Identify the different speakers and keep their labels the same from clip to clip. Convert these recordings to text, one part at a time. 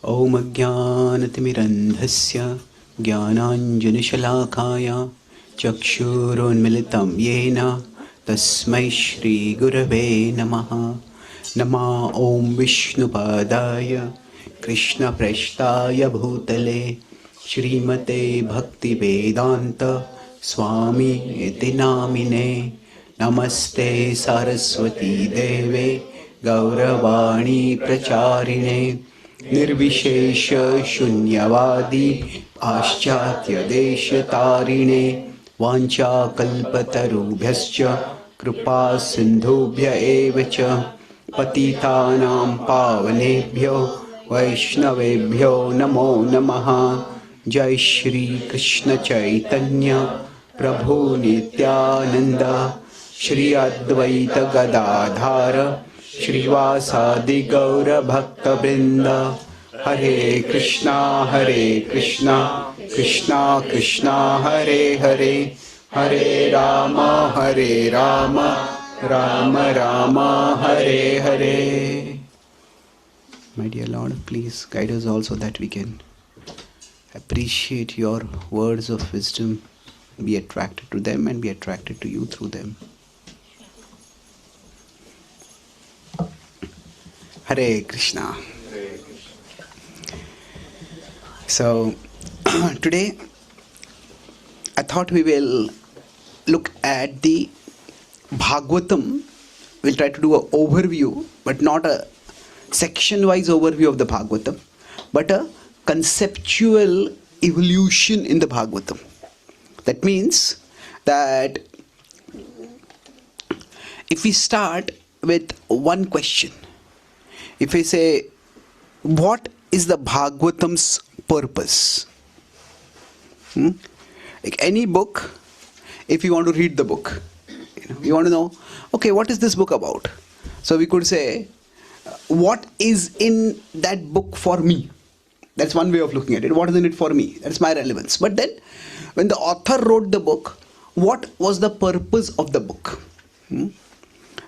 Speaker 1: Om Ajnanatimirandhasya Jnananjanashalakaya Chakshurunmilitam Yena Tasmai Shri Gurave Namaha. Nama Om Vishnupadaya Krishna Prashtaya Bhutale Śrīmate Bhakti Vedanta Swami Iti Namine. Namaste Saraswati Deve Gauravani Pracharine Nirvishesha Shunyavadi Paschatya Deshatarine Vancha Kalpatarubhyascha Kripa Sindhubhya Evacha Patitanam Pavanebhyo Vaishnavebhyo Namo Namaha. Jai Shri Krishna Chaitanya Prabhu Nityananda Shri Advaita Gadadhara Shrivasadi Gaura Bhakta Vrinda. Hare Krishna Krishna Krishna Hare Hare, Hare Rama Rama Rama Hare Hare. My dear Lord, please guide us also that we can appreciate your words of wisdom, be attracted to them and be attracted to you through them. Hare Krishna. So, today I thought we will look at the Bhagavatam. We'll try to do an overview, but not a section-wise overview of the Bhagavatam, but a conceptual evolution in the Bhagavatam. That means that if we start with one question, if I say, what is the Bhagavatam's purpose? Like any book, if you want to read the book, you want to know, okay, what is this book about? So we could say, what is in that book for me? That's one way of looking at it. What is in it for me? That's my relevance. But then, when the author wrote the book, what was the purpose of the book?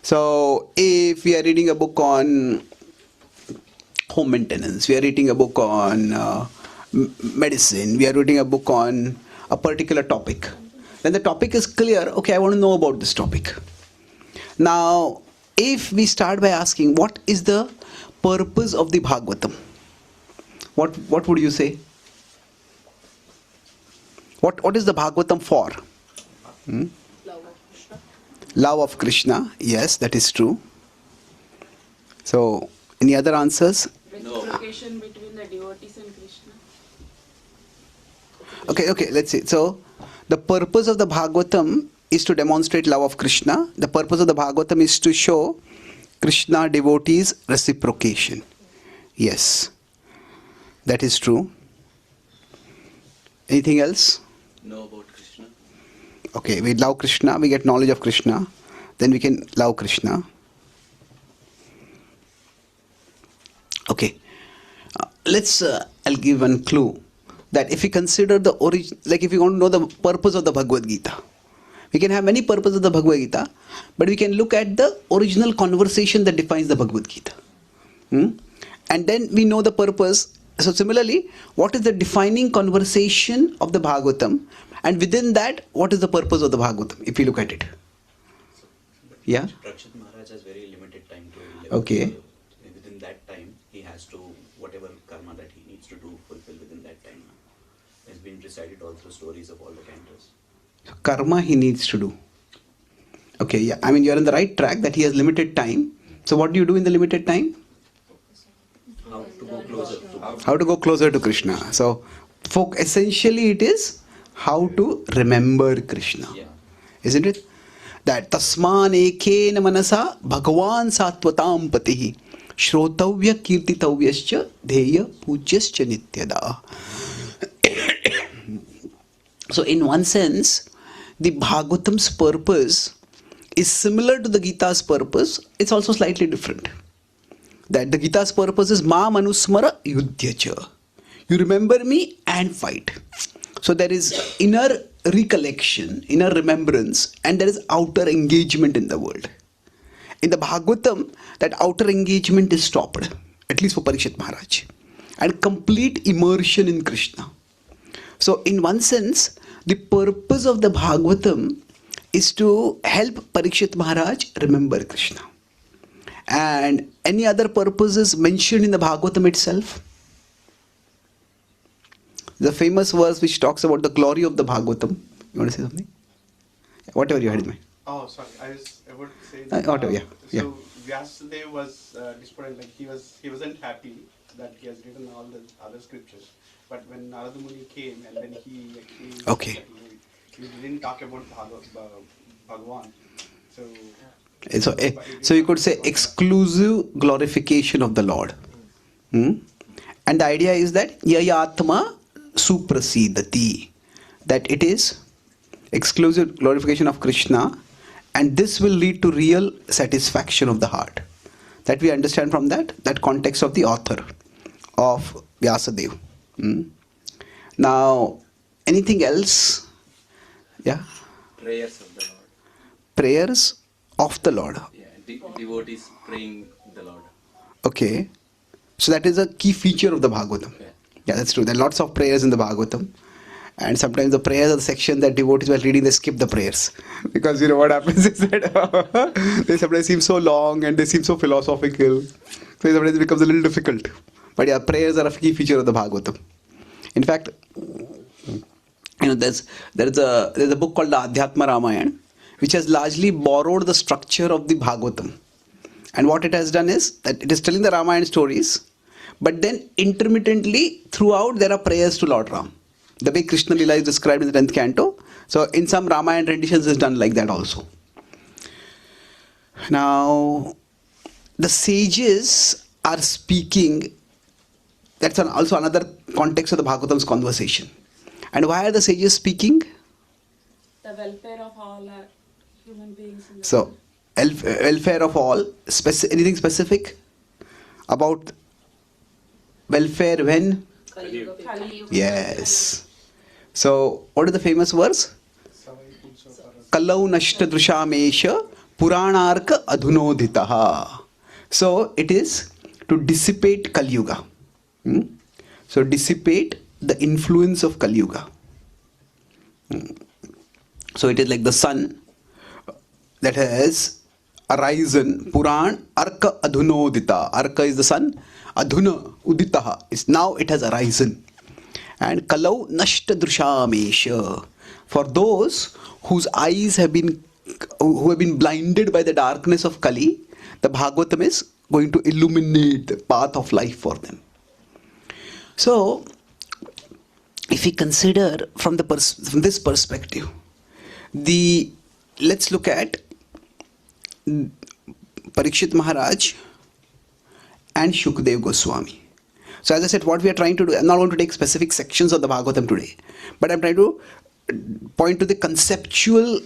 Speaker 1: So, if we are reading a book on home maintenance, we are reading a book on medicine, we are reading a book on a particular topic, then the topic is clear. Okay, I want to know about this topic. Now, if we start by asking, what is the purpose of the Bhagavatam? What would you say? What is the Bhagavatam for?
Speaker 2: Love of Krishna.
Speaker 1: Love of Krishna. Yes, that is true. So, any other answers?
Speaker 2: Reciprocation between the devotees and Krishna.
Speaker 1: Okay, let's see. So, the purpose of the Bhagavatam is to demonstrate love of Krishna. The purpose of the Bhagavatam is to show Krishna devotees reciprocation. Yes, that is true. Anything else?
Speaker 3: Know about Krishna.
Speaker 1: Okay, we love Krishna, we get knowledge of Krishna, then we can love Krishna. Okay, I'll give one clue. That if we consider the origin, like if you want to know the purpose of the Bhagavad Gita, we can have many purposes of the Bhagavad Gita, but we can look at the original conversation that defines the Bhagavad Gita. And then we know the purpose. So similarly, what is the defining conversation of the Bhagavatam? And within that, what is the purpose of the Bhagavatam, if you look at it? Yeah?
Speaker 3: Prakshit Maharaj has very limited time to live.
Speaker 1: Okay.
Speaker 3: So within that time, he has to, whatever karma that he needs to do, fulfill within that time. Has been recited all through stories of all the cantos.
Speaker 1: Karma he needs to do. Okay, yeah. I mean, you're on the right track that he has limited time. So what do you do in the limited time?
Speaker 3: How to go closer to
Speaker 1: How to go closer to Krishna. So essentially it is how to remember Krishna.
Speaker 3: Yeah.
Speaker 1: Isn't it? That tasman ekena manasa bhagavan satvatam patihi shrotavya kirtitavyascha dheya pujyascha nityada. So in one sense, the Bhagavatam's purpose is similar to the Gita's purpose. It's also slightly different. That the Gita's purpose is ma manusmara yudhyacha. You remember me and fight. So there is inner recollection, inner remembrance, and there is outer engagement in the world. In the Bhagavatam, that outer engagement is stopped, at least for Parikshit Maharaj. and complete immersion in Krishna. So in one sense, the purpose of the Bhagavatam is to help Parikshit Maharaj remember Krishna. And any other purposes mentioned in the Bhagavatam itself? The famous verse which talks about the glory of the Bhagavatam. You want to say something? Whatever you had in mind.
Speaker 4: Oh, sorry. I was about to say
Speaker 1: Whatever, yeah.
Speaker 4: So Vyasadeva was disappointed, like he wasn't happy that he has written all the other scriptures. But when Narada Muni came and then he actually
Speaker 1: Okay.
Speaker 4: he didn't talk about Bhagavan.
Speaker 1: So you could say exclusive glorification of the Lord. Hmm? And the idea is that Yayatma Suprasidati, that it is exclusive glorification of Krishna, and this will lead to real satisfaction of the heart. That we understand from that context of the author of Vyasadeva. Hmm? Now, anything else? Yeah?
Speaker 5: Prayers of the Lord.
Speaker 1: Prayers of the Lord.
Speaker 5: Yeah, devotees praying the Lord.
Speaker 1: Okay. So that is a key feature of the Bhagavatam. Yeah, that's true. There are lots of prayers in the Bhagavatam. And sometimes the prayers are the section that devotees while reading, they skip the prayers. Because you know what happens is that they sometimes seem so long and they seem so philosophical. So sometimes it becomes a little difficult. But yeah, prayers are a key feature of the Bhagavatam. In fact, there's a book called the Adhyatma Ramayana, which has largely borrowed the structure of the Bhagavatam. And what it has done is that it is telling the Ramayana stories, but then intermittently throughout there are prayers to Lord Ram. The way Krishna Lila is described in the 10th canto. So in some Ramayana renditions is done like that also. Now, the sages are speaking. That's also another context of the Bhagavatam's conversation. And why are the sages speaking?
Speaker 2: The welfare of all our human beings in the
Speaker 1: So,
Speaker 2: world.
Speaker 1: welfare of all. Anything specific about welfare when?
Speaker 2: Kali.
Speaker 1: Yes. So, what is the famous verse? Kalau nashta drushamesha puranarka adhunodhitaha. So, it is to dissipate Kali Yuga. So, dissipate the influence of Kali Yuga. So, it is like the sun that has arisen. Puran arka adhunodita. Arka is the sun. Adhuna uditaha is now it has arisen. And kalau nashta drushamesha. For those whose eyes have been blinded by the darkness of Kali, the Bhagavatam is going to illuminate the path of life for them. So, if we consider from this perspective, let's look at Parikshit Maharaj and Shukdev Goswami. So as I said, what we are trying to do, I'm not going to take specific sections of the Bhagavatam today, but I'm trying to point to the conceptual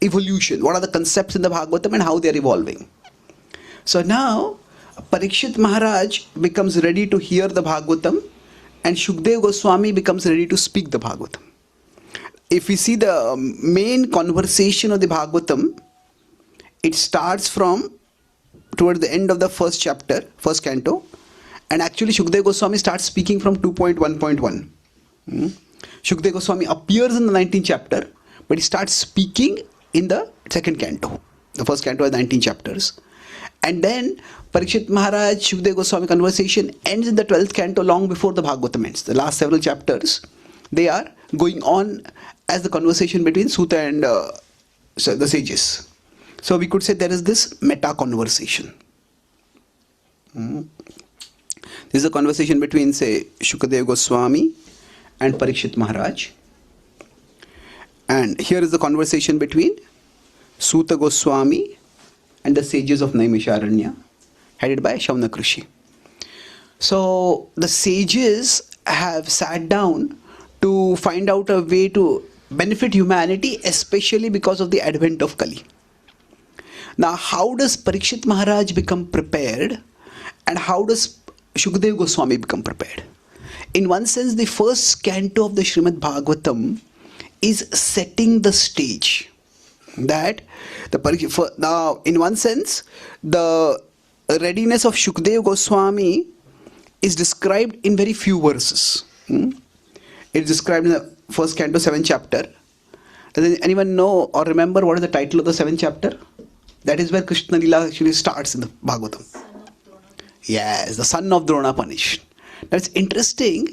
Speaker 1: evolution. What are the concepts in the Bhagavatam and how they are evolving? So now, Parikshit Maharaj becomes ready to hear the Bhagavatam and Shukdev Goswami becomes ready to speak the Bhagavatam. If we see the main conversation of the Bhagavatam, it starts from towards the end of the first chapter, first canto, and actually Shukdev Goswami starts speaking from 2.1.1. Shukdev Goswami appears in the 19th chapter, but he starts speaking in the second canto. The first canto has 19 chapters. And then Parikshit Maharaj, Shukdev Goswami conversation ends in the 12th canto long before the Bhagavatam ends. The last several chapters, they are going on as the conversation between Suta and the sages. So we could say there is this meta conversation. This is a conversation between, say, Shukdev Goswami and Parikshit Maharaj. And here is the conversation between Suta Goswami and the sages of Naimisharanya, headed by Shaunak Rishi. So the sages have sat down to find out a way to benefit humanity, especially because of the advent of Kali. Now, how does Parikshit Maharaj become prepared and how does Shukdev Goswami become prepared? In one sense, the first canto of the Śrīmad-Bhāgavatam is setting the stage. That now, in one sense, the readiness of Shukdev Goswami is described in very few verses. It is described in the first canto, 7th chapter. Does anyone know or remember what is the title of the 7th chapter? That is where Krishna Lila actually starts in the Bhagavatam. Yes, the son of Drona punished. That's interesting.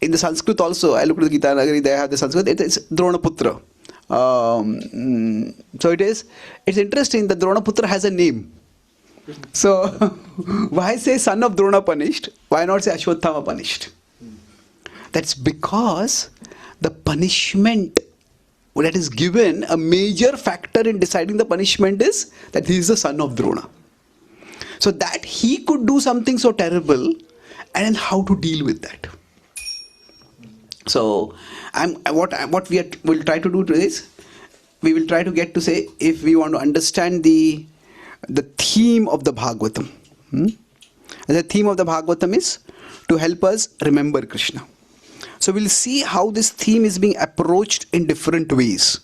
Speaker 1: In the Sanskrit also, I looked at the Gita Nagari, they have the Sanskrit, it's Dronaputra. So it's interesting that Dronaputra has a name. So, why say son of Drona punished? Why not say Ashwatthama punished? That's because the punishment that is given, a major factor in deciding the punishment is that he is the son of Drona. So that he could do something so terrible, and then how to deal with that. So, what we'll try to do today is, we will try to get to say, if we want to understand the theme of the Bhagavatam. The theme of the Bhagavatam is to help us remember Krishna. So we'll see how this theme is being approached in different ways.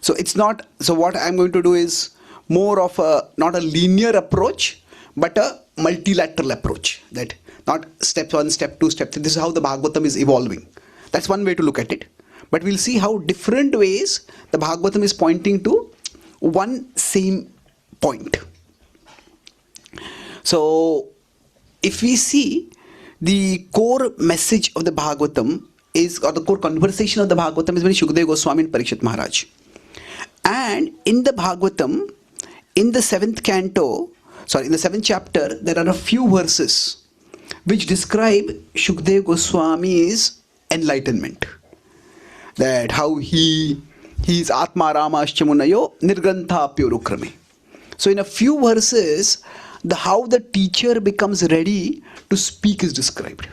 Speaker 1: So it's not, so what I'm going to do is more of not a linear approach, but a multilateral approach. That not step 1, step 2, step 3. This is how the Bhagavatam is evolving. That's one way to look at it. But we'll see how different ways the Bhagavatam is pointing to one same point. So if we see, the core message of the Bhagavatam is, or the core conversation of the Bhagavatam is between Shukadeva Goswami and Parikshit Maharaj. And in the Bhagavatam, in the 7th chapter, there are a few verses which describe Shukadeva Goswami's enlightenment. That how he is Atma Rama Ashchamunayo Nirgrantha Pyurukrame. So in a few verses, how the teacher becomes ready to speak is described.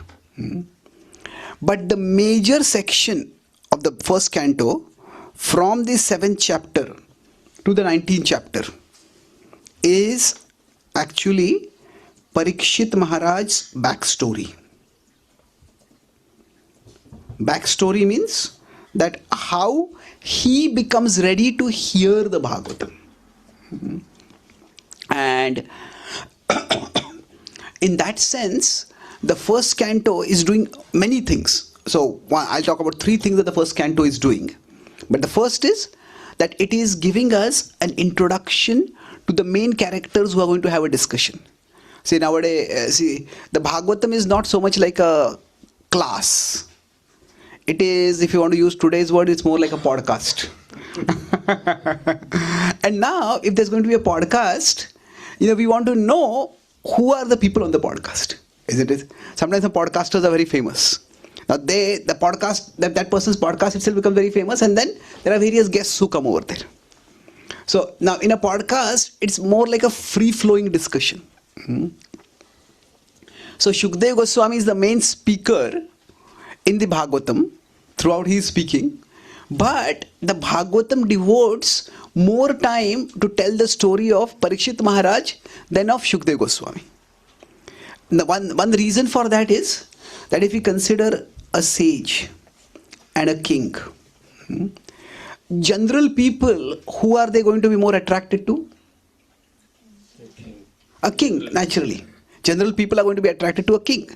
Speaker 1: But the major section of the first canto, from the 7th chapter to the 19th chapter, is actually Parikshit Maharaj's backstory. Backstory means that how he becomes ready to hear the Bhagavatam. And in that sense, the first canto is doing many things. So I'll talk about 3 things that the first canto is doing. But the first is that it is giving us an introduction to the main characters who are going to have a discussion. See, nowadays, the Bhagavatam is not so much like a class. It is, if you want to use today's word, it's more like a podcast. And now, if there's going to be a podcast, we want to know who are the people on the podcast, isn't it? Sometimes the podcasters are very famous. Now that person's podcast itself becomes very famous, and then there are various guests who come over there. So now in a podcast, it's more like a free-flowing discussion. So Shukadeva Goswami is the main speaker in the Bhagavatam. Throughout he is speaking. But the Bhagavatam devotes more time to tell the story of Parikshit Maharaj than of Shukadeva Goswami. The one reason for that is that if we consider a sage and a king, general people, who are they going to be more attracted to? A king, naturally. General people are going to be attracted to a king.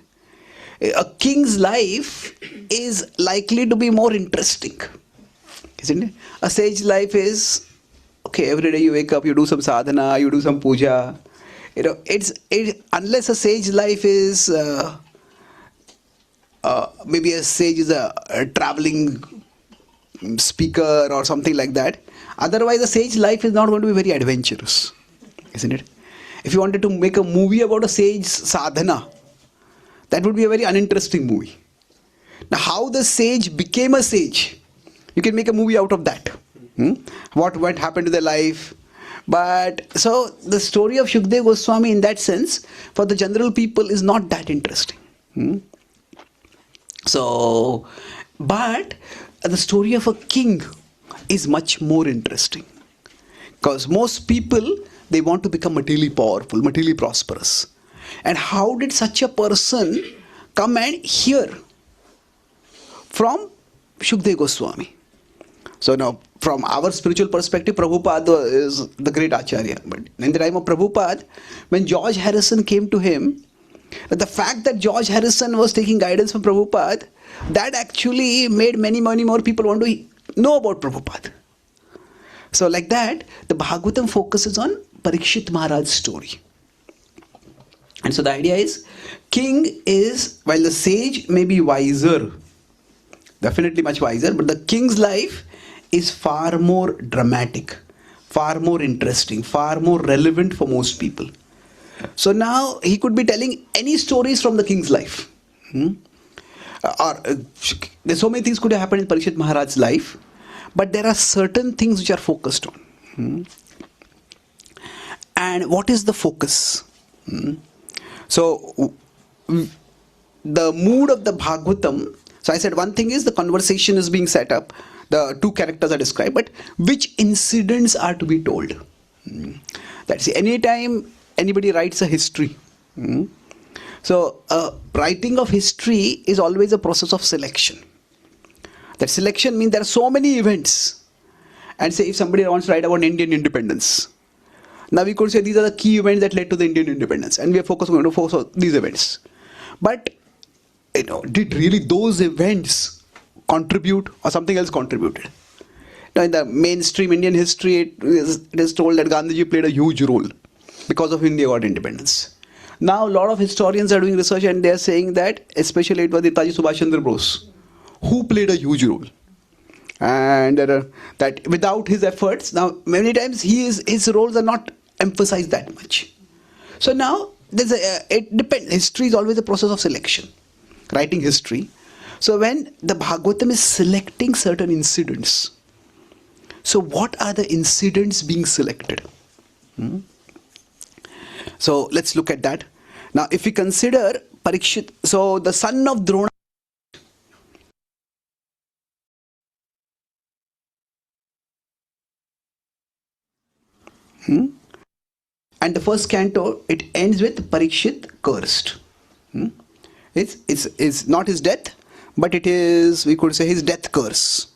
Speaker 1: A king's life is likely to be more interesting, isn't it? A sage life is, okay, every day you wake up, you do some sadhana, you do some puja. Unless a sage life is, maybe a sage is a traveling speaker or something like that. Otherwise, a sage life is not going to be very adventurous, isn't it? If you wanted to make a movie about a sage sadhana, that would be a very uninteresting movie. Now, how the sage became a sage, you can make a movie out of that. What happened to their life. But so the story of Shukadeva Goswami in that sense, for the general people, is not that interesting. So, but the story of a king is much more interesting. Because most people, they want to become materially powerful, materially prosperous. And how did such a person come and hear from Shukadeva Goswami? So now, from our spiritual perspective, Prabhupada is the great Acharya. But in the time of Prabhupada, when George Harrison came to him The fact that George Harrison was taking guidance from Prabhupada, that actually made many more people want to know about Prabhupada. So like that, the Bhagavatam focuses on Parikshit Maharaj's story. And so the idea is, king is, while the sage may be wiser, definitely much wiser, but the king's life is far more dramatic, far more interesting, far more relevant for most people. So now he could be telling any stories from the king's life. There's so many things could have happened in Parikshit Maharaj's life, but there are certain things which are focused on. And what is the focus? So the mood of the Bhagavatam, so I said one thing is the conversation is being set up, the two characters are described, but which incidents are to be told? That's anytime anybody writes a history. So writing of history is always a process of selection. That selection means there are so many events. And say if somebody wants to write about Indian independence, now we could say these are the key events that led to the Indian independence, and we are going to focus on these events. But did really those events contribute, or something else contributed? Now in the mainstream Indian history, it is told that Gandhiji played a huge role because of India got independence. Now a lot of historians are doing research and they are saying that especially it was Netaji Subhash Chandra Bose who played a huge role, and that without his efforts, now many times his roles are not emphasized that much. So now it depends. History is always a process of selection, writing history. So when the Bhagavatam is selecting certain incidents, so what are the incidents being selected? So let's look at that. Now if we consider Parikshit, so the son of Drona, and the first canto, it ends with Parikshit cursed. It's not his death, but it is, we could say, his death curse.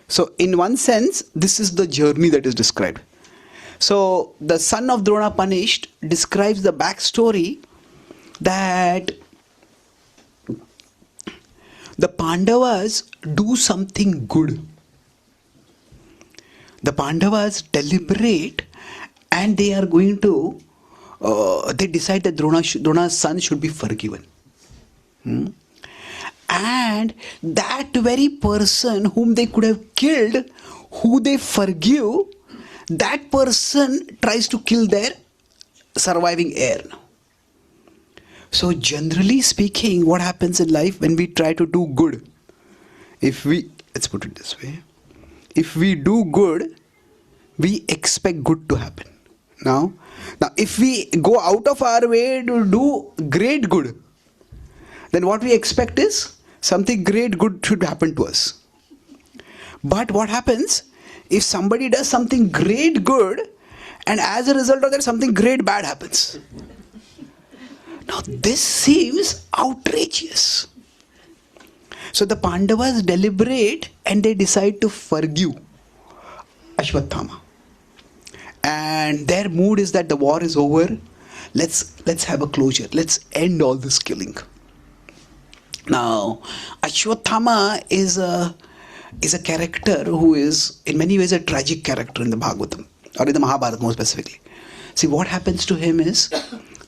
Speaker 1: So in one sense, this is the journey that is described. So the son of Drona punished describes the backstory that the Pandavas do something good. The Pandavas deliberate and they are going to, they decide that Drona's son should be forgiven. And that very person whom they could have killed, who they forgive, that person tries to kill their surviving heir. So generally speaking, what happens in life when we try to do good? Let's put it this way. If we do good, we expect good to happen. Now if we go out of our way to do great good, then what we expect is something great good should happen to us. But what happens if somebody does something great good and as a result of that something great bad happens? Now this seems outrageous. So the Pandavas deliberate and they decide to forgive Ashwatthama. And their mood is that the war is over. Let's have a closure. Let's end all this killing. Now, Ashwatthama is a character who is in many ways a tragic character in the Bhagavatam, or in the Mahabharata more specifically. See, what happens to him is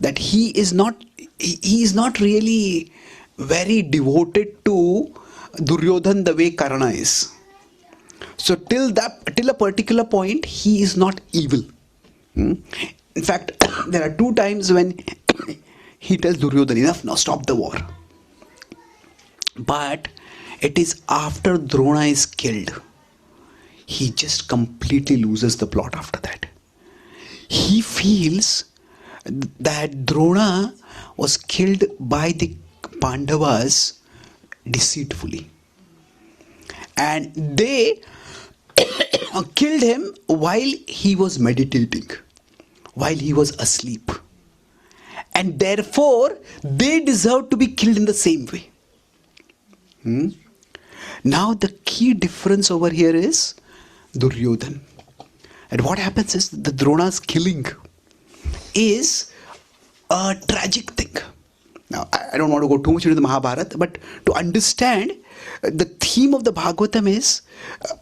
Speaker 1: that he is not really very devoted to Duryodhan the way Karna is. So till a particular point, he is not evil. In fact, there are two times when he tells Duryodhan, enough now, stop the war. But it is after Drona is killed, he just completely loses the plot after that. He feels that Drona was killed by the Pandavas deceitfully. And they killed him while he was meditating, while he was asleep. And therefore, they deserve to be killed in the same way. Now the key difference over here is Duryodhan. And what happens is the Drona's killing is a tragic thing. Now, I don't want to go too much into the Mahabharata, but to understand the theme of the Bhagavatam is,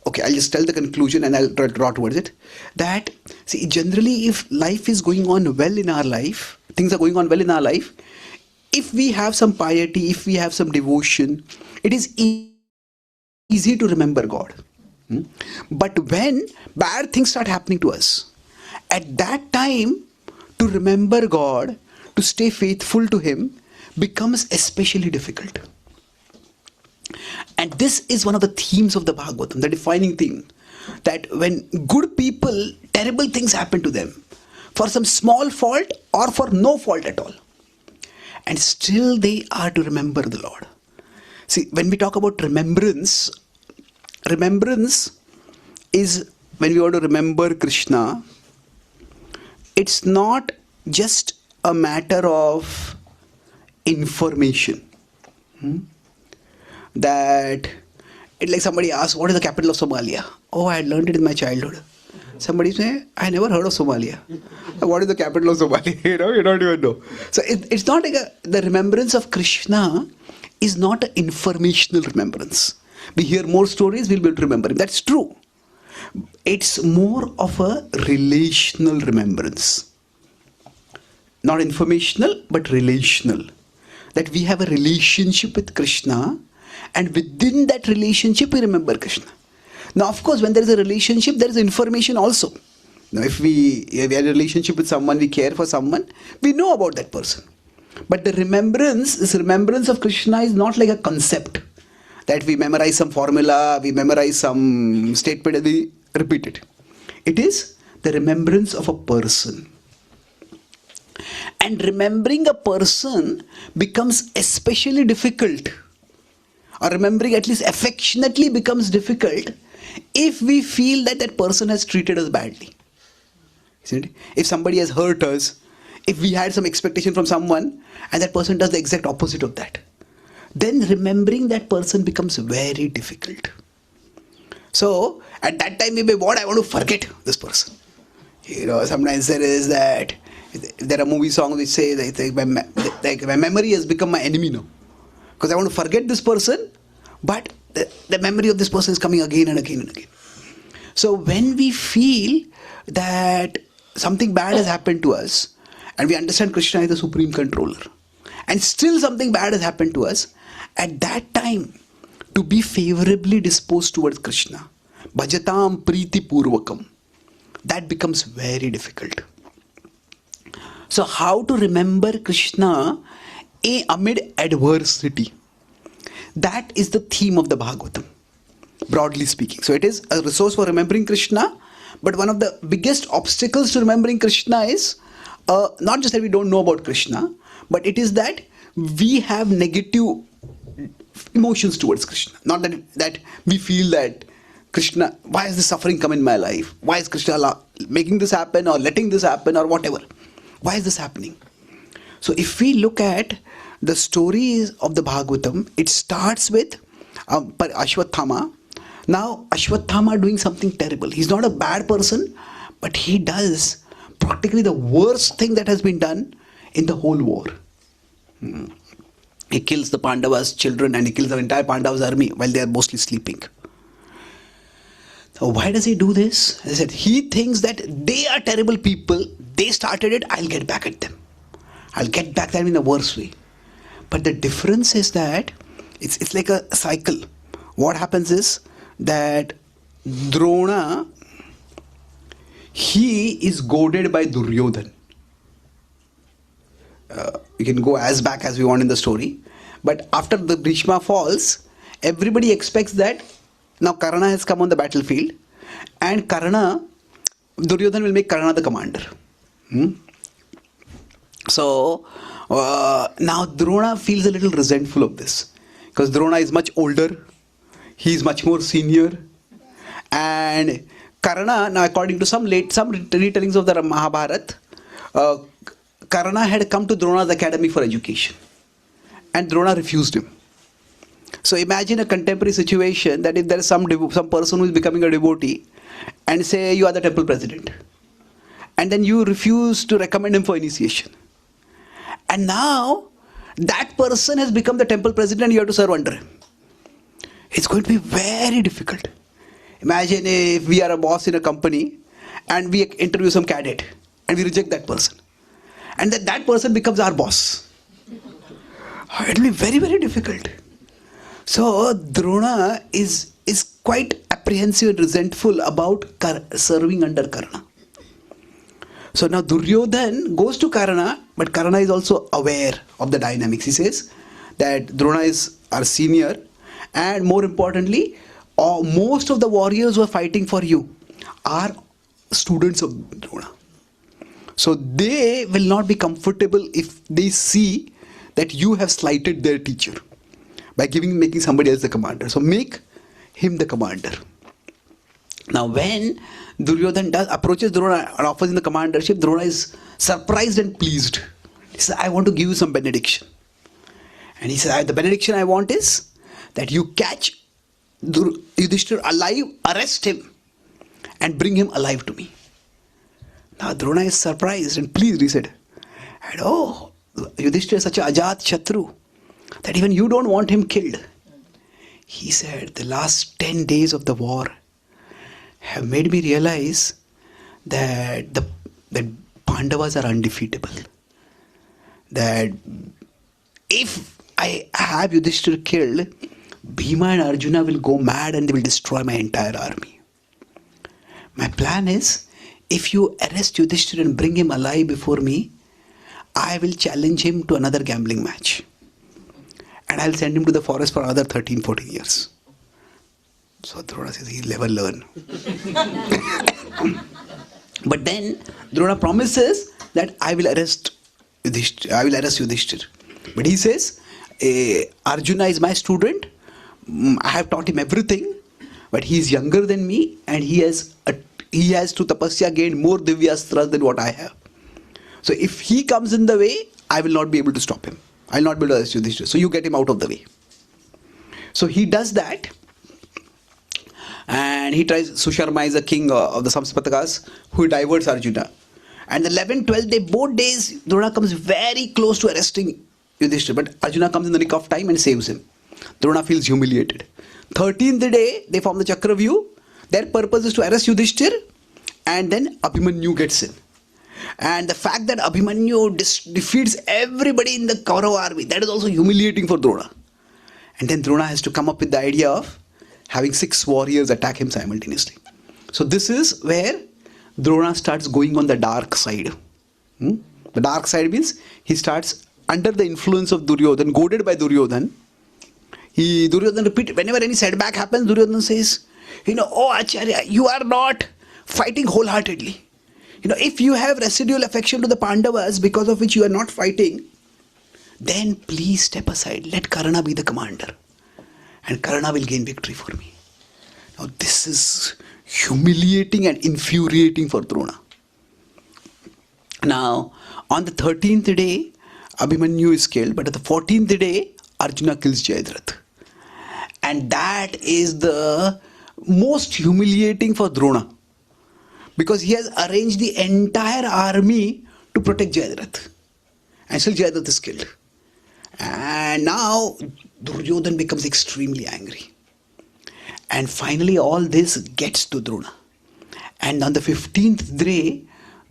Speaker 1: okay, I'll just tell the conclusion and I'll draw towards it, that, see, generally if life is going on well in our life, things are going on well in our life, if we have some piety, if we have some devotion, it is easy to remember God. But when bad things start happening to us, at that time, to remember God, to stay faithful to Him, becomes especially difficult. And this is one of the themes of the Bhagavatam, the defining theme, that when good people, terrible things happen to them, for some small fault or for no fault at all, and still they are to remember the Lord. See, when we talk about remembrance, remembrance is when we want to remember Krishna, it's not just a matter of information. That, it's like somebody asks, what is the capital of Somalia? Oh, I had learned it in my childhood. Somebody say, I never heard of Somalia. What is the capital of Somalia? You don't even know. So it's not like the remembrance of Krishna is not an informational remembrance. We hear more stories, we'll be able to remember him. That's true. It's more of a relational remembrance. Not informational, but relational. That we have a relationship with Krishna, and within that relationship we remember Krishna. Now, of course, when there is a relationship, there is information also. Now, if we have a relationship with someone, we care for someone, we know about that person. But the remembrance, this remembrance of Krishna is not like a concept that we memorize some formula, we memorize some statement and we repeat it. It is the remembrance of a person. And remembering a person becomes especially difficult, or remembering at least affectionately becomes difficult, if we feel that that person has treated us badly. Isn't it? If somebody has hurt us, if we had some expectation from someone and that person does the exact opposite of that, then remembering that person becomes very difficult. So at that time we may want, I want to forget this person. Sometimes there is that, there are movie songs which say that my memory has become my enemy now. Because I want to forget this person, but the memory of this person is coming again and again and again. So when we feel that something bad has happened to us, and we understand Krishna is the supreme controller, and still something bad has happened to us, at that time, to be favorably disposed towards Krishna, bhajatam priti purvakam, that becomes very difficult. So how to remember Krishna amid adversity? That is the theme of the Bhagavatam, broadly speaking. So it is a resource for remembering Krishna, but one of the biggest obstacles to remembering Krishna is not just that we don't know about Krishna, but it is that we have negative emotions towards Krishna. Not that we feel that Krishna, why has this suffering come in my life? Why is Krishna making this happen or letting this happen or whatever? Why is this happening? So if we look at the stories of the Bhagavatam, it starts with Ashwatthama. Now Ashwatthama doing something terrible. He's not a bad person, but he does practically the worst thing that has been done in the whole war. He kills the Pandavas' children and he kills the entire Pandavas' army while they are mostly sleeping. So why does he do this? As I said, he thinks that they are terrible people. They started it, I'll get back at them. I'll get back at them in a worse way. But the difference is that it's like a cycle. What happens is that Drona, he is goaded by Duryodhan. We can go as back as we want in the story. But after the Bhishma falls, everybody expects that now Karna has come on the battlefield and Duryodhan will make Karna the commander. So now Drona feels a little resentful of this, because Drona is much older, he is much more senior, and Karna, now according to some retellings of the Mahabharata, Karna had come to Drona's academy for education and Drona refused him. So imagine a contemporary situation that if there is some person who is becoming a devotee and say you are the temple president, and then you refuse to recommend him for initiation, And now that person has become the temple president and you have to serve under him. It's going to be very difficult. Imagine if we are a boss in a company and we interview some candidate and we reject that person. And then that person becomes our boss. It will be very, very difficult. So Drona is quite apprehensive and resentful about serving under Karna. So now Duryodhan goes to Karna, but Karna is also aware of the dynamics. He says that Drona is our senior, and more importantly, most of the warriors who are fighting for you are students of Drona. So they will not be comfortable if they see that you have slighted their teacher by making somebody else the commander. So make him the commander. Now when Duryodhan approaches Drona and offers him the commandership, Drona is surprised and pleased. He says, I want to give you some benediction. And he says, the benediction I want is that you catch Yudhishthira alive, arrest him, and bring him alive to me. Now Drona is surprised and pleased, he said. And Yudhishthira is such a Ajat Shatru that even you don't want him killed. He said, the last 10 days of the war have made me realize that Pandavas are undefeatable. That if I have Yudhishthira killed, Bhima and Arjuna will go mad and they will destroy my entire army. My plan is, if you arrest Yudhishthira and bring him alive before me, I will challenge him to another gambling match. And I'll send him to the forest for another 13-14 years. So Drona says he'll never learn. But then Drona promises that I will arrest Yudhishthira. But he says, Arjuna is my student. I have taught him everything. But he is younger than me and he has through tapasya gained more divyastras than what I have. So if he comes in the way, I will not be able to stop him. I will not be able to arrest Yudhishthira. So you get him out of the way. So he does that. And he tries, Susharma is a king of the Samspatakas who diverts Arjuna. And the 11th, 12th day, both days, Drona comes very close to arresting Yudhishthira. But Arjuna comes in the nick of time and saves him. Drona feels humiliated. 13th day, they form the Chakravyuh. Their purpose is to arrest Yudhishthira. And then Abhimanyu gets in. And the fact that Abhimanyu defeats everybody in the Kaurava army, that is also humiliating for Drona. And then Drona has to come up with the idea of having 6 warriors attack him simultaneously. So this is where Drona starts going on the dark side. The dark side means he starts under the influence of Duryodhan, goaded by Duryodhan. Duryodhan repeats, whenever any setback happens, Duryodhan says, oh Acharya, you are not fighting wholeheartedly. If you have residual affection to the Pandavas because of which you are not fighting, then please step aside. Let Karna be the commander. And Karna will gain victory for me. Now this is humiliating and infuriating for Drona. Now on the 13th day, Abhimanyu is killed, but at the 14th day, Arjuna kills Jayadratha. And that is the most humiliating for Drona. Because he has arranged the entire army to protect Jayadratha. And still Jayadratha is killed. And now Duryodhan becomes extremely angry. And finally all this gets to Drona. And on the 15th day,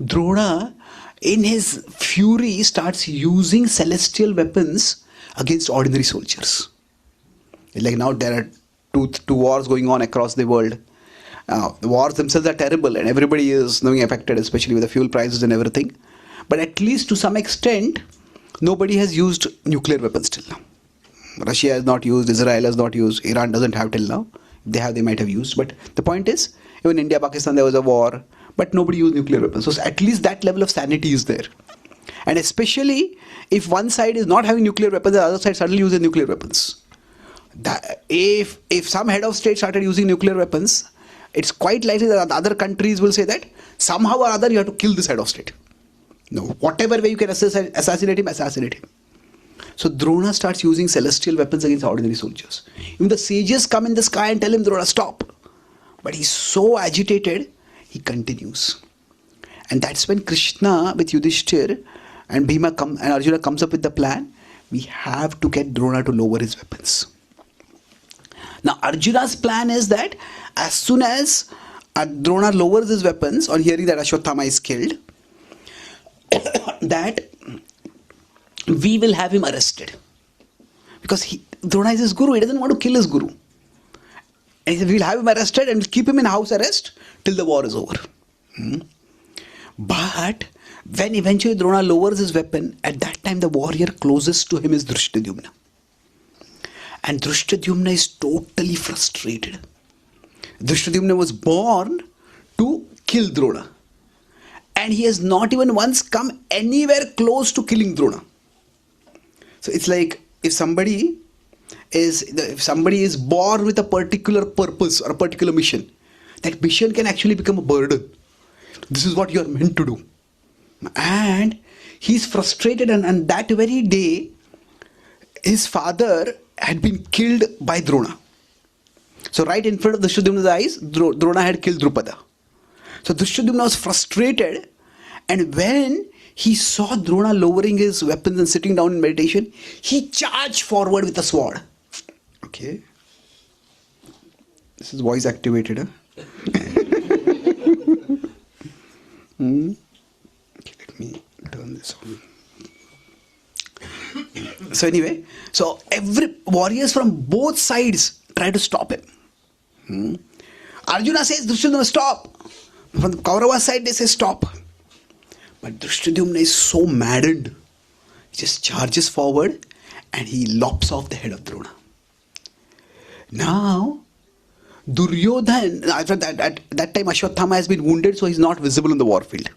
Speaker 1: Drona, in his fury, starts using celestial weapons against ordinary soldiers. Like now there are two wars going on across the world. The wars themselves are terrible and everybody is being affected, especially with the fuel prices and everything. But at least to some extent, nobody has used nuclear weapons till now. Russia has not used, Israel has not used, Iran doesn't have till now. If they have, they might have used. But the point is, even India, Pakistan, there was a war, but nobody used nuclear weapons. So at least that level of sanity is there. And especially if one side is not having nuclear weapons, the other side suddenly uses nuclear weapons. If some head of state started using nuclear weapons, it's quite likely that other countries will say that somehow or other you have to kill this head of state. No, whatever way you can assassinate him, assassinate him. So Drona starts using celestial weapons against ordinary soldiers. Even the sages come in the sky and tell him, Drona, stop. But he's so agitated, he continues. And that's when Krishna with Yudhishthir and Arjuna comes up with the plan, we have to get Drona to lower his weapons. Now Arjuna's plan is that as soon as Drona lowers his weapons on hearing that Ashwatthama is killed, that we will have him arrested. Because Drona is his guru, he doesn't want to kill his guru. And he said, we'll have him arrested and keep him in house arrest till the war is over. But when eventually Drona lowers his weapon, at that time the warrior closest to him is Drishtadyumna. And Drishtadyumna is totally frustrated. Drishtadyumna was born to kill Drona. And he has not even once come anywhere close to killing Drona. So it's like if somebody is born with a particular purpose or a particular mission, that mission can actually become a burden. This is what you are meant to do. And he's frustrated, and that very day, his father had been killed by Drona. So right in front of Drishtadyumna's eyes, Drona had killed Drupada. So Drishtadyumna was frustrated, and when he saw Drona lowering his weapons and sitting down in meditation, he charged forward with a sword. Okay. This is voice activated, huh? Okay, let me turn this on. So anyway, so every warriors from both sides try to stop him. Arjuna says, Drishtadyumna, stop. From the Kaurava side, they say, stop. But Drishtadyumna is so maddened. He just charges forward and he lops off the head of Drona. Now, Duryodhan, after that, at that time Ashwatthama has been wounded, so he's not visible in the war field.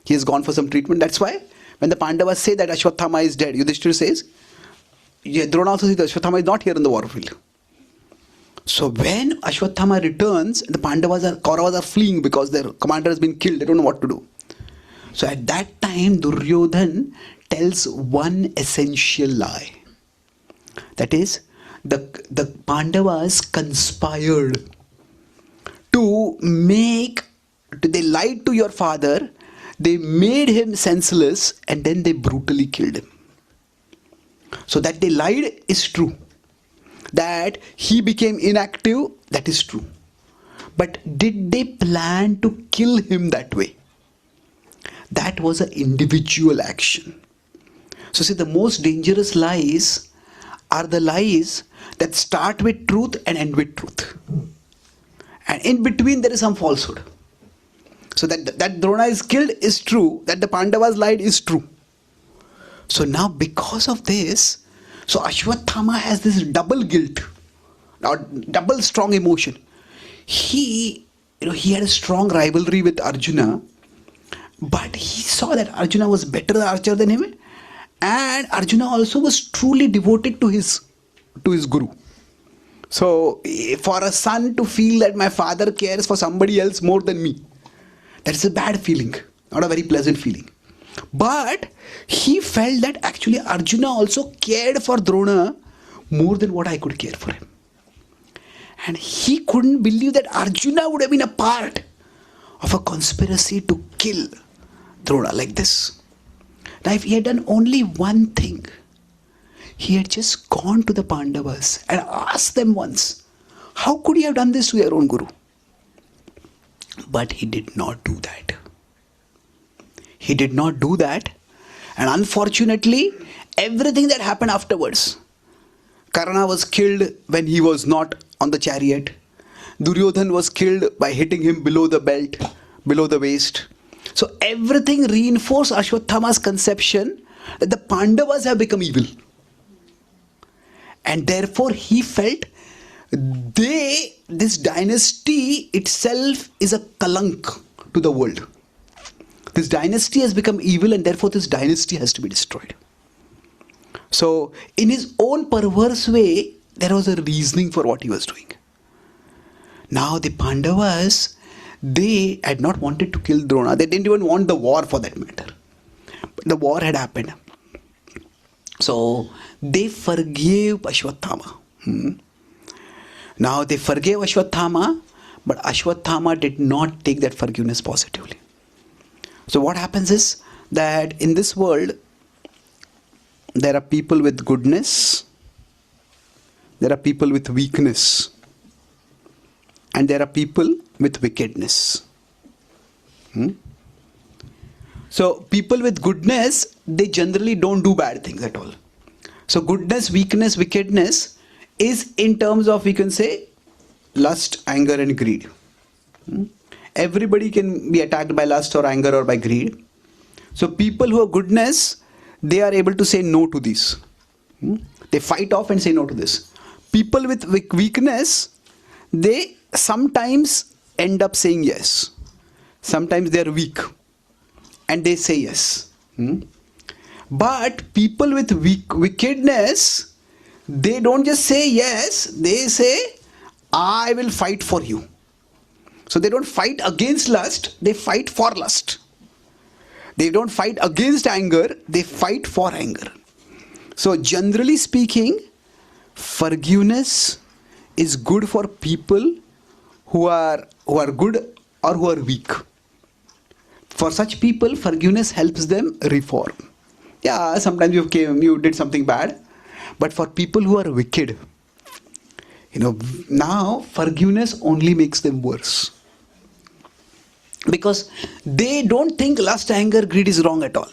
Speaker 1: He has gone for some treatment. That's why when the Pandavas say that Ashwatthama is dead, Yudhishthira says, Drona also says that Ashwatthama is not here in the war field. So when Ashwatthama returns, the Kauravas are fleeing because their commander has been killed. They don't know what to do. So at that time, Duryodhan tells one essential lie. That is, the Pandavas conspired they lied to your father, they made him senseless, and then they brutally killed him. So that they lied is true. That he became inactive, that is true. But did they plan to kill him that way? That was an individual action. So see, the most dangerous lies are the lies that start with truth and end with truth. And in between there is some falsehood. So that Drona is killed is true, that the Pandavas lied is true. So now because of this, so Ashwatthama has this double guilt, or double strong emotion. He had a strong rivalry with Arjuna, but he saw that Arjuna was better archer than him, and Arjuna also was truly devoted to his guru. So for a son to feel that my father cares for somebody else more than me, that is a bad feeling, not a very pleasant feeling. But he felt that actually Arjuna also cared for Drona more than what I could care for him. And he couldn't believe that Arjuna would have been a part of a conspiracy to kill Drona like this. Now if he had done only one thing, he had just gone to the Pandavas and asked them once, how could you have done this to your own guru? But he did not do that. He did not do that, and unfortunately everything that happened afterwards, Karna was killed when he was not on the chariot. Duryodhan was killed by hitting him below the belt, below the waist. So everything reinforced Ashwatthama's conception that the Pandavas have become evil. And therefore he felt this dynasty itself is a kalank to the world. This dynasty has become evil, and therefore this dynasty has to be destroyed. So in his own perverse way, there was a reasoning for what he was doing. Now the Pandavas, they had not wanted to kill Drona. They didn't even want the war for that matter. But the war had happened. So they forgave Ashwatthama. Now they forgave Ashwatthama, but Ashwatthama did not take that forgiveness positively. So what happens is that in this world, there are people with goodness, there are people with weakness, and there are people with wickedness. So people with goodness, they generally don't do bad things at all. So goodness, weakness, wickedness is in terms of, we can say, lust, anger and greed. Everybody can be attacked by lust or anger or by greed. So people who have goodness, they are able to say no to these. They fight off and say no to this. People with weakness, they sometimes end up saying yes. Sometimes they are weak and they say yes. But people with wickedness, they don't just say yes, they say, I will fight for you. So they don't fight against lust, they fight for lust. They don't fight against anger, they fight for anger. So generally speaking, forgiveness is good for people who are good or who are weak. For such people, forgiveness helps them reform. Yeah, sometimes you did something bad, but for people who are wicked, now forgiveness only makes them worse. Because they don't think lust, anger, greed is wrong at all.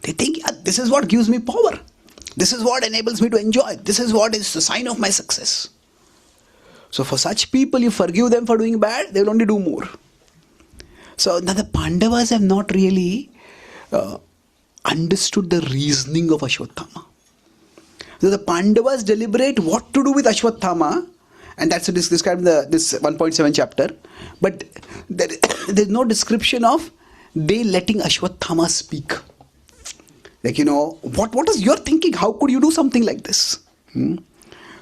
Speaker 1: They think, this is what gives me power. This is what enables me to enjoy. This is what is the sign of my success. So for such people, you forgive them for doing bad, they will only do more. So now the Pandavas have not really understood the reasoning of Ashwatthama. So the Pandavas deliberate what to do with Ashwatthama, and that's described in this 1.7 chapter. But there's no description of they letting Ashwatthama speak. Like, what is your thinking? How could you do something like this?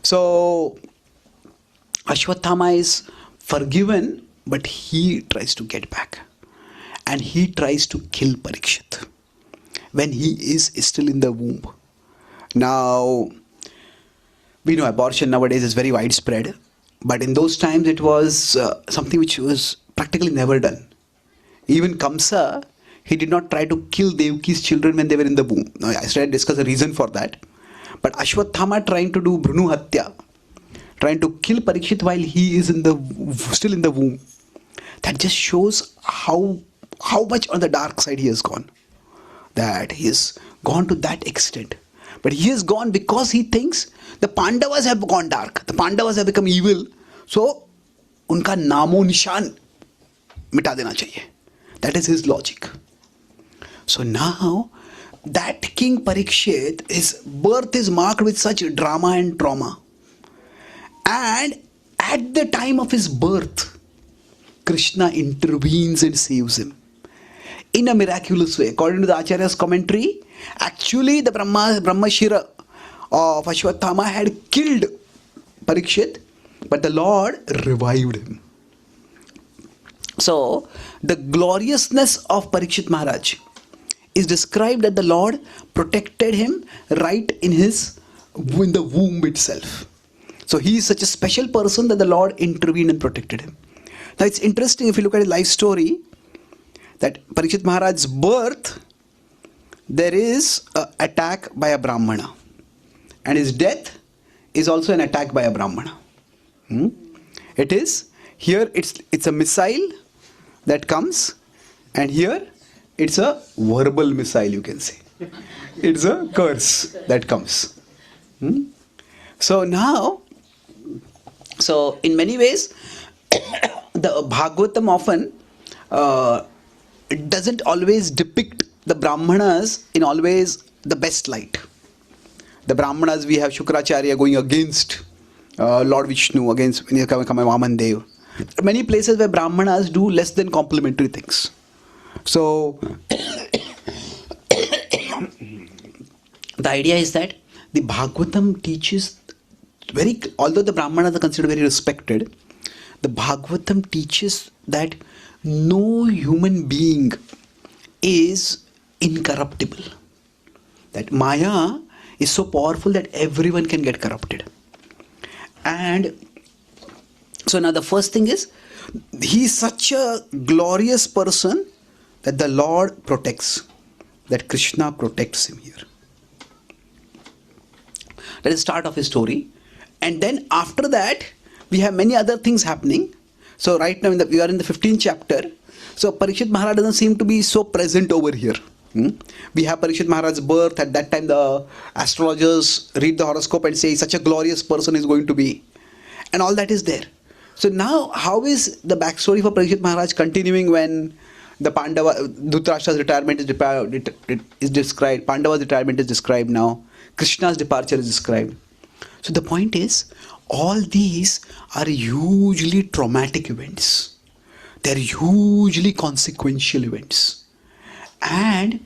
Speaker 1: So Ashwatthama is forgiven, but he tries to get back. And he tries to kill Parikshit when he is still in the womb. Now, we know abortion nowadays is very widespread. But in those times, it was something which was practically never done. Even Kamsa, he did not try to kill Devaki's children when they were in the womb. Now, I started to discuss the reason for that. But Ashwatthama trying to do Bhrunu Hatya, trying to kill Parikshit while he is still in the womb, that just shows how much on the dark side he has gone. That he has gone to that extent. But he has gone because he thinks the Pandavas have gone dark. The Pandavas have become evil. So, unka namo nishan mita dena chahiye. That is his logic. So now, that King Parikshit, his birth is marked with such drama and trauma. And at the time of his birth, Krishna intervenes and saves him in a miraculous way. According to the Acharya's commentary, actually the Brahmashira of Ashwatthama had killed Parikshit, but the Lord revived him. So, the gloriousness of Parikshit Maharaj is described that the Lord protected him right in the womb itself. So, he is such a special person that the Lord intervened and protected him. Now, it's interesting if you look at his life story, that Parikshit Maharaj's birth, there is an attack by a Brahmana. And his death is also an attack by a Brahmana. It is, here it's a missile that comes, and here it's a verbal missile, you can say. It's a curse that comes. So now, in many ways, the Bhagavatam often doesn't always depict the Brahmanas in always the best light. The Brahmanas, we have Shukracharya going against Lord Vishnu, against Vaman Dev. There are many places where Brahmanas do less than complimentary things. So, the idea is that the Bhagavatam teaches although the Brahmanas are considered very respected, the Bhagavatam teaches that no human being is incorruptible. That Maya is so powerful that everyone can get corrupted. And so now the first thing is, he is such a glorious person that the Lord protects, that Krishna protects him here. That is the start of his story. And then after that, we have many other things happening. So right now we are in the 15th chapter. So Parikshit Maharaj doesn't seem to be so present over here. We have Parikshit Maharaj's birth. At that time, the astrologers read the horoscope and say such a glorious person is going to be. And all that is there. So now, how is the backstory for Parikshit Maharaj continuing when the Dhritarashtra's retirement is described, Pandava's retirement is described now, Krishna's departure is described. So the point is, all these are hugely traumatic events. They are hugely consequential events. And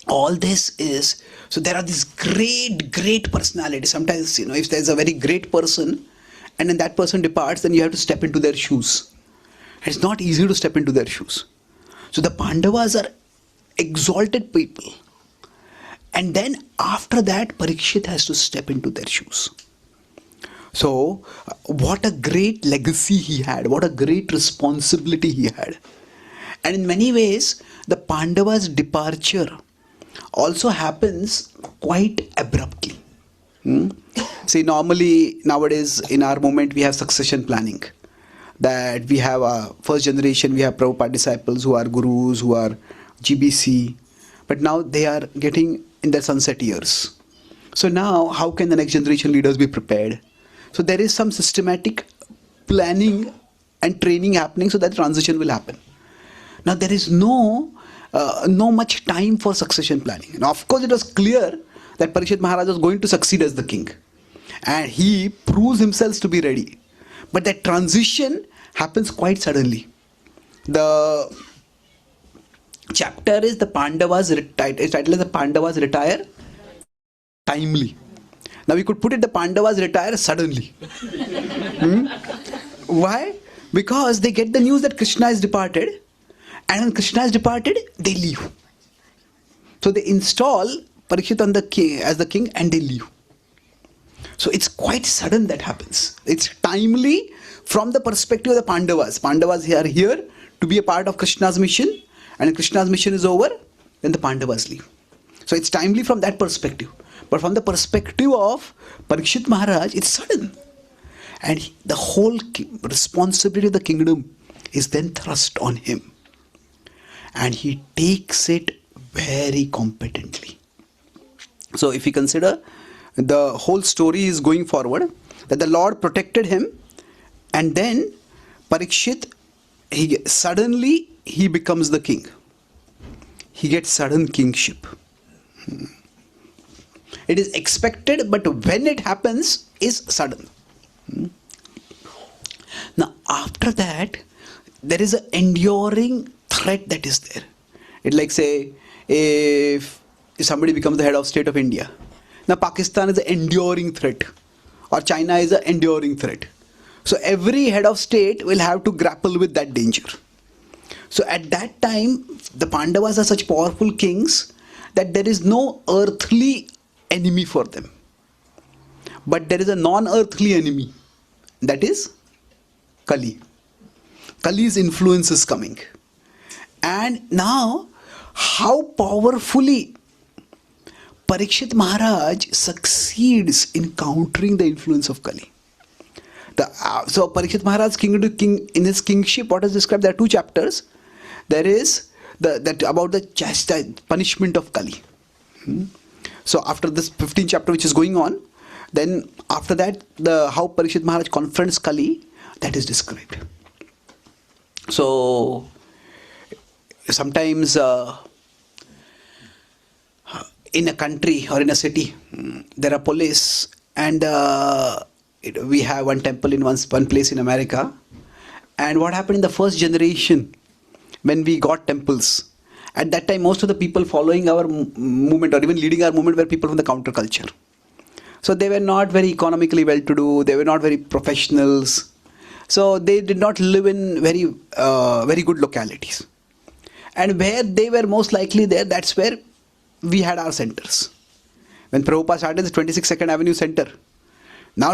Speaker 1: all this is, so there are these great personalities. Sometimes, if there's a very great person and then that person departs, then you have to step into their shoes. It's not easy to step into their shoes. So the Pandavas are exalted people. And then after that, Parikshit has to step into their shoes. So what a great legacy he had. What a great responsibility he had. And in many ways, the Pandavas' departure also happens quite abruptly. See, normally nowadays in our movement we have succession planning. That we have a first generation, we have Prabhupada disciples who are gurus, who are GBC. But now they are getting in their sunset years. So now how can the next generation leaders be prepared? So there is some systematic planning and training happening so that transition will happen. Now there is no much time for succession planning. Now of course it was clear that Parikshit Maharaj was going to succeed as the king. And he proves himself to be ready. But that transition happens quite suddenly. The chapter is the Pandavas retire. Its title is the Pandavas retire timely. Now we could put it the Pandavas retire suddenly. Why? Because they get the news that Krishna is departed, and when Krishna is departed, they leave. So they install Parikshit as the king and they leave. So it's quite sudden that happens. It's timely from the perspective of the Pandavas. Pandavas are here to be a part of Krishna's mission, and when Krishna's mission is over, then the Pandavas leave. So it's timely from that perspective. But from the perspective of Parikshit Maharaj, it's sudden. And the whole responsibility of the kingdom is then thrust on him. And he takes it very competently. So if we consider the whole story is going forward, that the Lord protected him, and then Parikshit, suddenly he becomes the king. He gets sudden kingship. It is expected, but when it happens is sudden. Now after that, there is an enduring threat that is there. It's like, say, if somebody becomes the head of state of India. Now Pakistan is an enduring threat, or China is an enduring threat. So every head of state will have to grapple with that danger. So at that time, the Pandavas are such powerful kings that there is no earthly enemy for them. But there is a non-earthly enemy. That is Kali. Kali's influence is coming. And now, how powerfully Parikshit Maharaj succeeds in countering the influence of Kali. So Parikshit Maharaj's king in his kingship, what is described? There are 2 chapters. There is that about the punishment of Kali. So after this 15th chapter which is going on, then after that how Parikshit Maharaj confronts Kali, that is described. So sometimes in a country or in a city, there are police, and we have one temple in one place in America. And what happened in the first generation when we got temples? At that time, most of the people following our movement or even leading our movement were people from the counterculture. So they were not very economically well-to-do. They were not very professionals. So they did not live in very good localities. And where they were most likely there, that's where we had our centers. When Prabhupada started the 26th 2nd Avenue Center, now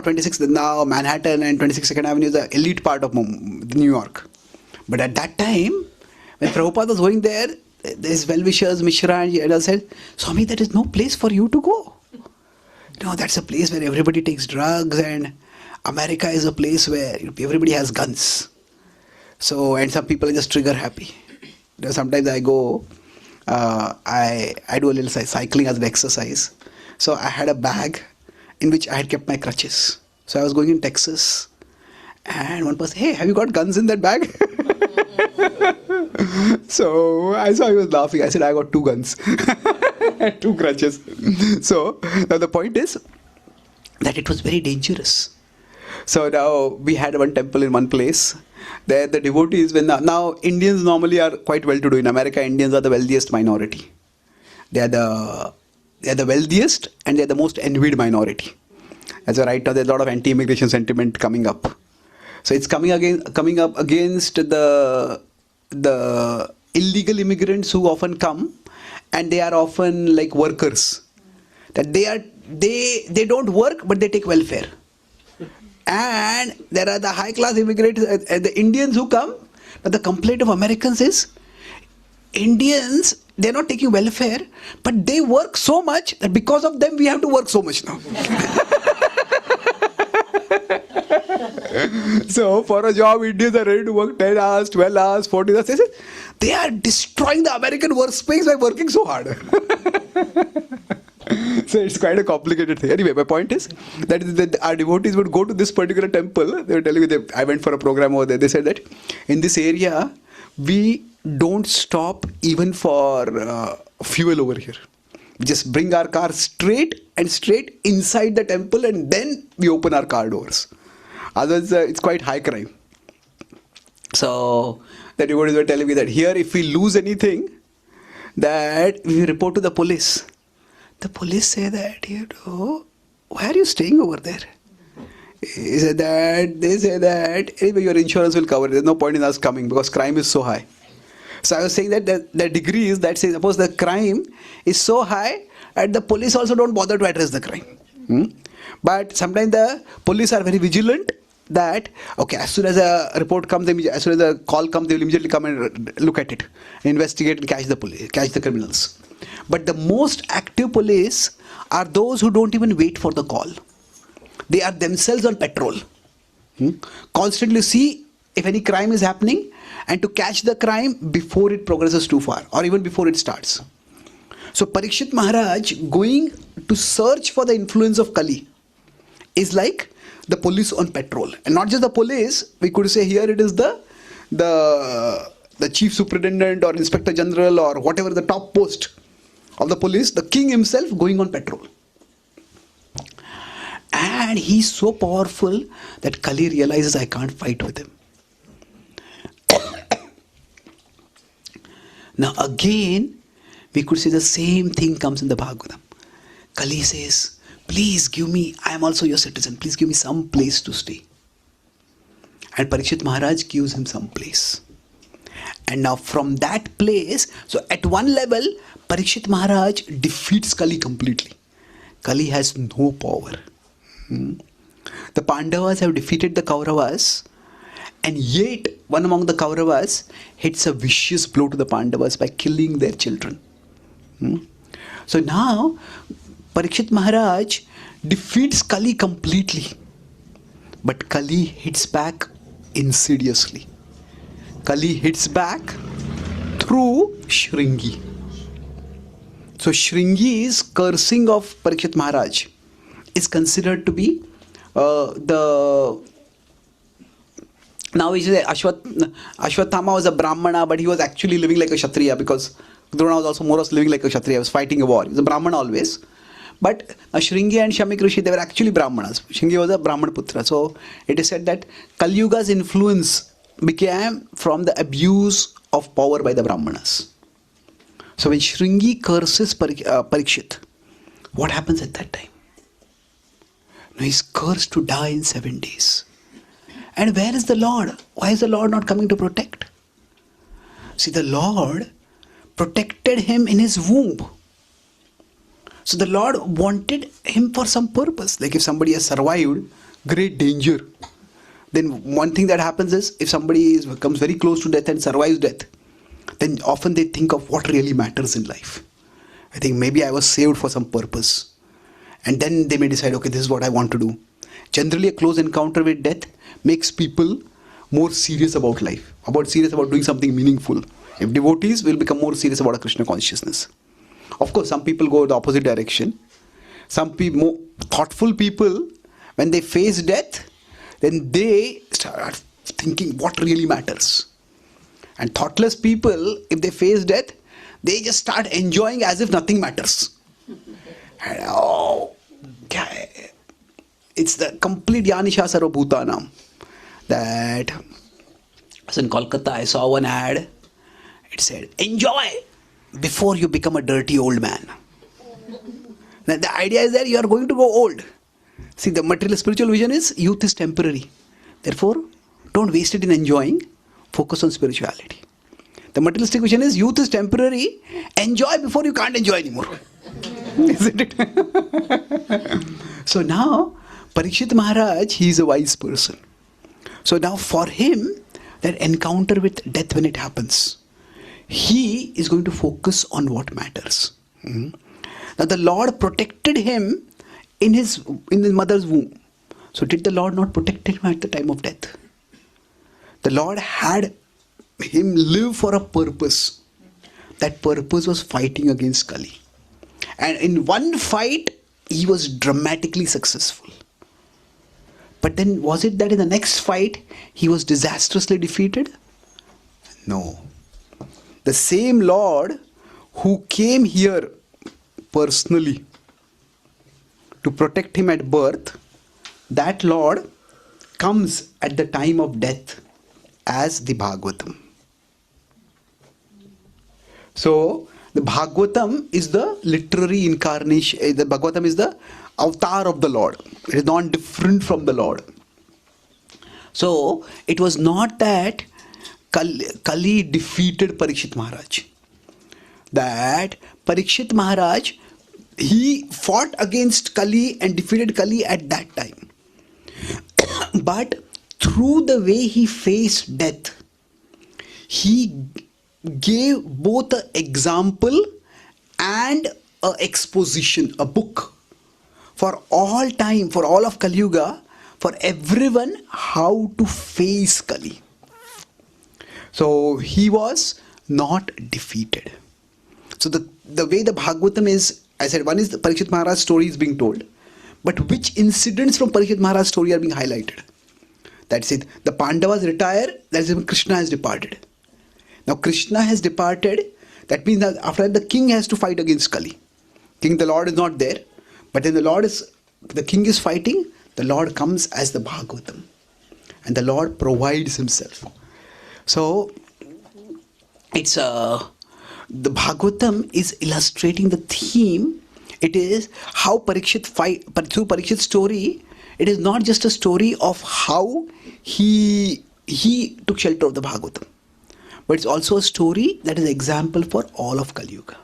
Speaker 1: Manhattan and 26th 2nd Avenue is the elite part of New York. But at that time, when Prabhupada was going there, his well-wishers, Mishra and others said, Swami, there is no place for you to go. that's a place where everybody takes drugs, and America is a place where everybody has guns. So, and some people are just trigger happy. Sometimes I go, I do a little cycling as an exercise. So I had a bag in which I had kept my crutches. So I was going in Texas, and one person, hey, have you got guns in that bag? So I saw he was laughing. I said, I got 2 guns, 2 crutches. So now the point is that it was very dangerous. So now we had one temple in one place. There the devotees, now Indians normally are quite well to do. In America, Indians are the wealthiest minority. They are the wealthiest, and they are the most envied minority. As of right now, there's a lot of anti-immigration sentiment coming up. So it's coming up against the illegal immigrants who often come, and they are often like workers. That they don't work, but they take welfare. And there are the high class immigrants, the Indians who come. But the complaint of Americans is Indians, they're not taking welfare, but they work so much that because of them we have to work so much now. So for a job, Indians are ready to work 10 hours, 12 hours, 14 hours. They are destroying the American workspace by working so hard. So it's quite a complicated thing. Anyway, my point is that our devotees would go to this particular temple. They were telling me, I went for a program over there. They said that in this area, we don't stop even for fuel over here. We just bring our car straight inside the temple, and then we open our car doors. Otherwise, it's quite high crime. So the devotees were telling me that here, if we lose anything, that we report to the police. The police say that, why are you staying over there? He said that, they say that, anyway, your insurance will cover it. There's no point in us coming because crime is so high. So I was saying that the degree is that, say, suppose the crime is so high, and the police also don't bother to address the crime. But sometimes the police are very vigilant that, okay, as soon as a report comes, as soon as a call comes, they will immediately come and look at it, investigate and catch the criminals. But the most active police are those who don't even wait for the call. They are themselves on patrol. Constantly see if any crime is happening and to catch the crime before it progresses too far or even before it starts. So Parikshit Maharaj going to search for the influence of Kali is like the police on patrol. And not just the police, we could say here it is the chief superintendent or inspector general or whatever the top post of the police, the king himself going on patrol. And he's so powerful that Kali realizes I can't fight with him. Now again, we could say the same thing comes in the Bhagavatam. Kali says, please give me, I am also your citizen, please give me some place to stay. And Parikshit Maharaj gives him some place. And now from that place, so at one level, Parikshit Maharaj defeats Kali completely. Kali has no power. The Pandavas have defeated the Kauravas, and yet one among the Kauravas hits a vicious blow to the Pandavas by killing their children. So now Parikshit Maharaj defeats Kali completely, but Kali hits back insidiously. Kali hits back through Shringi. So Shringi's cursing of Parikshit Maharaj is considered to be now we say Ashwatthama was a Brahmana, but he was actually living like a Kshatriya because Drona was also more or less living like a Kshatriya. He was fighting a war. He was a Brahmana always. But Shringi and Shamik Rishi, they were actually Brahmanas. Shringi was a Brahman Putra. So it is said that Kali Yuga's influence became from the abuse of power by the Brahmanas. So when Shringi curses Parikshit, what happens at that time? Now he's cursed to die in 7 days. And where is the Lord? Why is the Lord not coming to protect? See, the Lord protected him in his womb. So the Lord wanted him for some purpose. Like if somebody has survived great danger, then one thing that happens is if somebody comes very close to death and survives death, then often they think of what really matters in life. I think maybe I was saved for some purpose. And then they may decide, okay, this is what I want to do. Generally, a close encounter with death makes people more serious about life, serious about doing something meaningful. If devotees will become more serious about a Krishna consciousness. Of course, some people go the opposite direction. Some people, more thoughtful people, when they face death, then they start thinking what really matters. And thoughtless people, if they face death, they just start enjoying as if nothing matters. And, it's the complete Yanisha Sarvabhutanam. That, as in Kolkata, I saw one ad. It said, enjoy before you become a dirty old man. Now, the idea is that you are going to go old. See, the material spiritual vision is youth is temporary. Therefore, don't waste it in enjoying. Focus on spirituality. The materialistic vision is youth is temporary. Enjoy before you can't enjoy anymore. Isn't it? So now, Parikshit Maharaj, he is a wise person. So now for him, that encounter with death when it happens, he is going to focus on what matters. Now the Lord protected him in his mother's womb. So did the Lord not protect him at the time of death? The Lord had him live for a purpose. That purpose was fighting against Kali. And in one fight, he was dramatically successful. But then was it that in the next fight, he was disastrously defeated? No. The same Lord who came here personally to protect him at birth, that Lord comes at the time of death as the Bhagavatam. So, the Bhagavatam is the literary incarnation, the Bhagavatam is the avatar of the Lord. It is not different from the Lord. So, it was not that Kali defeated Parikshit Maharaj. That Parikshit Maharaj, he fought against Kali and defeated Kali at that time. But through the way he faced death, he gave both an example and an exposition, a book for all time, for all of Kali Yuga, for everyone how to face Kali. So he was not defeated. So the way the Bhagavatam is, I said, one is the Parikshit Maharaj's story is being told, but which incidents from Parikshit Maharaj's story are being highlighted? That's it. The Pandavas retire, that is when Krishna has departed. Now Krishna has departed, that means that after that the king has to fight against Kali. King, the Lord is not there, but then the king is fighting, the Lord comes as the Bhagavatam. And the Lord provides himself. So, it's the Bhagavatam is illustrating the theme. It is how Parikshit through Parikshit's story, it is not just a story of how he took shelter of the Bhagavatam, but it's also a story that is an example for all of Kali Yuga.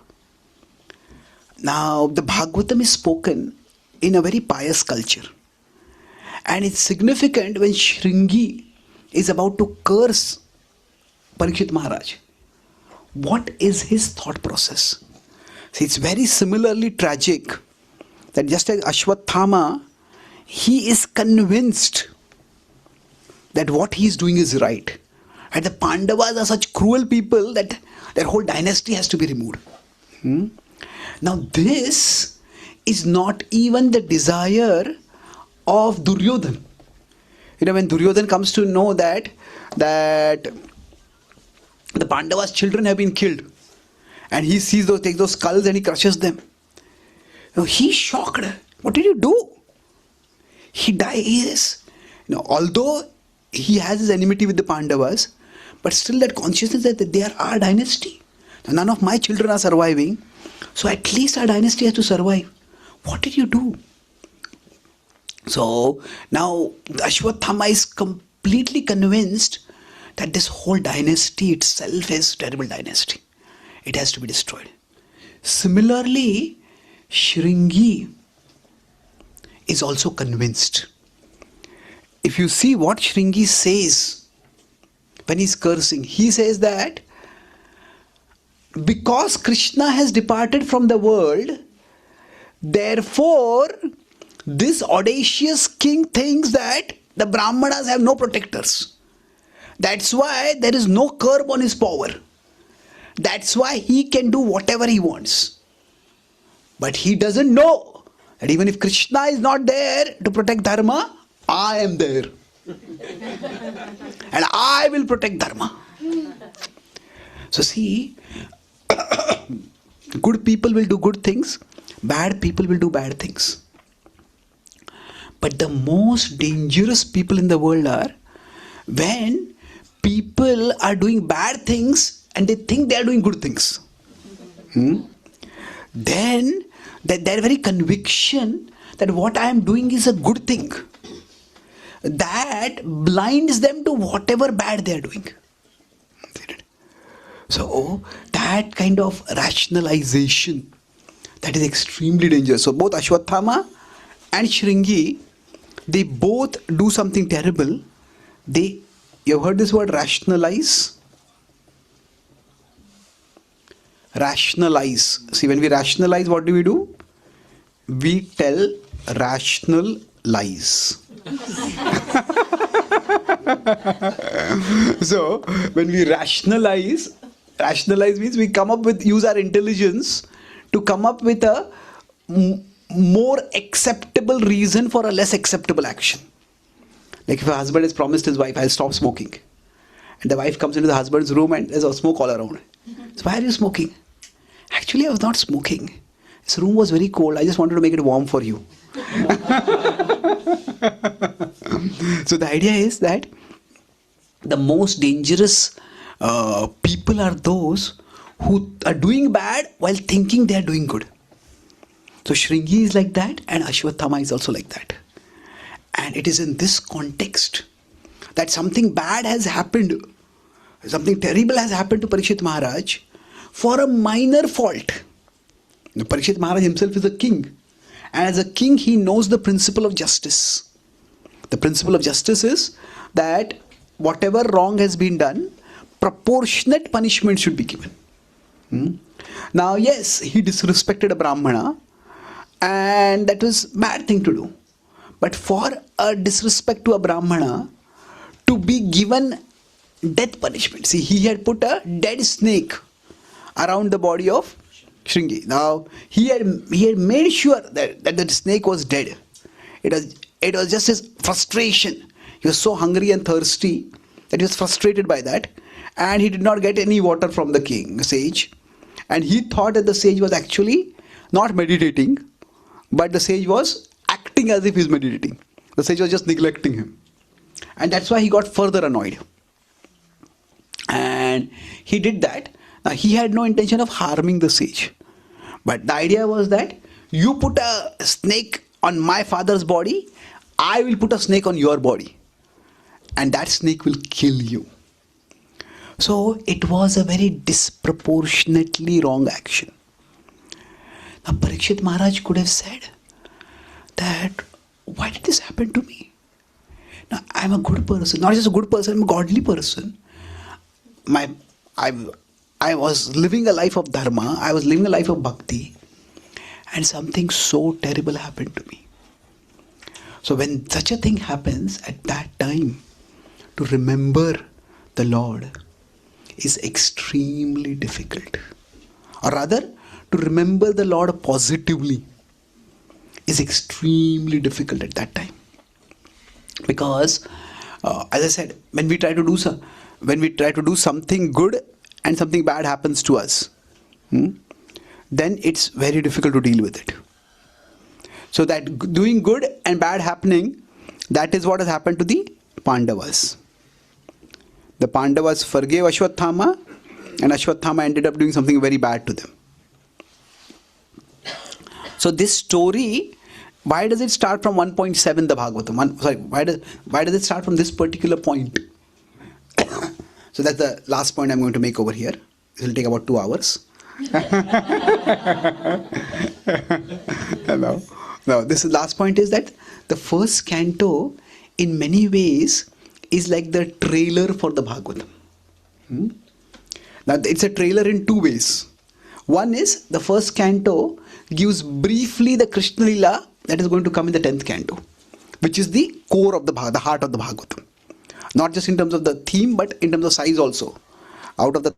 Speaker 1: Now, the Bhagavatam is spoken in a very pious culture. And it's significant when Shringi is about to curse Parikshit Maharaj. What is his thought process? See, it's very similarly tragic that just like Ashwathama, he is convinced that what he is doing is right. And the Pandavas are such cruel people that their whole dynasty has to be removed. Now this is not even the desire of Duryodhan. When Duryodhan comes to know that the Pandavas' children have been killed, and he sees takes those skulls and he crushes them. Now he's shocked. What did you do? He dies. Although he has his enmity with the Pandavas, but still that consciousness that they are our dynasty. Now, none of my children are surviving, so at least our dynasty has to survive. What did you do? So now Ashwathama is completely convinced that this whole dynasty itself is a terrible dynasty. It has to be destroyed. Similarly, Shringi is also convinced. If you see what Shringi says when he's cursing, he says that because Krishna has departed from the world, Therefore, this audacious king thinks that the Brahmanas have no protectors. That's why there is no curb on his power. That's why he can do whatever he wants. But he doesn't know that even if Krishna is not there to protect Dharma, I am there. And I will protect Dharma. So see, good people will do good things, bad people will do bad things. But the most dangerous people in the world are when people are doing bad things and they think they are doing good things. Then their very conviction that what I am doing is a good thing, that blinds them to whatever bad they are doing. So that kind of rationalization, that is extremely dangerous. So both Ashwatthama and Shringi, they both do something terrible. You have heard this word rationalize? Rationalize. See, when we rationalize, what do? We tell rational lies. So, when we rationalize means we use our intelligence to come up with a more acceptable reason for a less acceptable action. Like if a husband has promised his wife, I'll stop smoking. And the wife comes into the husband's room and there's a smoke all around. So why are you smoking? Actually, I was not smoking. This room was very cold. I just wanted to make it warm for you. So the idea is that the most dangerous people are those who are doing bad while thinking they are doing good. So Shringi is like that and Ashwatthama is also like that. And it is in this context that something bad has happened, something terrible has happened to Parikshit Maharaj for a minor fault. Parikshit Maharaj himself is a king. And as a king, he knows the principle of justice. The principle of justice is that whatever wrong has been done, proportionate punishment should be given. Now, yes, he disrespected a Brahmana, and that was a bad thing to do. But for a disrespect to a Brahmana to be given death punishment, see, he had put a dead snake around the body of Shringi. Now, he had made sure that the snake was dead. It was just his frustration. He was so hungry and thirsty that he was frustrated by that. And he did not get any water from the sage. And he thought that the sage was actually not meditating, but the sage was acting as if he's meditating. The sage was just neglecting him. And that's why he got further annoyed. And he did that. Now, he had no intention of harming the sage. But the idea was that you put a snake on my father's body, I will put a snake on your body. And that snake will kill you. So it was a very disproportionately wrong action. Now Parikshit Maharaj could have said that, why did this happen to me? Now I'm a good person, not just a good person, I'm a godly person. I was living a life of dharma, I was living a life of bhakti, and something so terrible happened to me. So when such a thing happens at that time, to remember the Lord is extremely difficult. Or rather, to remember the Lord positively is extremely difficult at that time. Because, as I said, when we try to do something good and something bad happens to us, then it's very difficult to deal with it. So that doing good and bad happening, that is what has happened to the Pandavas. The Pandavas forgave Ashwatthama, and Ashwatthama ended up doing something very bad to them. So this story, why does it start from 1.7 the Bhagavatam? Why does it start from this particular point? So that's the last point I'm going to make over here. It will take about 2 hours. Now, this last point is that the first canto, in many ways, is like the trailer for the Bhagavatam. Now, it's a trailer in 2 ways. One is the first canto gives briefly the Krishna Lila that is going to come in the 10th canto, which is the core of the heart of the Bhagavatam. Not just in terms of the theme, but in terms of size also. Out of the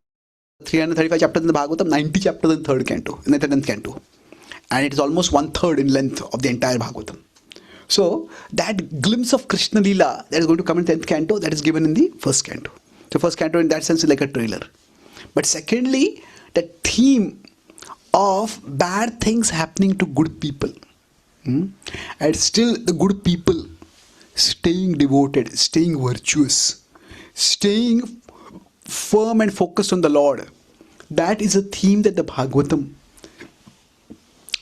Speaker 1: 335 chapters in the Bhagavatam, 90 chapters in the 3rd canto, in the 10th canto. And it is almost 1/3 in length of the entire Bhagavatam. So that glimpse of Krishna Lila that is going to come in 10th canto, that is given in the 1st canto. The 1st canto in that sense is like a trailer. But secondly, the theme of bad things happening to good people. And still the good people staying devoted, staying virtuous, staying firm and focused on the Lord. That is a theme that the Bhagavatam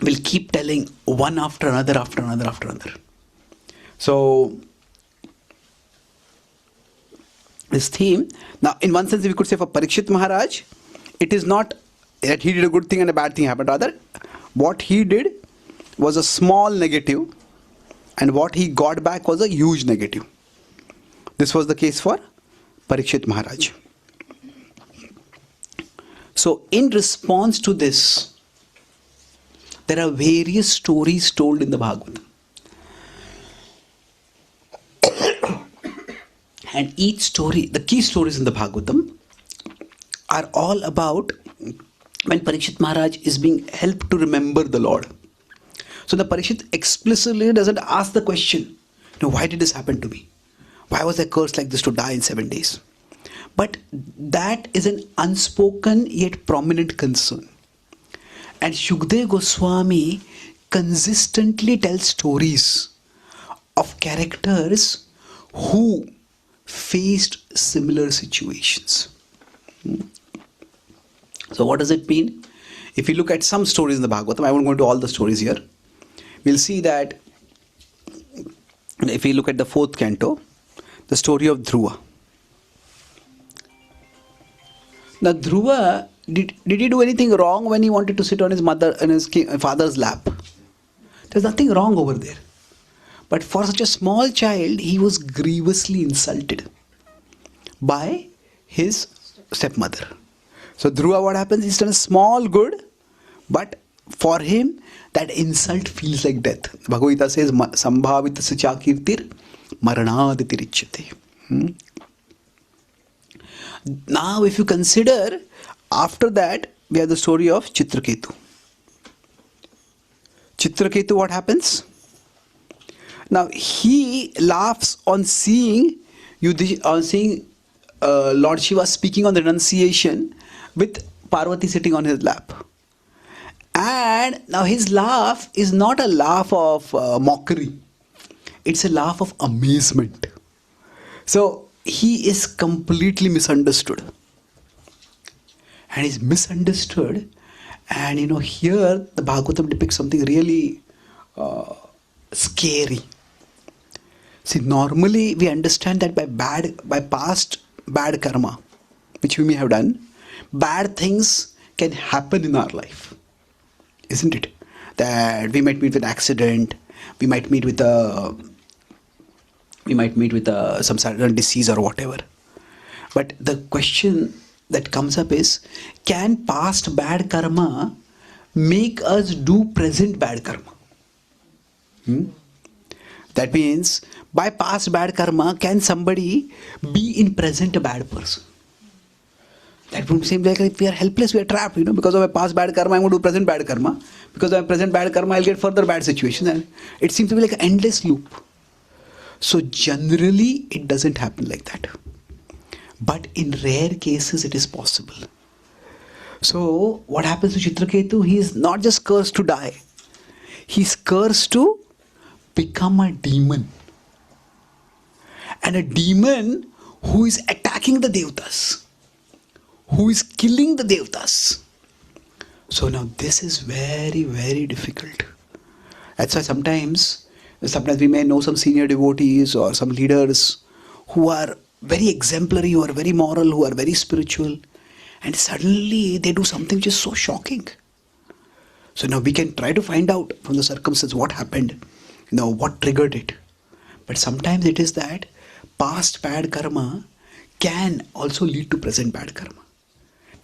Speaker 1: will keep telling one after another, after another, after another. So, this theme, now in one sense we could say for Parikshit Maharaj, it is not that he did a good thing and a bad thing happened. Rather, what he did was a small negative and what he got back was a huge negative. This was the case for Parikshit Maharaj. So, in response to this, there are various stories told in the Bhagavatam. And each story, the key stories in the Bhagavatam, are all about when Parikshit Maharaj is being helped to remember the Lord. So the Parikshit explicitly doesn't ask the question, why did this happen to me? Why was I cursed like this to die in 7 days? But that is an unspoken yet prominent concern. And Shukdev Goswami consistently tells stories of characters who faced similar situations. So what does it mean? If you look at some stories in the Bhagavatam, I won't go into all the stories here. We'll see that if we look at the 4th canto, the story of Dhruva. Now Dhruva, did he do anything wrong when he wanted to sit on his father's lap? There's nothing wrong over there. But for such a small child, he was grievously insulted by his stepmother. So Dhruva, what happens? He's done a small good, but for him, that insult feels like death. Bhagavad Gita says, Sambhavitasya chakirtir maranaditirichyate. Now, if you consider, after that, we have the story of Chitraketu. Chitraketu, what happens? Now, he laughs on seeing Lord Shiva speaking on the renunciation with Parvati sitting on his lap. And now his laugh is not a laugh of mockery. It's a laugh of amazement. So he is completely misunderstood. And he's misunderstood. And here the Bhagavatam depicts something really scary. See, normally we understand that by past bad karma, which we may have done, bad things can happen in our life. Isn't it? That we might meet with an accident, we might meet with some sudden disease or whatever. But the question that comes up is, can past bad karma make us do present bad karma? That means, by past bad karma, can somebody be in present a bad person? That would seem like if we are helpless, we are trapped, because of my past bad karma, I'm going to do present bad karma. Because of my present bad karma, I'll get further bad situations. And it seems to be like an endless loop. So generally, it doesn't happen like that. But in rare cases, it is possible. So what happens to Chitraketu? He is not just cursed to die. He's cursed to become a demon. And a demon who is attacking the Devatas, who is killing the Devatas. So now this is very, very difficult. That's why sometimes we may know some senior devotees or some leaders who are very exemplary, who are very moral, who are very spiritual, and suddenly they do something which is so shocking. So now we can try to find out from the circumstances what happened, what triggered it. But sometimes it is that past bad karma can also lead to present bad karma.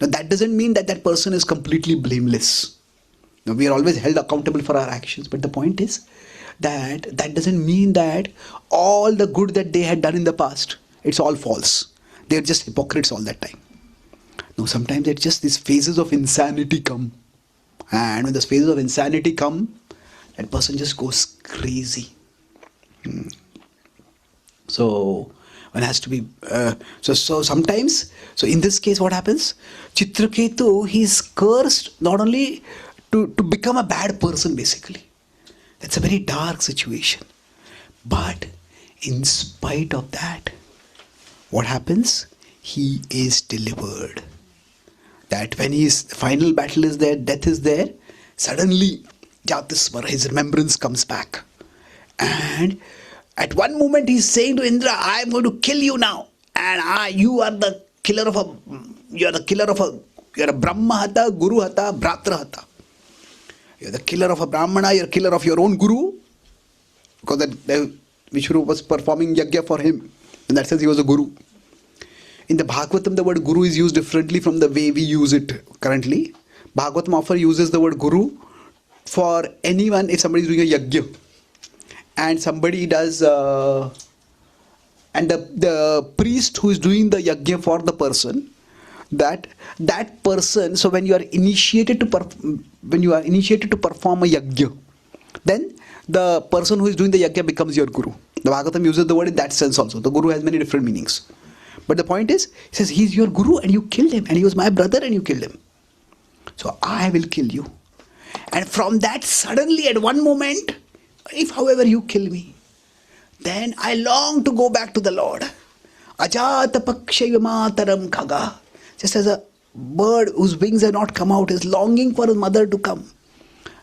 Speaker 1: Now that doesn't mean that person is completely blameless. Now, we are always held accountable for our actions, but the point is that that doesn't mean that all the good that they had done in the past, it's all false. They're just hypocrites all that time. No, sometimes it's just these phases of insanity come. And when those phases of insanity come, that person just goes crazy. So one has to be so sometimes, so in this case what happens, Chitraketu, he's cursed not only to become a bad person, basically. That's a very dark situation, but in spite of that, what happens, he is delivered. That when his final battle is there, death is there, suddenly Jatiswara, his remembrance comes back. And at one moment he's saying to Indra, I am going to kill you now. And you are the killer of you're a Brahma Hata, Guru Hata, Bhratra Hata. You're the killer of a Brahmana, you're a killer of your own Guru. Because Vishnu was performing yajna for him. In that sense, he was a Guru. In the Bhagavatam, the word Guru is used differently from the way we use it currently. Bhagavatam often uses the word Guru for anyone, if somebody is doing a yajna. And somebody does, and the priest who is doing the yajna for the person, that person, so when you are initiated to perform a yajna, then the person who is doing the yajna becomes your Guru. The Bhagavatam uses the word in that sense also. The Guru has many different meanings. But the point is, he says, he's your Guru and you killed him. And he was my brother and you killed him. So I will kill you. And from that, suddenly at one moment, if however you kill me, then I long to go back to the Lord. Ajata pakshayamataram khaga. Just as a bird whose wings have not come out is longing for his mother to come.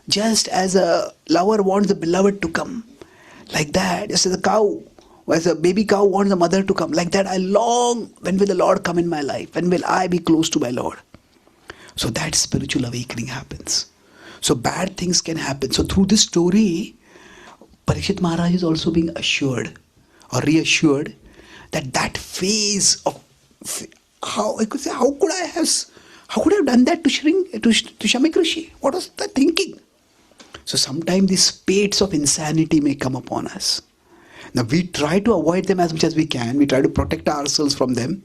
Speaker 1: Just as a lover wants the beloved to come. Like that, just as a cow, as a baby cow wants the mother to come. Like that, I long, when will the Lord come in my life? When will I be close to my Lord? So that spiritual awakening happens. So bad things can happen. So through this story, Parikshit Maharaj is also being assured or reassured that phase of how could I have done that to Shamik Rishi? What was the thinking? So sometimes these spades of insanity may come upon us. Now we try to avoid them as much as we can. We try to protect ourselves from them.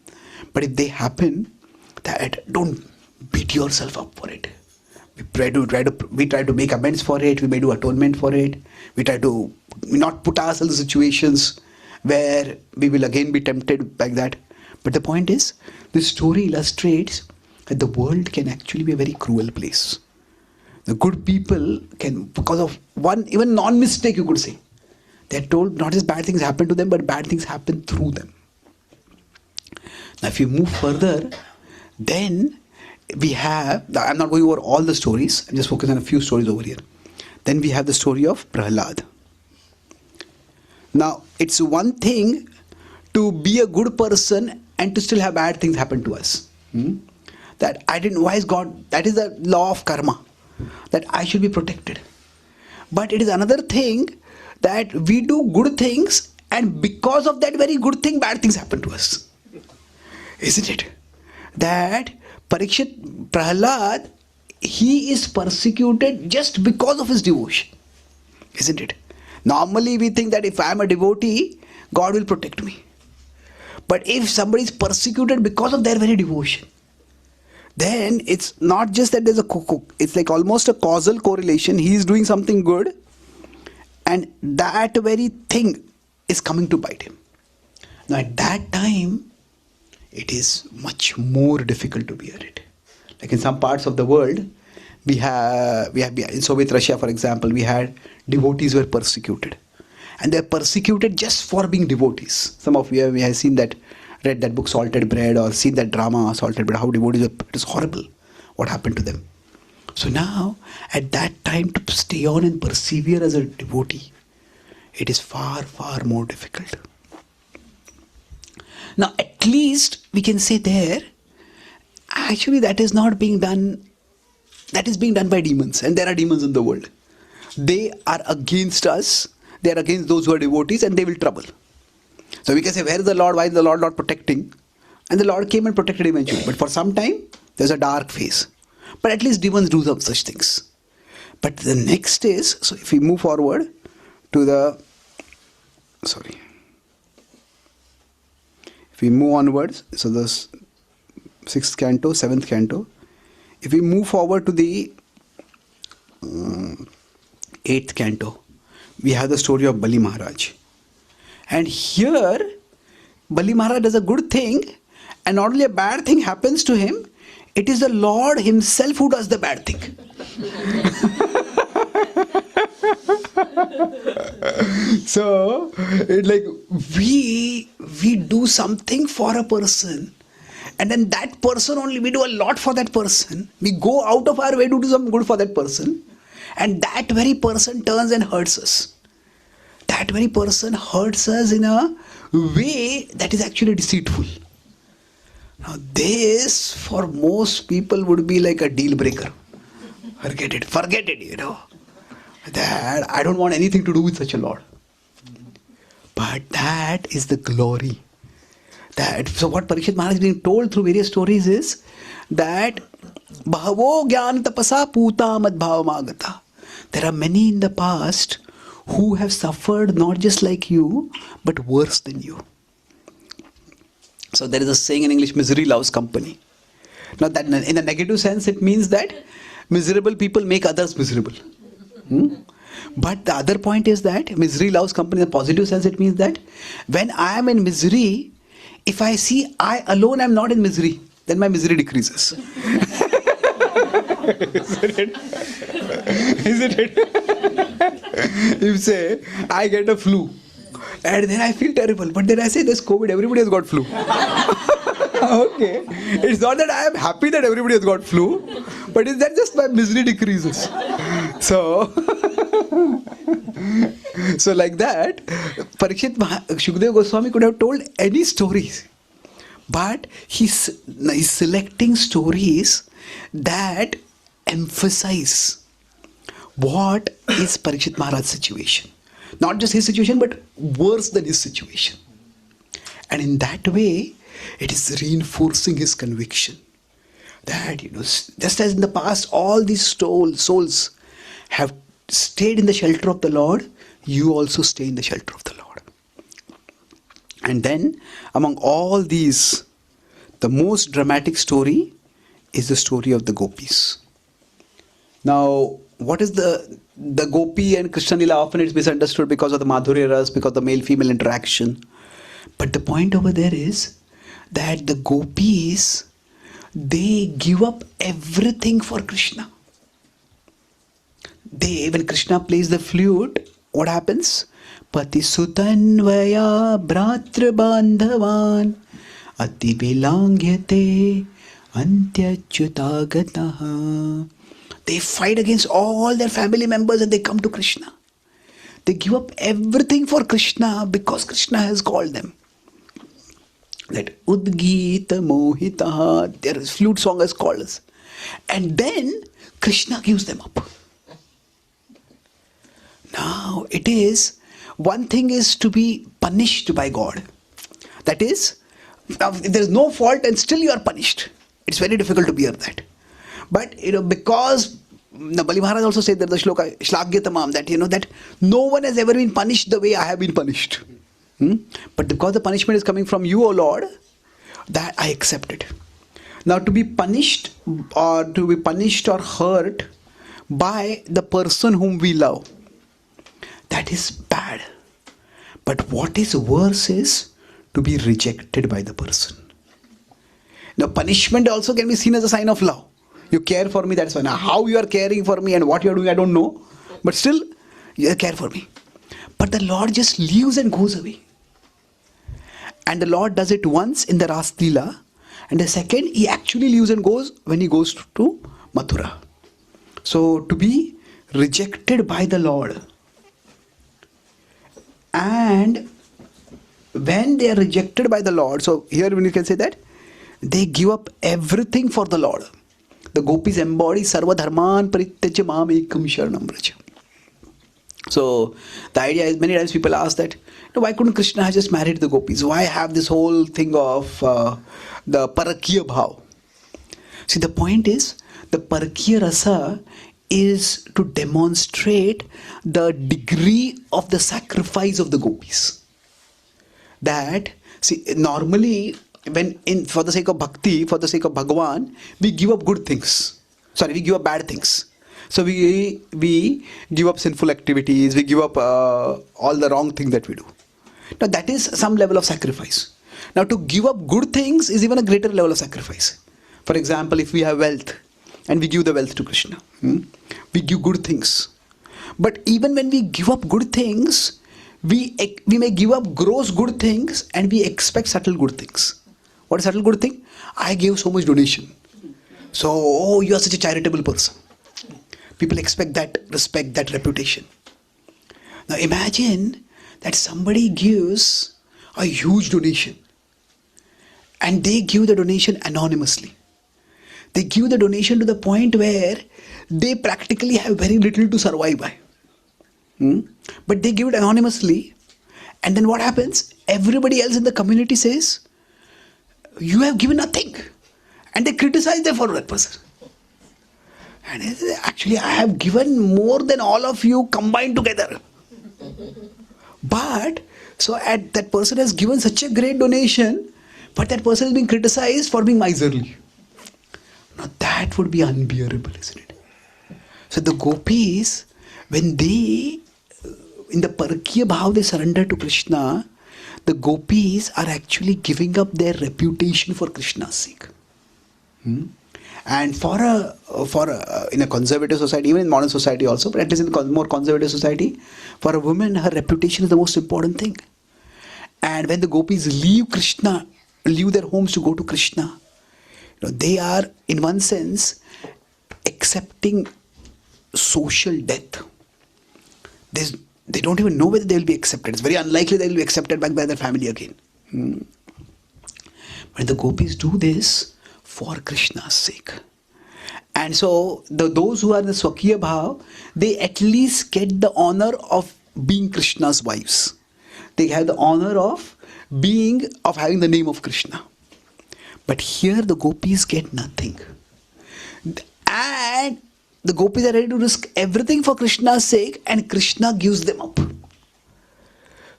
Speaker 1: But if they happen, don't beat yourself up for it. We try to make amends for it. We may do atonement for it. We try to not put ourselves in situations where we will again be tempted like that. But the point is, this story illustrates that the world can actually be a very cruel place. The good people can, because of one, even non-mistake you could say, they're told not just bad things happen to them, but bad things happen through them. Now if you move further, then we have, I'm not going over all the stories, I'm just focusing on a few stories over here. Then we have the story of Prahlad. Now it's one thing to be a good person and to still have bad things happen to us. Why is God, that is the law of karma, that I should be protected. But it is another thing that we do good things and because of that very good thing, bad things happen to us. Isn't it? That Prahlad, he is persecuted just because of his devotion. Isn't it? Normally we think that if I am a devotee, God will protect me. But if somebody is persecuted because of their very devotion, then it's not just that there's it's like almost a causal correlation. He is doing something good and that very thing is coming to bite him. Now at that time, it is much more difficult to bear it. Like in some parts of the world, we have in Soviet Russia, for example, we had devotees were persecuted. And they're persecuted just for being devotees. Some of you have seen that, read that book Salted Bread or seen that drama Salted Bread, how devotees were, it is horrible what happened to them. So now, at that time, to stay on and persevere as a devotee, it is far, far more difficult. Now, at least we can say there, actually that is not being done, that is being done by demons. And there are demons in the world. They are against us. They are against those who are devotees and they will trouble. So we can say, where is the Lord? Why is the Lord not protecting? And the Lord came and protected eventually. But for some time, there's a dark phase. But at least demons do some such things. But the next is, so if we move forward to the, if we move onwards, so the 6th canto, 7th canto, if we move forward to the 8th canto, we have the story of Bali Maharaj. And here, Bali Maharaj does a good thing, and not only a bad thing happens to him, it is the Lord himself who does the bad thing. So, it's like we do something for a person, and then that person only, we do a lot for that person. We go out of our way to do some good for that person, and that very person turns and hurts us. That very person hurts us in a way that is actually deceitful. Now this for most people would be like a deal breaker. Forget it, That I don't want anything to do with such a Lord. But that is the glory. So what Parikshit Maharaj is being told through various stories is that Bhavo Gyan Tapasa Puta Mad Bhavamagata. There are many in the past who have suffered not just like you, but worse than you. So there is a saying in English, misery loves company. Now that in a negative sense, it means that miserable people make others miserable. But the other point is that misery loves company. In a positive sense, it means that when I am in misery, if I see I alone am not in misery, then my misery decreases. Isn't it? If say, I get a flu, and then I feel terrible, but then I say, there's COVID, everybody has got flu. Okay. It's not that I am happy that everybody has got flu, but it's that just my misery decreases. So like that, Shukadeva Goswami could have told any stories, but he's selecting stories that emphasize what is Parikshit Maharaj's situation. Not just his situation, but worse than his situation. And in that way, it is reinforcing his conviction that, just as in the past, all these souls have stayed in the shelter of the Lord, you also stay in the shelter of the Lord. And then, among all these, the most dramatic story is the story of the gopis. Now, what is the gopi and Krishna Lila? Often it's misunderstood because of the Madhurya Ras, because of the male-female interaction. But the point over there is that the gopis, they give up everything for Krishna. When Krishna plays the flute, what happens? Pati sutanvaya bratra bandhavan ati vilangyate antyachyutagataha. They fight against all their family members and they come to Krishna. They give up everything for Krishna because Krishna has called them. That Udgita Mohitaha, their flute song has called us. And then Krishna gives them up. Now it is, one thing is to be punished by God. That is, now if there is no fault and still you are punished, it's very difficult to bear that. But because Bali Maharaj also said that the shloka Shlagya Tamam, that that no one has ever been punished the way I have been punished. But because the punishment is coming from you, O Lord, that I accept it. Now to be punished or hurt by the person whom we love, that is bad. But what is worse is to be rejected by the person. Now punishment also can be seen as a sign of love. You care for me, that's fine. Now how you are caring for me and what you are doing, I don't know. But still, you care for me. But the Lord just leaves and goes away. And the Lord does it once in the Ras Leela. And the second, he actually leaves and goes when he goes to Mathura. So to be rejected by the Lord. And when they are rejected by the Lord, so here when you can say that, they give up everything for the Lord. The gopis embody Sarva Dharman Parityaja Mam Ekam Sharanam Vraja. So the idea is, many times people ask that, why couldn't Krishna have just married the gopis? Why have this whole thing of the Parakiya Bhav? See, the point is, the Parakiya Rasa is to demonstrate the degree of the sacrifice of the gopis. That, see, normally for the sake of bhakti, for the sake of Bhagavan, we give up good things. Sorry, we give up bad things. So we give up sinful activities, we give up all the wrong things that we do. Now that is some level of sacrifice. Now to give up good things is even a greater level of sacrifice. For example, if we have wealth and we give the wealth to Krishna, we give good things. But even when we give up good things, we may give up gross good things and we expect subtle good things. What is subtle good thing? I gave so much donation. So, oh, you are such a charitable person. People expect that, respect that reputation. Now imagine that somebody gives a huge donation and they give the donation anonymously. They give the donation to the point where they practically have very little to survive by. But they give it anonymously, and then what happens? Everybody else in the community says, you have given nothing. And they criticize them for that person. And they say, actually, I have given more than all of you combined together. But, so that person has given such a great donation, but that person is being criticized for being miserly. Now that would be unbearable, isn't it? So the gopis, when they, in the Parakiya Bhav, they surrender to Krishna, the gopis are actually giving up their reputation for Krishna's sake. And in a conservative society, even in modern society also, but at least in a more conservative society, for a woman, her reputation is the most important thing. And when the gopis leave Krishna, leave their homes to go to Krishna, they are, in one sense, accepting social death. They don't even know whether they will be accepted. It's very unlikely they will be accepted back by their family again. But the gopis do this for Krishna's sake. And so those who are in the Swakiya Bhav, they at least get the honor of being Krishna's wives. They have the honor of having the name of Krishna. But here the gopis get nothing. And the gopis are ready to risk everything for Krishna's sake, and Krishna gives them up.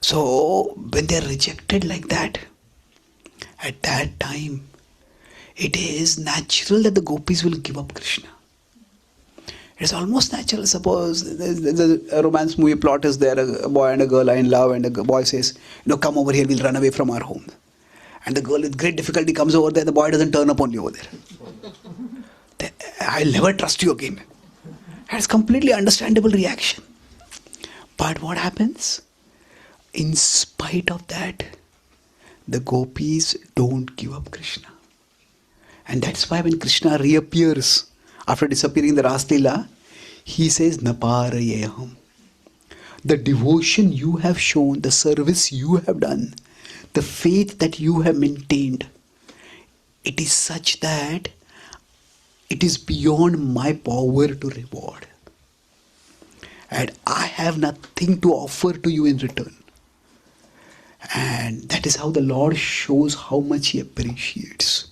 Speaker 1: So when they are rejected like that, at that time, it is natural that the gopis will give up Krishna. It's almost natural. Suppose there's a romance movie plot is there, a boy and a girl are in love, and the boy says, come over here, we'll run away from our home. And the girl with great difficulty comes over there, the boy doesn't turn up only over there. I'll never trust you again. And it's completely understandable reaction. But what happens? In spite of that, the gopis don't give up Krishna. And that's why when Krishna reappears after disappearing in the Ras Leela, he says, Naparayeham. The devotion you have shown, the service you have done, the faith that you have maintained, it is such that it is beyond my power to reward. And I have nothing to offer to you in return. And that is how the Lord shows how much He appreciates.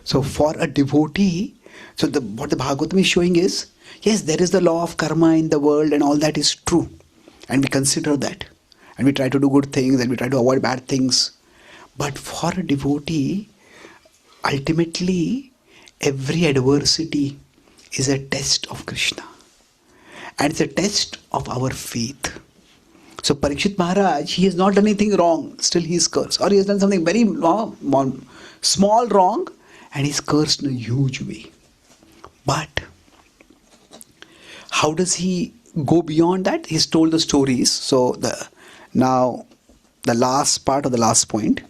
Speaker 1: So for a devotee, what the Bhagavatam is showing is, yes, there is the law of karma in the world and all that is true. And we consider that. And we try to do good things and we try to avoid bad things. But for a devotee, ultimately, every adversity is a test of Krishna. And it's a test of our faith. So Parikshit Maharaj, he has not done anything wrong, still he is cursed. Or he has done something very small wrong and he is cursed in a huge way. But how does he go beyond that? He's told the stories. So now the last part of the last point.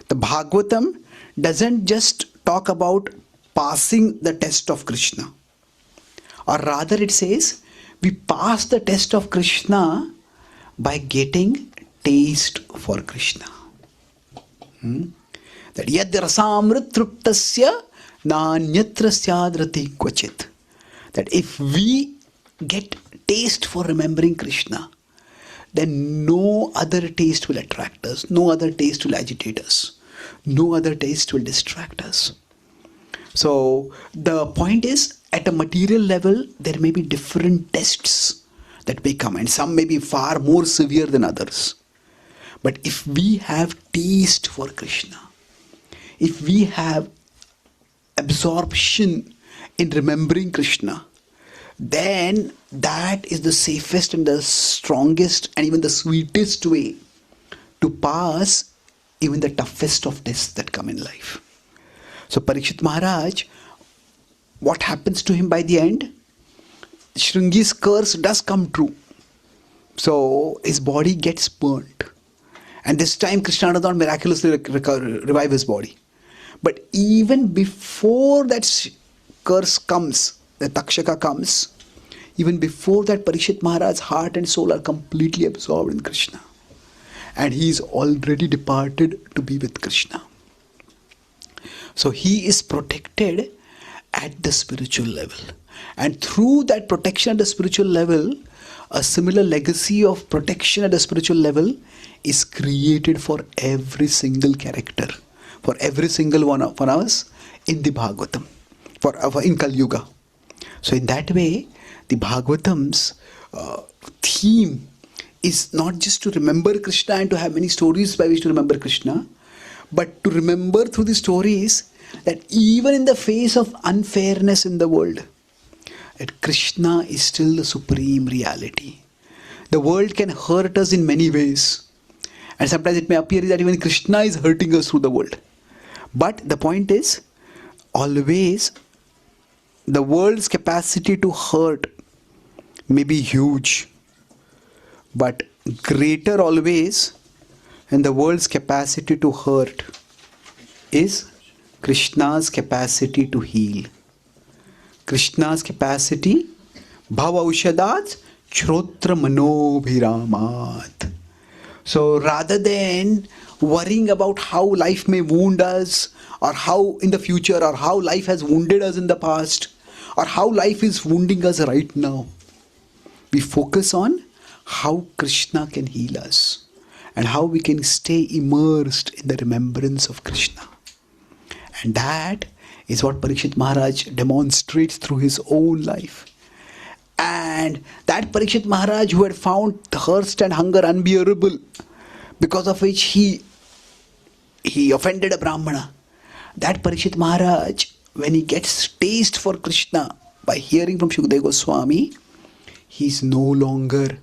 Speaker 1: The Bhagavatam doesn't just talk about passing the test of Krishna. Or rather it says, we pass the test of Krishna by getting taste for Krishna. That yadrasamrit truptasya nanyatra syadrati kvachit. That if we get taste for remembering Krishna, then no other taste will attract us, no other taste will agitate us, no other taste will distract us. So the point is, at a material level, there may be different tests that may come, and some may be far more severe than others. But if we have taste for Krishna, if we have absorption in remembering Krishna, then that is the safest and the strongest and even the sweetest way to pass even the toughest of tests that come in life. So Parikshit Maharaj, what happens to him by the end? Shringi's curse does come true. So his body gets burnt. And this time Krishna does not miraculously revive his body. But even before that curse comes, the Takshaka comes, even before that, Parikshit Maharaj's heart and soul are completely absorbed in Krishna. And he is already departed to be with Krishna. So he is protected at the spiritual level. And through that protection at the spiritual level, a similar legacy of protection at the spiritual level is created for every single character, for every single one of us in the Bhagavatam, in Kali Yuga. So in that way, the Bhagavatam's theme is not just to remember Krishna and to have many stories by which to remember Krishna, but to remember through the stories that even in the face of unfairness in the world, that Krishna is still the supreme reality. The world can hurt us in many ways. And sometimes it may appear that even Krishna is hurting us through the world. But the point is, always the world's capacity to hurt may be huge, but greater always than the world's capacity to hurt is Krishna's capacity to heal. Krishna's capacity, bhava ushadat shrotra manobhiramat. So rather than worrying about how life may wound us, or how in the future, or how life has wounded us in the past, or how life is wounding us right now, we focus on how Krishna can heal us and how we can stay immersed in the remembrance of Krishna. And that is what Parikshit Maharaj demonstrates through his own life. And that Parikshit Maharaj who had found thirst and hunger unbearable, because of which he offended a Brahmana, that Parikshit Maharaj, when he gets taste for Krishna by hearing from Shukadeva Goswami, he is no longer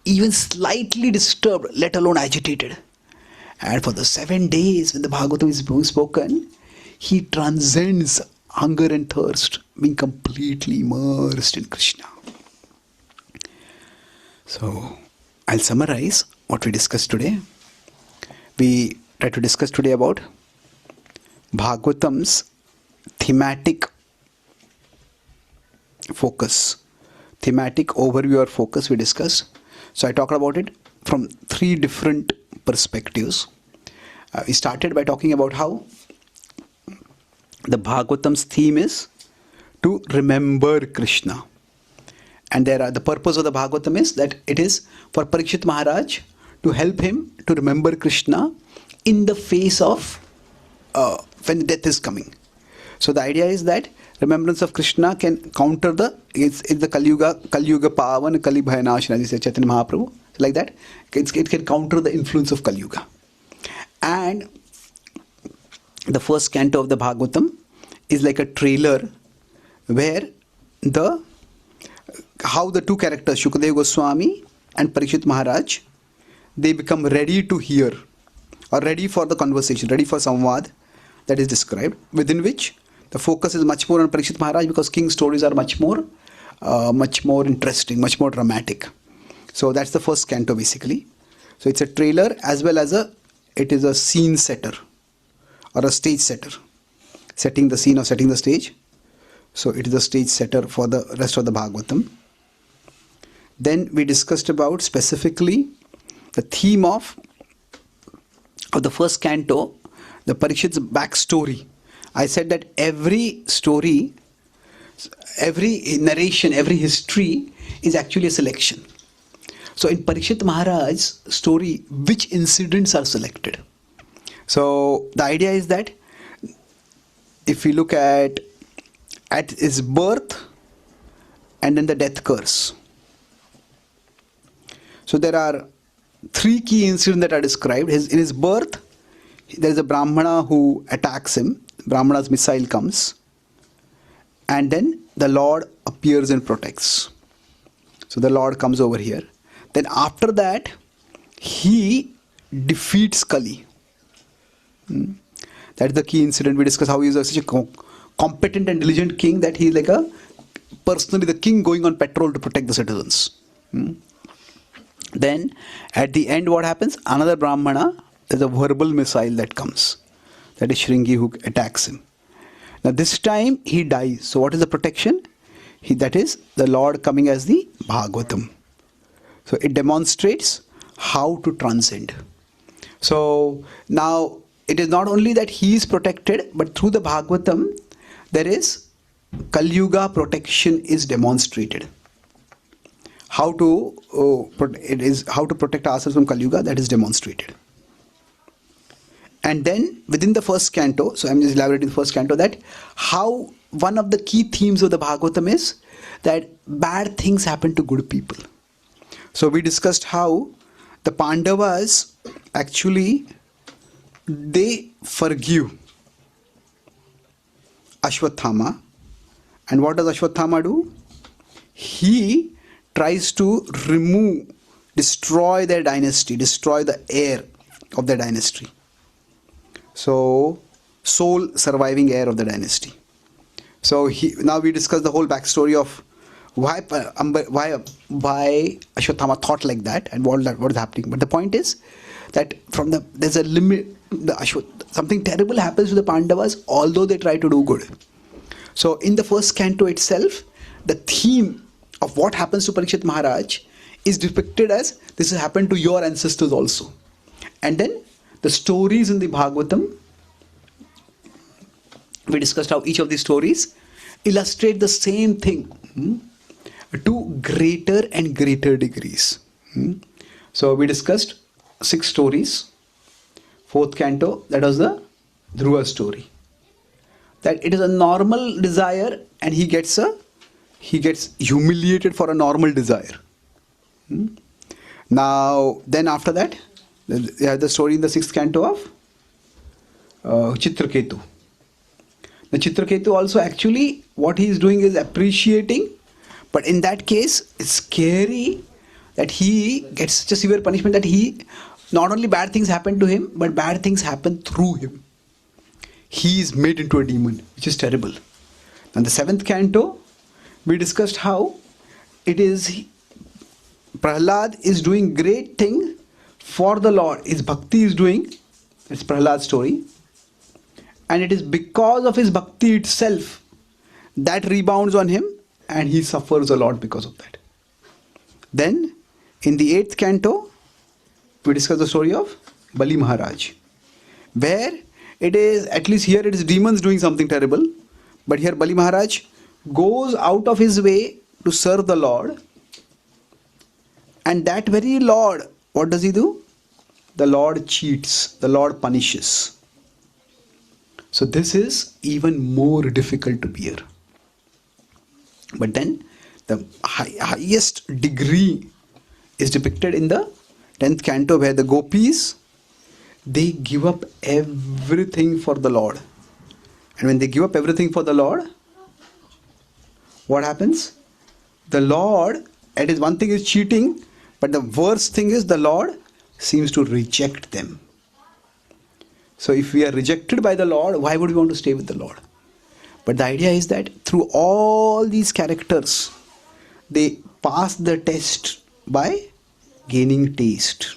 Speaker 1: even slightly disturbed, let alone agitated. And for the 7 days when the Bhagavatam is being spoken, he transcends hunger and thirst, being completely immersed in Krishna. So, I'll summarize what we discussed today. We try to discuss today about Bhagavatam's thematic focus, thematic overview or focus we discussed. So I talked about it from 3 different perspectives. We started by talking about how the Bhagavatam's theme is to remember Krishna. And the purpose of the Bhagavatam is that it is for Parikshit Maharaj to help him to remember Krishna in the face of when death is coming. So the idea is that remembrance of Krishna can counter it's the Kali Yuga Pavan, Kali Bhayanashana, as he said, Chaitanya Mahaprabhu, like that. It can counter the influence of Kali Yuga. And the first canto of the Bhagavatam is like a trailer where how the 2 characters, Shukadeva Goswami and Parikshit Maharaj, they become ready to hear or ready for the conversation, ready for samvad that is described, within which the focus is much more on Parikshit Maharaj because king's stories are much more interesting, much more dramatic. So that's the first canto basically. So it's a trailer as well as it is a scene setter or a stage setter, setting the scene or setting the stage. So it is a stage setter for the rest of the Bhagavatam. Then we discussed about specifically the theme of the first canto, the Parikshit's backstory. I said that every story, every narration, every history is actually a selection. So in Parikshit Maharaj's story, which incidents are selected? So the idea is that if we look at at his birth, and then the death curse. So there are three key incidents that are described. In his birth, there is a Brahmana who attacks him. Brahmana's missile comes. And then the Lord appears and protects. So the Lord comes over here. Then after that, he defeats Kali. That's the key incident. We discuss how he is such a competent and diligent king that he is like personally the king going on patrol to protect the citizens. Then at the end what happens? Another Brahmana, there's a verbal missile that comes. That is Shringi who attacks him. Now this time he dies. So what is the protection? That is the Lord coming as the Bhagavatam. So it demonstrates how to transcend. So now it is not only that he is protected, but through the Bhagavatam there is Kali Yuga protection is demonstrated. How to protect ourselves from Kali Yuga, that is demonstrated. And then within the first canto, so I'm just elaborating the first canto, that how one of the key themes of the Bhagavatam is that bad things happen to good people. So we discussed how the Pandavas actually they forgive Ashwathama. And what does Ashwathama do? He tries to destroy their dynasty, destroy the heir of their dynasty. So, sole surviving heir of the dynasty. So now we discuss the whole backstory of why Ashwathama thought like that and what is happening. But the point is that there's a limit. Something terrible happens to the Pandavas, although they try to do good. So in the first canto itself, the theme of what happens to Parikshit Maharaj is depicted as this has happened to your ancestors also. And then the stories in the Bhagavatam, we discussed how each of these stories illustrate the same thing to greater and greater degrees. So we discussed 6 stories. 4th canto, that was the Dhruva story. That it is a normal desire and he gets humiliated for a normal desire. Now, then after that, you have the story in the 6th canto of Chitraketu. The Chitraketu also actually, what he is doing is appreciating, but in that case, it's scary that he gets such a severe punishment that not only bad things happen to him, but bad things happen through him. He is made into a demon, which is terrible. And the 7th canto, we discussed how it is Prahlad is doing great thing for the Lord. His bhakti is doing, it's Prahlad's story. And it is because of his bhakti itself that rebounds on him and he suffers a lot because of that. Then in the 8th canto, we discuss the story of Bali Maharaj, where it is, at least here it is demons doing something terrible, but here Bali Maharaj goes out of his way to serve the Lord, and that very Lord, what does he do? The Lord cheats, the Lord punishes. So this is even more difficult to bear. But then the highest degree is depicted in the 10th canto, where the gopis, they give up everything for the Lord. And when they give up everything for the Lord, what happens? The Lord, it is one thing is cheating, but the worst thing is the Lord seems to reject them. So if we are rejected by the Lord, why would we want to stay with the Lord? But the idea is that through all these characters, they pass the test by gaining taste.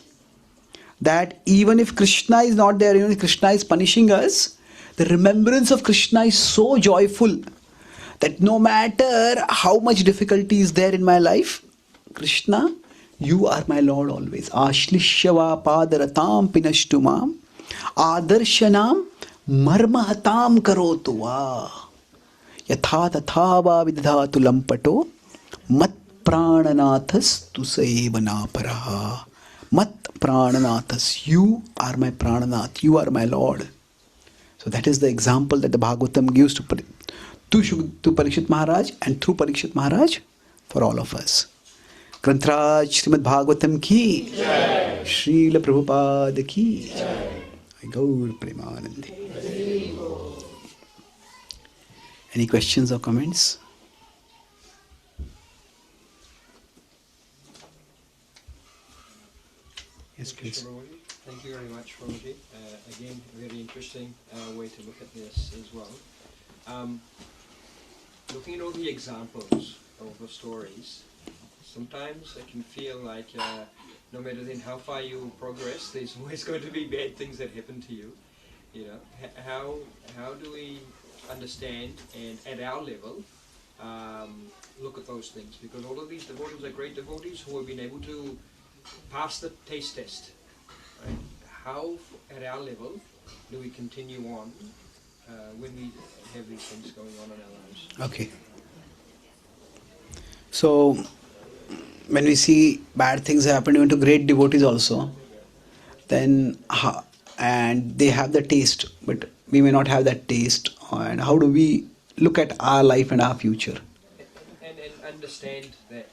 Speaker 1: That even if Krishna is not there, even if Krishna is punishing us, the remembrance of Krishna is so joyful that no matter how much difficulty is there in my life, Krishna, you are my Lord always. Ashlishyava padaratam pinashtumam adarshanam marmahatam karotu va yatha tatha va vidhatu lampato mat prananathas tuseva naparaha. Mat prananathas, you are my prananath, you are my Lord. So that is the example that the Bhagavatam gives to to Parikshit Maharaj, and through Parikshit Maharaj for all of us. Grantraj Śrīmad-Bhāgavatam ki Jai. Srila Prabhupada ki Jai. Gaur Premanandi. Any questions or comments? Yes, please.
Speaker 6: Thank you very much, Prabhuji. Again, very interesting way to look at this as well. Looking at all the examples of the stories, sometimes I can feel like no matter then how far you progress, there's always going to be bad things that happen to you. You know, how do we understand and at our level look at those things? Because all of these devotees are great devotees who have been able to pass the taste test. Right? How, at our level, do we continue on when we have these things going on in our lives?
Speaker 1: Okay. So, when we see bad things happen even to great devotees also, then and they have the taste, but we may not have that taste. And how do we look at our life and our future?
Speaker 6: And understand that,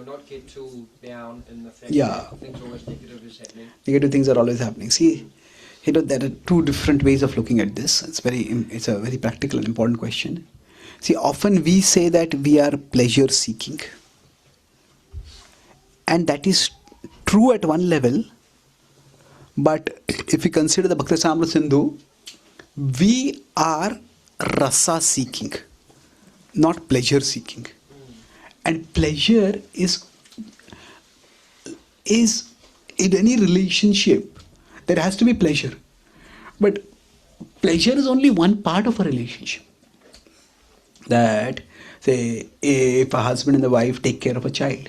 Speaker 6: not get too down in the fact
Speaker 1: Yeah.
Speaker 6: that things always negative is happening.
Speaker 1: Negative things are always happening. See, there are two different ways of looking at this. It's a very practical and important question. See, often we say that we are pleasure seeking. And that is true at one level. But if we consider the Bhakti Samra Sindhu, we are rasa seeking, not pleasure seeking. And pleasure is in any relationship, there has to be pleasure. But pleasure is only one part of a relationship. That, say, if a husband and the wife take care of a child.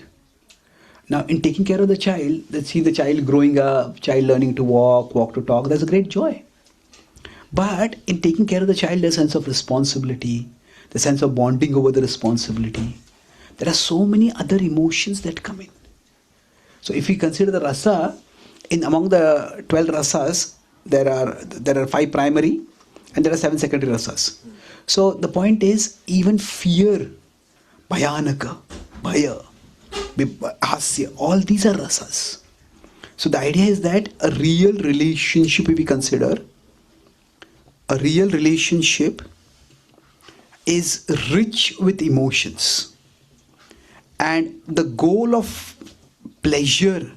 Speaker 1: Now, in taking care of the child, they see the child growing up, child learning to walk to talk, there's a great joy. But in taking care of the child, there's a sense of responsibility, the sense of bonding over the responsibility. There are so many other emotions that come in. So if we consider the rasa, among the 12 rasas, there are 5 primary and there are 7 secondary rasas. So the point is, even fear, bhayanaka, bhaya, hasya, all these are rasas. So the idea is that a real relationship, if we consider, a real relationship is rich with emotions. And the goal of pleasure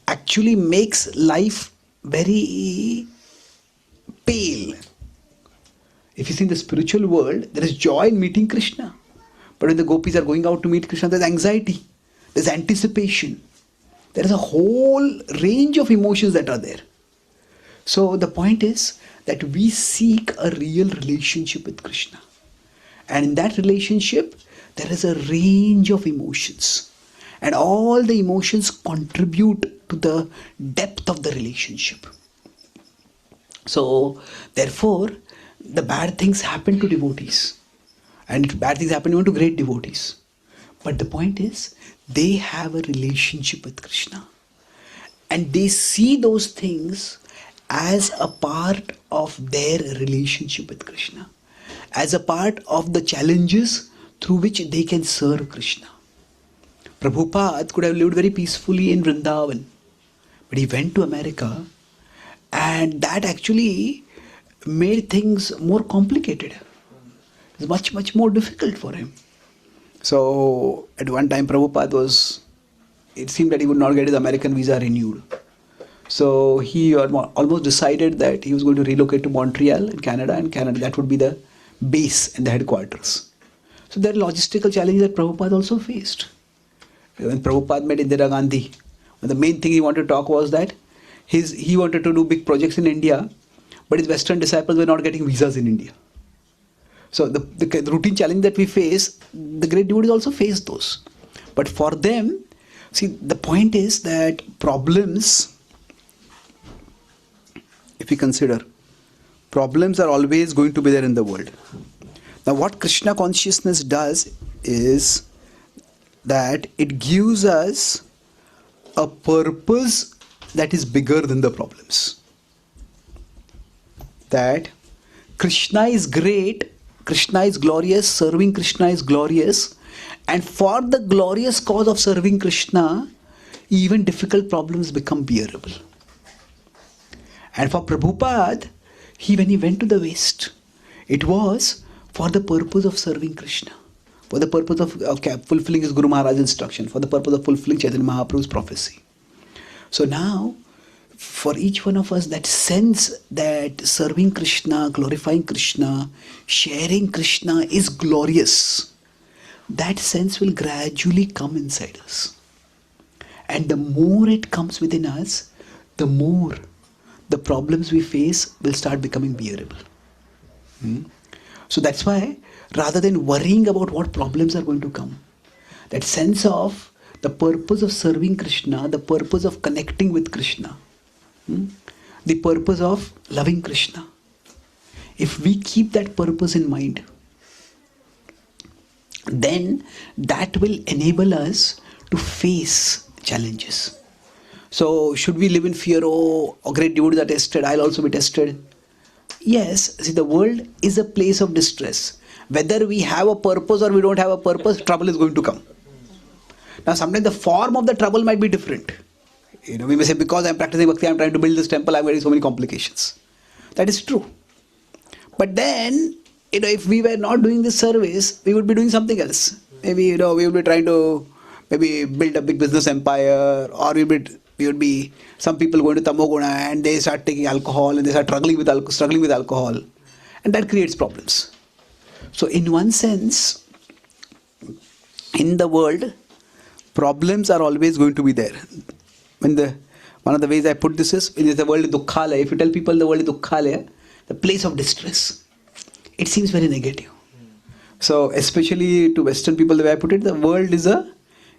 Speaker 1: actually makes life very pale. If you see in the spiritual world, there is joy in meeting Krishna. But when the gopis are going out to meet Krishna, there's anxiety, there's anticipation. There is a whole range of emotions that are there. So the point is that we seek a real relationship with Krishna. And in that relationship, there is a range of emotions. And all the emotions contribute to the depth of the relationship. So, therefore, the bad things happen to devotees. And bad things happen even to great devotees. But the point is, they have a relationship with Krishna. And they see those things as a part of their relationship with Krishna. As a part of the challenges through which they can serve Krishna. Prabhupada could have lived very peacefully in Vrindavan. But he went to America and that actually made things more complicated. It was much, much more difficult for him. So at one time it seemed that he would not get his American visa renewed. So he almost decided that he was going to relocate to Montreal in Canada, and that would be the base and the headquarters. So there are logistical challenges that Prabhupada also faced. When Prabhupada met Indira Gandhi, the main thing he wanted to talk was that he wanted to do big projects in India, but his Western disciples were not getting visas in India. So the routine challenge that we face, the great devotees also face those. But for them, see, the point is that problems, if we consider, problems are always going to be there in the world. Now what Krishna consciousness does is that it gives us a purpose that is bigger than the problems. That Krishna is great Krishna is glorious, serving Krishna is glorious, and for the glorious cause of serving Krishna, even difficult problems become bearable. And for Prabhupada, when he went to the West, it was for the purpose of serving Krishna, for the purpose of fulfilling his Guru Maharaj's instruction, for the purpose of fulfilling Chaitanya Mahaprabhu's prophecy. So now, for each one of us, that sense that serving Krishna, glorifying Krishna, sharing Krishna is glorious, that sense will gradually come inside us. And the more it comes within us, the more the problems we face will start becoming bearable. So that's why, rather than worrying about what problems are going to come, that sense of the purpose of serving Krishna, the purpose of connecting with Krishna, the purpose of loving Krishna, if we keep that purpose in mind, then that will enable us to face challenges. So, should we live in fear? Oh, great devotees are tested, I'll also be tested. Yes, see, the world is a place of distress. Whether we have a purpose or we don't have a purpose, trouble is going to come. Now, sometimes the form of the trouble might be different. We may say, because I'm practicing bhakti, I'm trying to build this temple, I'm getting so many complications. That is true. But then, if we were not doing this service, we would be doing something else. Maybe, we would be trying to maybe build a big business empire, or we would be some people going to Tamoguna and they start taking alcohol and they start struggling with alcohol, and that creates problems. So in one sense, in the world, problems are always going to be there. One of the ways I put this is, the world is dukkhalaya. If you tell people the world is dukkhalaya, the place of distress, it seems very negative. So especially to Western people, the way I put it, the world is a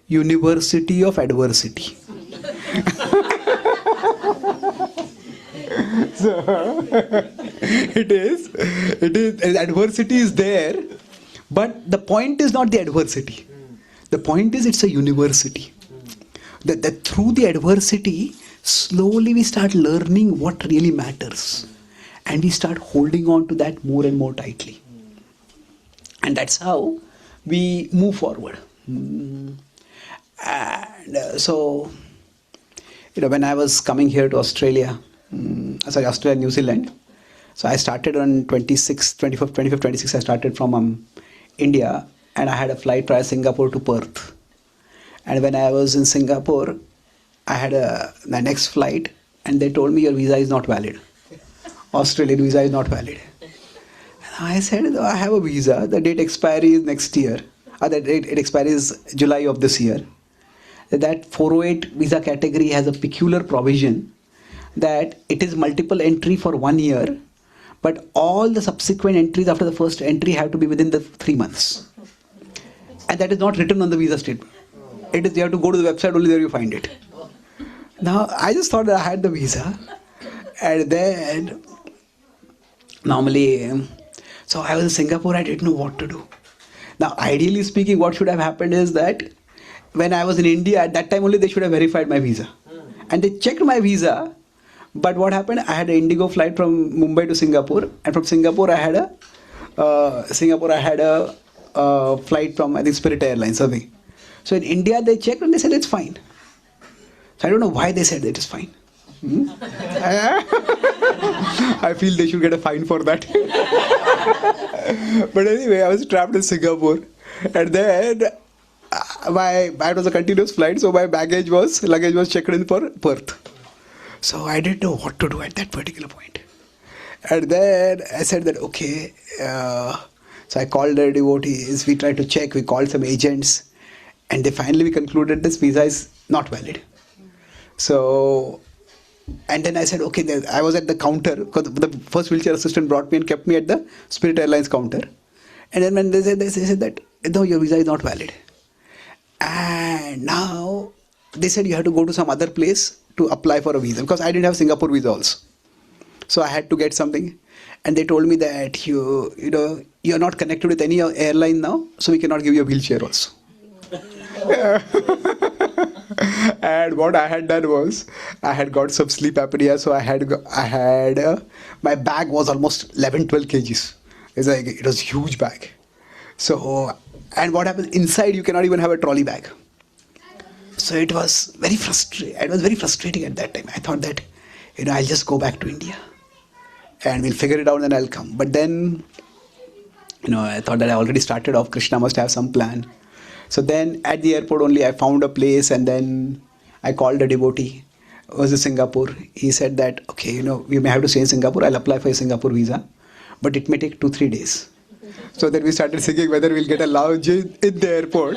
Speaker 1: university of adversity. So it is adversity is there, but the point is not the adversity. The point is, it's a university. That through the adversity, slowly we start learning what really matters, and we start holding on to that more and more tightly. And that's how we move forward. And so, when I was coming here to Australia, Australia, New Zealand, so I started on 25th, 26th, I started from India, and I had a flight via Singapore to Perth. And when I was in Singapore, I had the next flight, and they told me your visa is not valid. Australian visa is not valid. And I said, I have a visa, the date expiry is next year. The date expiry is July of this year. That 408 visa category has a peculiar provision that it is multiple entry for 1 year, but all the subsequent entries after the first entry have to be within the 3 months. And that is not written on the visa statement. It is, you have to go to the website, only there you find it. Now, I just thought that I had the visa. And then, normally, so I was in Singapore, I didn't know what to do. Now, ideally speaking, what should have happened is that when I was in India, at that time only they should have verified my visa. And they checked my visa, but what happened, I had an Indigo flight from Mumbai to Singapore, and from Singapore I had a flight from, I think, Spirit Airlines, something. So in India they checked and they said it's fine. So I don't know why they said it is fine. I feel they should get a fine for that. But anyway, I was trapped in Singapore, and then it was a continuous flight, so my luggage was checked in for Perth. So I didn't know what to do at that particular point. And then I said that, okay, so I called the devotees, we tried to check, we called some agents, and we concluded this visa is not valid. So, and then I said, okay, I was at the counter, because the first wheelchair assistant brought me and kept me at the Spirit Airlines counter. And then when they said that, no, your visa is not valid. And now they said you have to go to some other place to apply for a visa, because I didn't have Singapore visa also. So I had to get something, and they told me that you're not connected with any airline now, so we cannot give you a wheelchair also. And what I had done was, I had got some sleep apnea, so I had my bag was almost 11-12 kgs. It's like, it was a huge bag. So, and what happens inside, you cannot even have a trolley bag. So it was very frustrating. It was very frustrating at that time. I thought that, I'll just go back to India and we'll figure it out and then I'll come. But then, I thought that I already started off. Krishna must have some plan. So then at the airport only I found a place, and then I called a devotee. It was in Singapore. He said that, okay, we may have to stay in Singapore. I'll apply for a Singapore visa, but it may take 2-3 days. So then we started thinking whether we'll get a lounge in the airport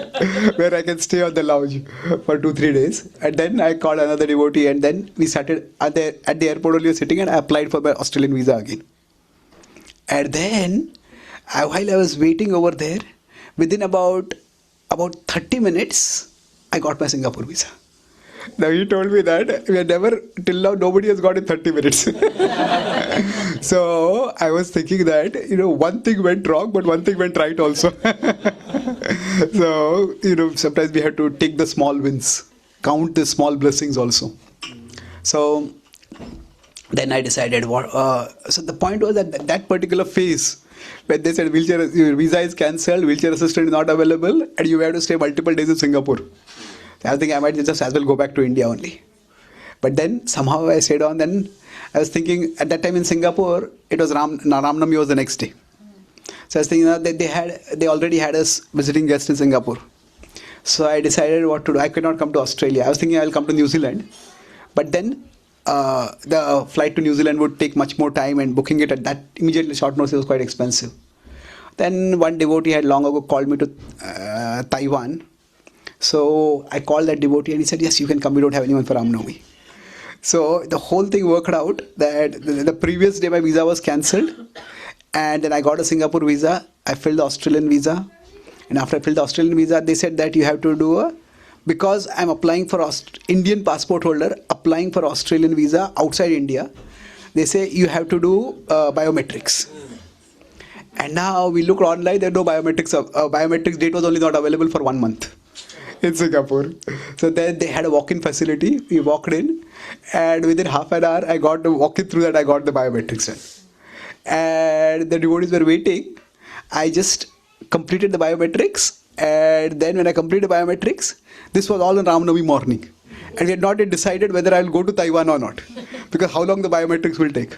Speaker 1: where I can stay on the lounge for 2-3 days. And then I called another devotee, and then we started at the airport only sitting, and I applied for my Australian visa again. And then while I was waiting over there, within about 30 minutes, I got my Singapore visa. Now he told me that till now nobody has got in 30 minutes. So I was thinking that, one thing went wrong, but one thing went right also. So, sometimes we have to take the small wins, count the small blessings also. So then I decided so the point was that particular phase, when they said your visa is cancelled, wheelchair assistant is not available, and you have to stay multiple days in Singapore. I think I might just as well go back to India only. But then somehow I stayed on. Then I was thinking, at that time in Singapore, it was Ram Navami was the next day. So I was thinking that they already had us visiting guests in Singapore. So I decided what to do. I could not come to Australia. I was thinking I'll come to New Zealand. But then the flight to New Zealand would take much more time, and booking it at that immediately short notice was quite expensive. Then one devotee had long ago called me to Taiwan. So I called that devotee and he said, yes, you can come, we don't have anyone for Ram Navami. So the whole thing worked out that the previous day my visa was cancelled, and then I got a Singapore visa. I filled the Australian visa, and after I filled the Australian visa, they said that you have to do because I'm applying for Indian passport holder, applying for Australian visa outside India, they say you have to do biometrics. And now we looked online, there are no biometrics. Biometrics date was only not available for 1 month in Singapore. So then they had a walk-in facility. We walked in, and within half an hour, I got walking through that. I got the biometrics done, and the devotees were waiting. I just completed the biometrics, and then when I completed the biometrics, this was all on Ram Navami morning, and we had not yet decided whether I will go to Taiwan or not, because how long the biometrics will take.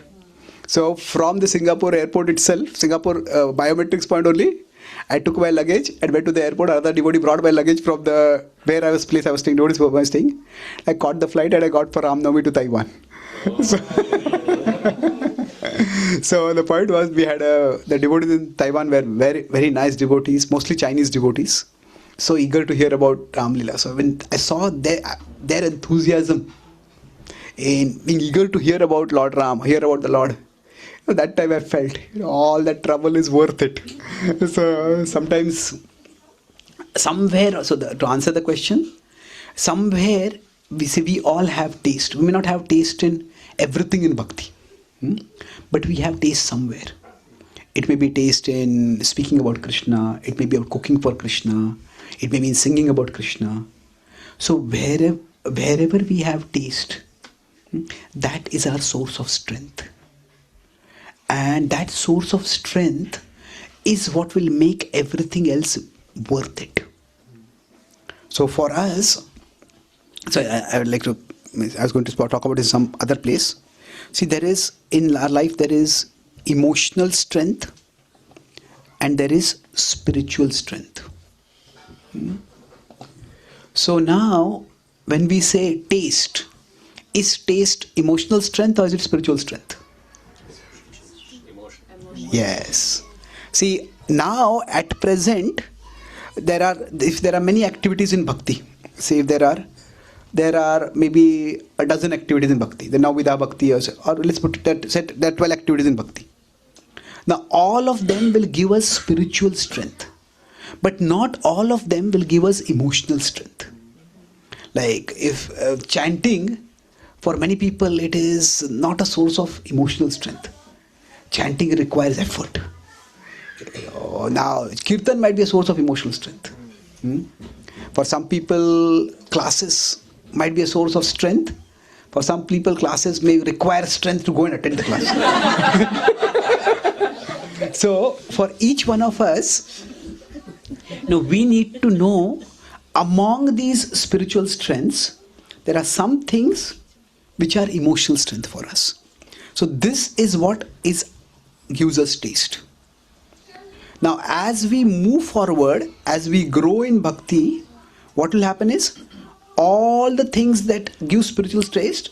Speaker 1: So from the Singapore airport itself, Singapore biometrics point only, I took my luggage and went to the airport. Another devotee brought my luggage from where I was staying. Devotees were staying. I caught the flight and I got for Ram Navami to Taiwan. So the point was, we had the devotees in Taiwan were very, very nice devotees, mostly Chinese devotees, so eager to hear about Ram Lila. So when I saw their enthusiasm in being eager to hear about Lord Ram, hear about the Lord, that time I felt all that trouble is worth it. So sometimes, somewhere, to answer the question, somewhere we all have taste. We may not have taste in everything in bhakti, but we have taste somewhere. It may be taste in speaking about Krishna, it may be about cooking for Krishna, it may be in singing about Krishna. So wherever we have taste, that is our source of strength. And that source of strength is what will make everything else worth it. So for us, I would like to, I was going to talk about this in some other place. See, there is, in our life, there is emotional strength and there is spiritual strength. So now, when we say taste, is taste emotional strength or is it spiritual strength? Yes. See, now at present, if there are many activities in bhakti, say if there are maybe a dozen activities in bhakti, then now with our bhakti, or let's put it that, say there are 12 activities in bhakti. Now all of them will give us spiritual strength, but not all of them will give us emotional strength. Like if chanting, for many people it is not a source of emotional strength. Chanting requires effort. Now, kirtan might be a source of emotional strength. For some people, classes might be a source of strength. For some people, classes may require strength to go and attend the class. So for each one of us, we need to know among these spiritual strengths, there are some things which are emotional strength for us. So this is what gives us taste. Now as we move forward, as we grow in bhakti, what will happen is all the things that give spiritual strength,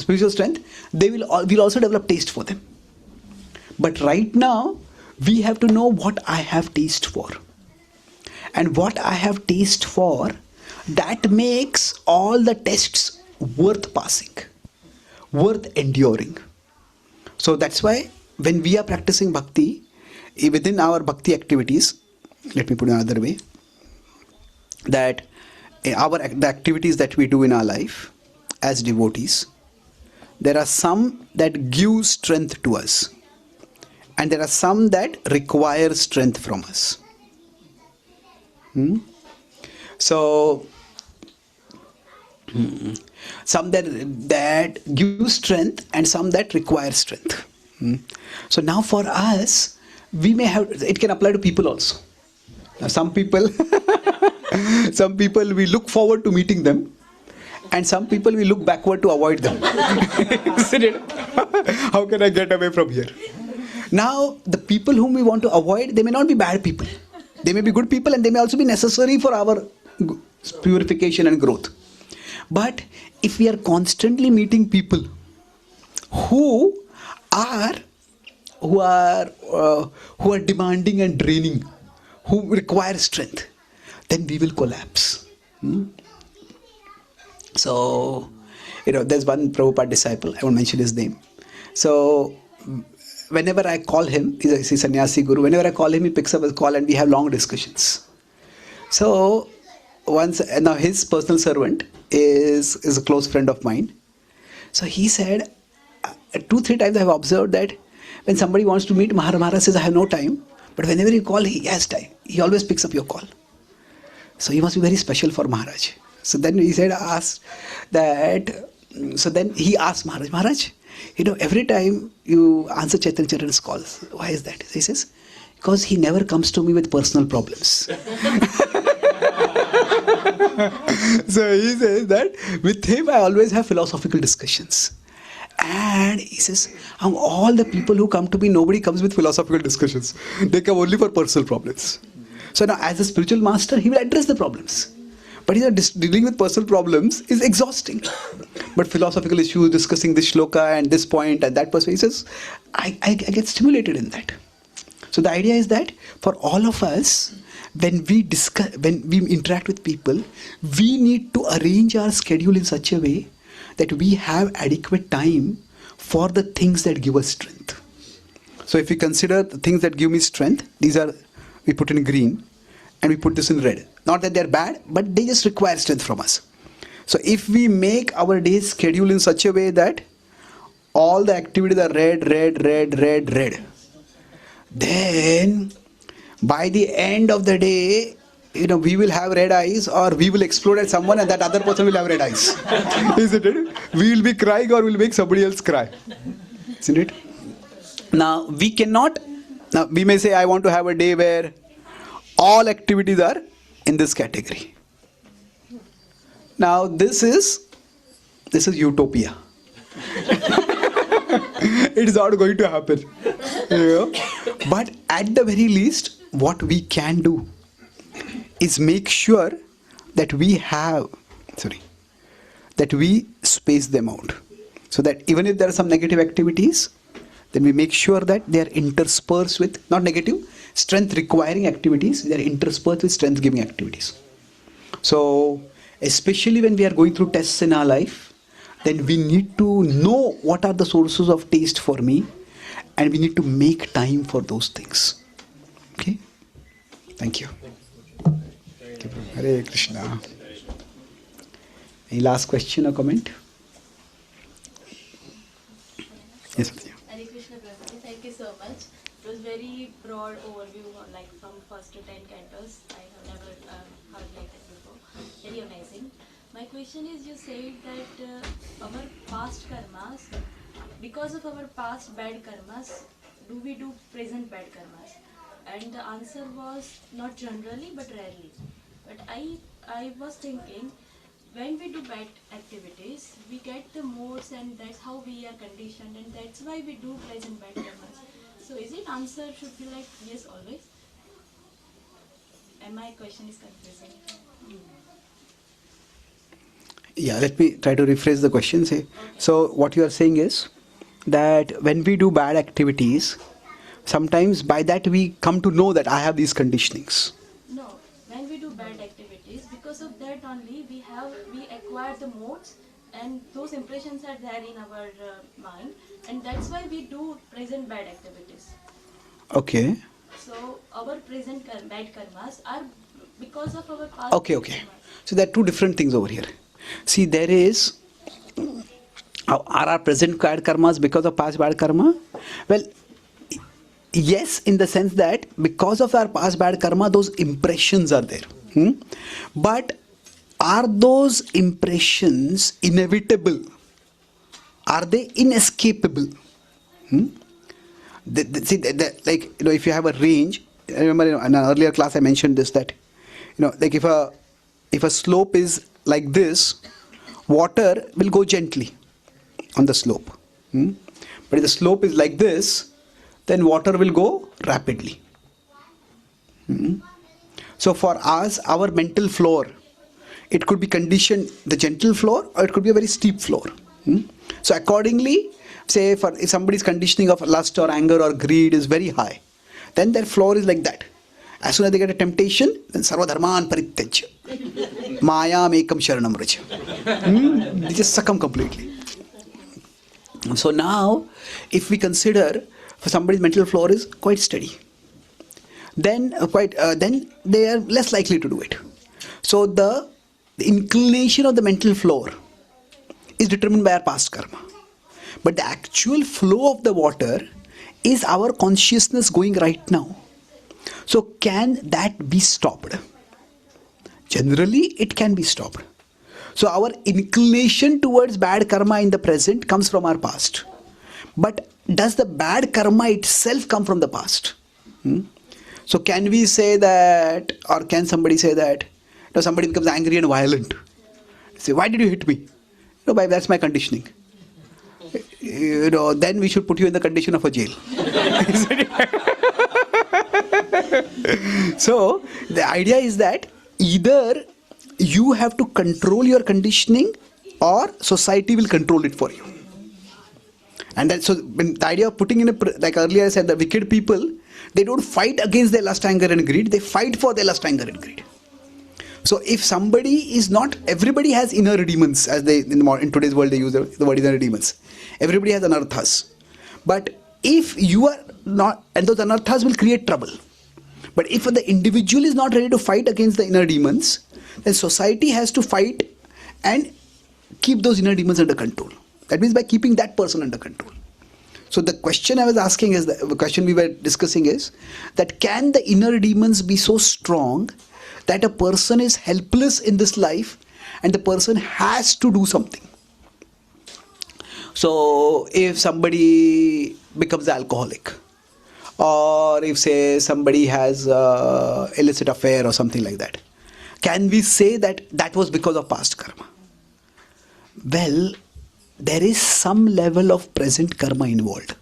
Speaker 1: we'll also develop taste for them. But right now, we have to know what I have taste for. And what I have taste for, that makes all the tests worth passing, worth enduring. So that's why when we are practicing bhakti, within our bhakti activities, let me put it another way, that the activities that we do in our life as devotees, there are some that give strength to us, and there are some that require strength from us. So some that give strength and some that require strength. So now for us, we may have, it can apply to people also. Now some people we look forward to meeting them, and some people we look backward to avoid them. Isn't it? How can I get away from here? Now the people whom we want to avoid, they may not be bad people. They may be good people, and they may also be necessary for our purification and growth. But if we are constantly meeting people who are demanding and draining, who require strength, then we will collapse. So, there's one Prabhupada disciple, I won't mention his name. So, whenever I call him, he's a sannyasi guru, whenever I call him, he picks up his call and we have long discussions. So, now his personal servant is a close friend of mine. So he said, 2-3 times I have observed that when somebody wants to meet, Maharaj says, I have no time. But whenever you call, he has time. He always picks up your call. So he must be very special for Maharaj. So then he asked Maharaj, every time you answer Chaitanya Charan's calls, why is that? He says, because he never comes to me with personal problems. So he says that with him I always have philosophical discussions. And he says, among all the people who come to me, nobody comes with philosophical discussions. They come only for personal problems. So now as a spiritual master, he will address the problems. But dealing with personal problems is exhausting. But philosophical issues, discussing this shloka and this point and that person, he says, I get stimulated in that. So the idea is that for all of us, when we interact with people, we need to arrange our schedule in such a way that we have adequate time for the things that give us strength. So if we consider the things that give me strength, we put in green and we put this in red. Not that they're bad, but they just require strength from us. So if we make our day's schedule in such a way that all the activities are red, then by the end of the day, we will have red eyes, or we will explode at someone and that other person will have red eyes. Isn't it? We will be crying or we'll make somebody else cry. Isn't it? Now, we may say, I want to have a day where all activities are in this category. Now, this is utopia. It is not going to happen. But at the very least, what we can do is make sure that we space them out. So that even if there are some negative activities, then we make sure that they are interspersed with, not negative, strength requiring activities, they are interspersed with strength giving activities. So, especially when we are going through tests in our life, then we need to know what are the sources of taste for me, and we need to make time for those things. Okay? Thank you. Hare Krishna. Any last question or comment? Yes, Satya.
Speaker 7: Hare Krishna, Prabhupada. Thank you so much. It was very broad overview, like from first to 10 cantos. I have never heard like that before. Very amazing. My question is, you said that our past karmas, because of our past bad karmas, do we do present bad karmas? And the answer was not generally but rarely. But I was thinking, when we do bad activities, we get the modes, and that's how we are conditioned, and that's why we do present bad karmas. So is it answer should be like yes always? And my question is confusing.
Speaker 1: Yeah, let me try to rephrase the question. Say, so what you are saying is that when we do bad activities, sometimes by that we come to know that I have these conditionings.
Speaker 7: No, when we do bad activities, because of that only we acquire the modes, and those impressions are there in our mind, and that's why we do present bad activities.
Speaker 1: Okay.
Speaker 7: So our present bad karmas are because of our past.
Speaker 1: Okay. So there are two different things over here. See, there is, are our present bad karmas because of past bad karma? Well, yes, in the sense that because of our past bad karma, those impressions are there. But are those impressions inevitable? Are they inescapable? Like, if you have a range, I remember in an earlier class I mentioned this, that, like if a slope is like this, water will go gently on the slope. But if the slope is like this, then water will go rapidly. So for us, our mental floor, it could be conditioned the gentle floor, or it could be a very steep floor. So accordingly, say if somebody's conditioning of lust or anger or greed is very high, then their floor is like that. As soon as they get a temptation, then sarva dharman parityajya mayam ekam sharanam vraja. They just succumb completely. So now, if we consider for somebody's mental floor is quite steady, then they are less likely to do it. So the inclination of the mental floor is determined by our past karma. But the actual flow of the water is our consciousness going right now. So can that be stopped? Generally, it can be stopped. So our inclination towards bad karma in the present comes from our past. But does the bad karma itself come from the past? So can we say that, or can somebody say that, somebody becomes angry and violent? Say, why did you hit me? That's my conditioning. Then we should put you in the condition of a jail. So the idea is that either you have to control your conditioning, or society will control it for you. And that, so when the idea of putting in like earlier I said, the wicked people, they don't fight against their lust, anger and greed, they fight for their lust, anger and greed. So if somebody is not, everybody has inner demons, as they in today's world they use the word inner demons. Everybody has anarthas. But if you are not, and those anarthas will create trouble. But if the individual is not ready to fight against the inner demons, then society has to fight and keep those inner demons under control. That means by keeping that person under control. So the question I was asking is, the question we were discussing is, that can the inner demons be so strong that a person is helpless in this life and the person has to do something? So if somebody becomes alcoholic, or if say somebody has illicit affair or something like that, can we say that that was because of past karma? Well, there is some level of present karma involved.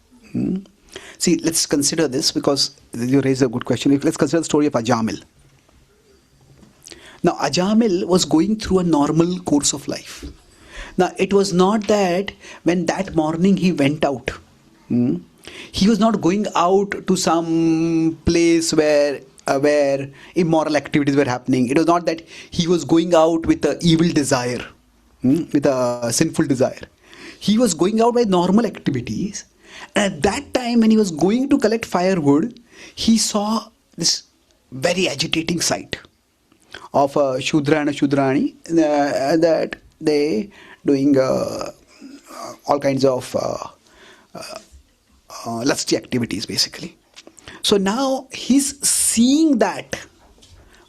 Speaker 1: See, let's consider this, because you raised a good question. Let's consider the story of Ajamil. Now, Ajamil was going through a normal course of life. Now, it was not that when that morning he went out, he was not going out to some place where immoral activities were happening. It was not that he was going out with an evil desire, with a sinful desire. He was going out by normal activities. And at that time, when he was going to collect firewood, he saw this very agitating sight of a Shudra and a Shudrani, that they doing all kinds of lusty activities, basically. So now his seeing that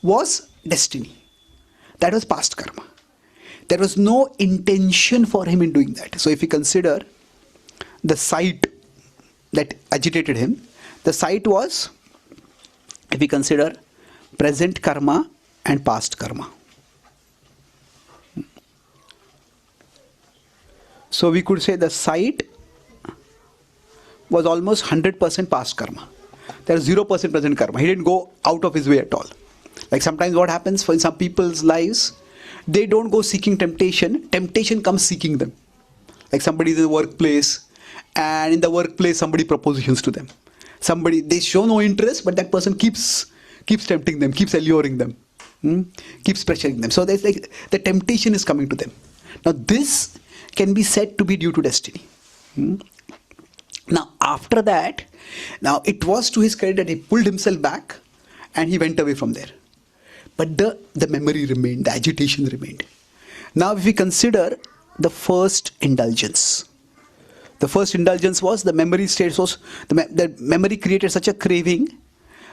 Speaker 1: was destiny. That was past karma. There was no intention for him in doing that. So if you consider the sight that agitated him. The site was, if we consider present karma and past karma. So we could say the site was almost 100% past karma. There is 0% present karma. He didn't go out of his way at all. Like sometimes what happens for in some people's lives, they don't go seeking temptation. Temptation comes seeking them. Like somebody is in the workplace, and in the workplace somebody proposes to them. Somebody, they show no interest, but that person keeps tempting them, keeps alluring them, keeps pressuring them. So there's like the temptation is coming to them. Now this can be said to be due to destiny. Now after that, now it was to his credit that he pulled himself back and he went away from there. But the memory remained, the agitation remained. Now if we consider the first indulgence. The first indulgence was the memory state was, the memory created such a craving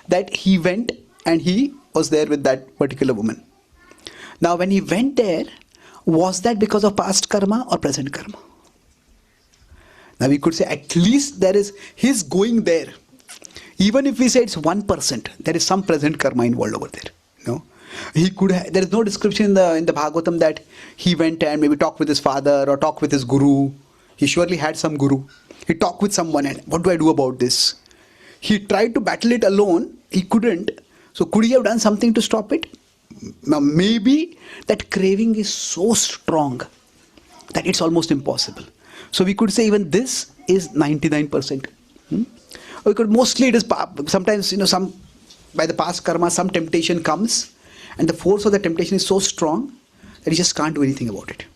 Speaker 1: that he went and he was there with that particular woman. Now when he went there, was that because of past karma or present karma? Now we could say at least there is his going there. Even if we say it's 1%, there is some present karma involved over there. No, he could. There is no description in the Bhagavatam that he went and maybe talked with his father or talked with his guru. He surely had some guru. He talked with someone and what do I do about this? He tried to battle it alone. He couldn't. So could he have done something to stop it? Now maybe that craving is so strong that it's almost impossible. So we could say even this is 99%. Or we could mostly it is sometimes some by the past karma some temptation comes and the force of the temptation is so strong that you just can't do anything about it.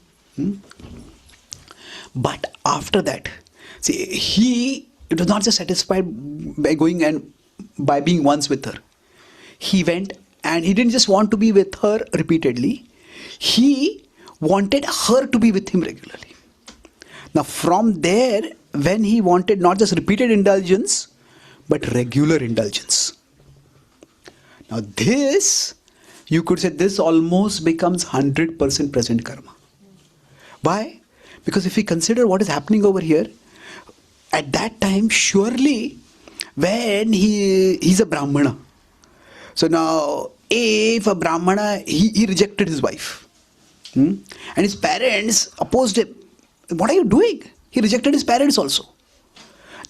Speaker 1: But after that, see, it was not just satisfied by going and by being once with her. He went and he didn't just want to be with her repeatedly. He wanted her to be with him regularly. Now from there, when he wanted not just repeated indulgence, but regular indulgence. Now this, you could say this almost becomes 100% present karma. Why? Because if we consider what is happening over here, at that time, surely when he's a Brahmana. So now, if a Brahmana, he rejected his wife. And his parents opposed him. What are you doing? He rejected his parents also.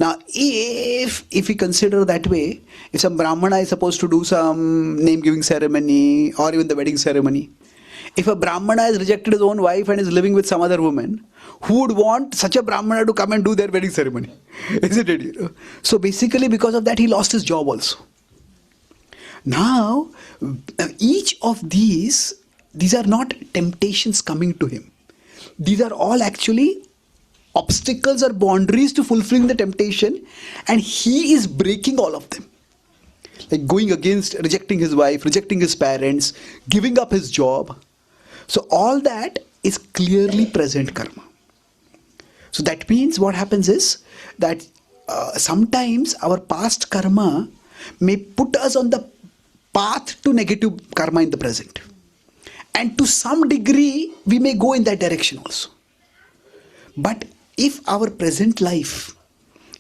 Speaker 1: Now, if we consider that way, if some Brahmana is supposed to do some name-giving ceremony or even the wedding ceremony, if a Brahmana has rejected his own wife and is living with some other woman, who would want such a Brahmana to come and do their wedding ceremony? Isn't it? So basically because of that, he lost his job also. Now, each of these are not temptations coming to him. These are all actually obstacles or boundaries to fulfilling the temptation, and he is breaking all of them. Like going against, rejecting his wife, rejecting his parents, giving up his job. So all that is clearly present karma. So that means what happens is that sometimes our past karma may put us on the path to negative karma in the present. And to some degree, we may go in that direction also. But if our present life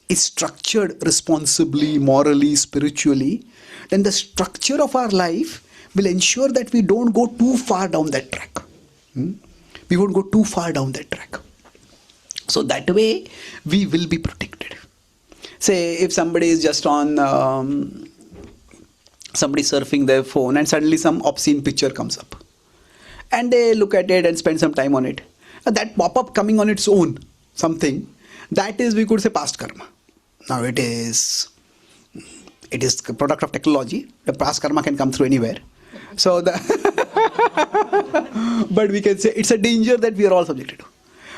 Speaker 1: is structured responsibly, morally, spiritually, then the structure of our life will ensure that we don't go too far down that track. We won't go too far down that track. So that way, we will be protected. Say, if somebody is just on, somebody surfing their phone and suddenly some obscene picture comes up. And they look at it and spend some time on it. That pop-up coming on its own, something, that is, we could say, past karma. Now it is a product of technology. The past karma can come through anywhere. So but we can say it's a danger that we are all subjected to.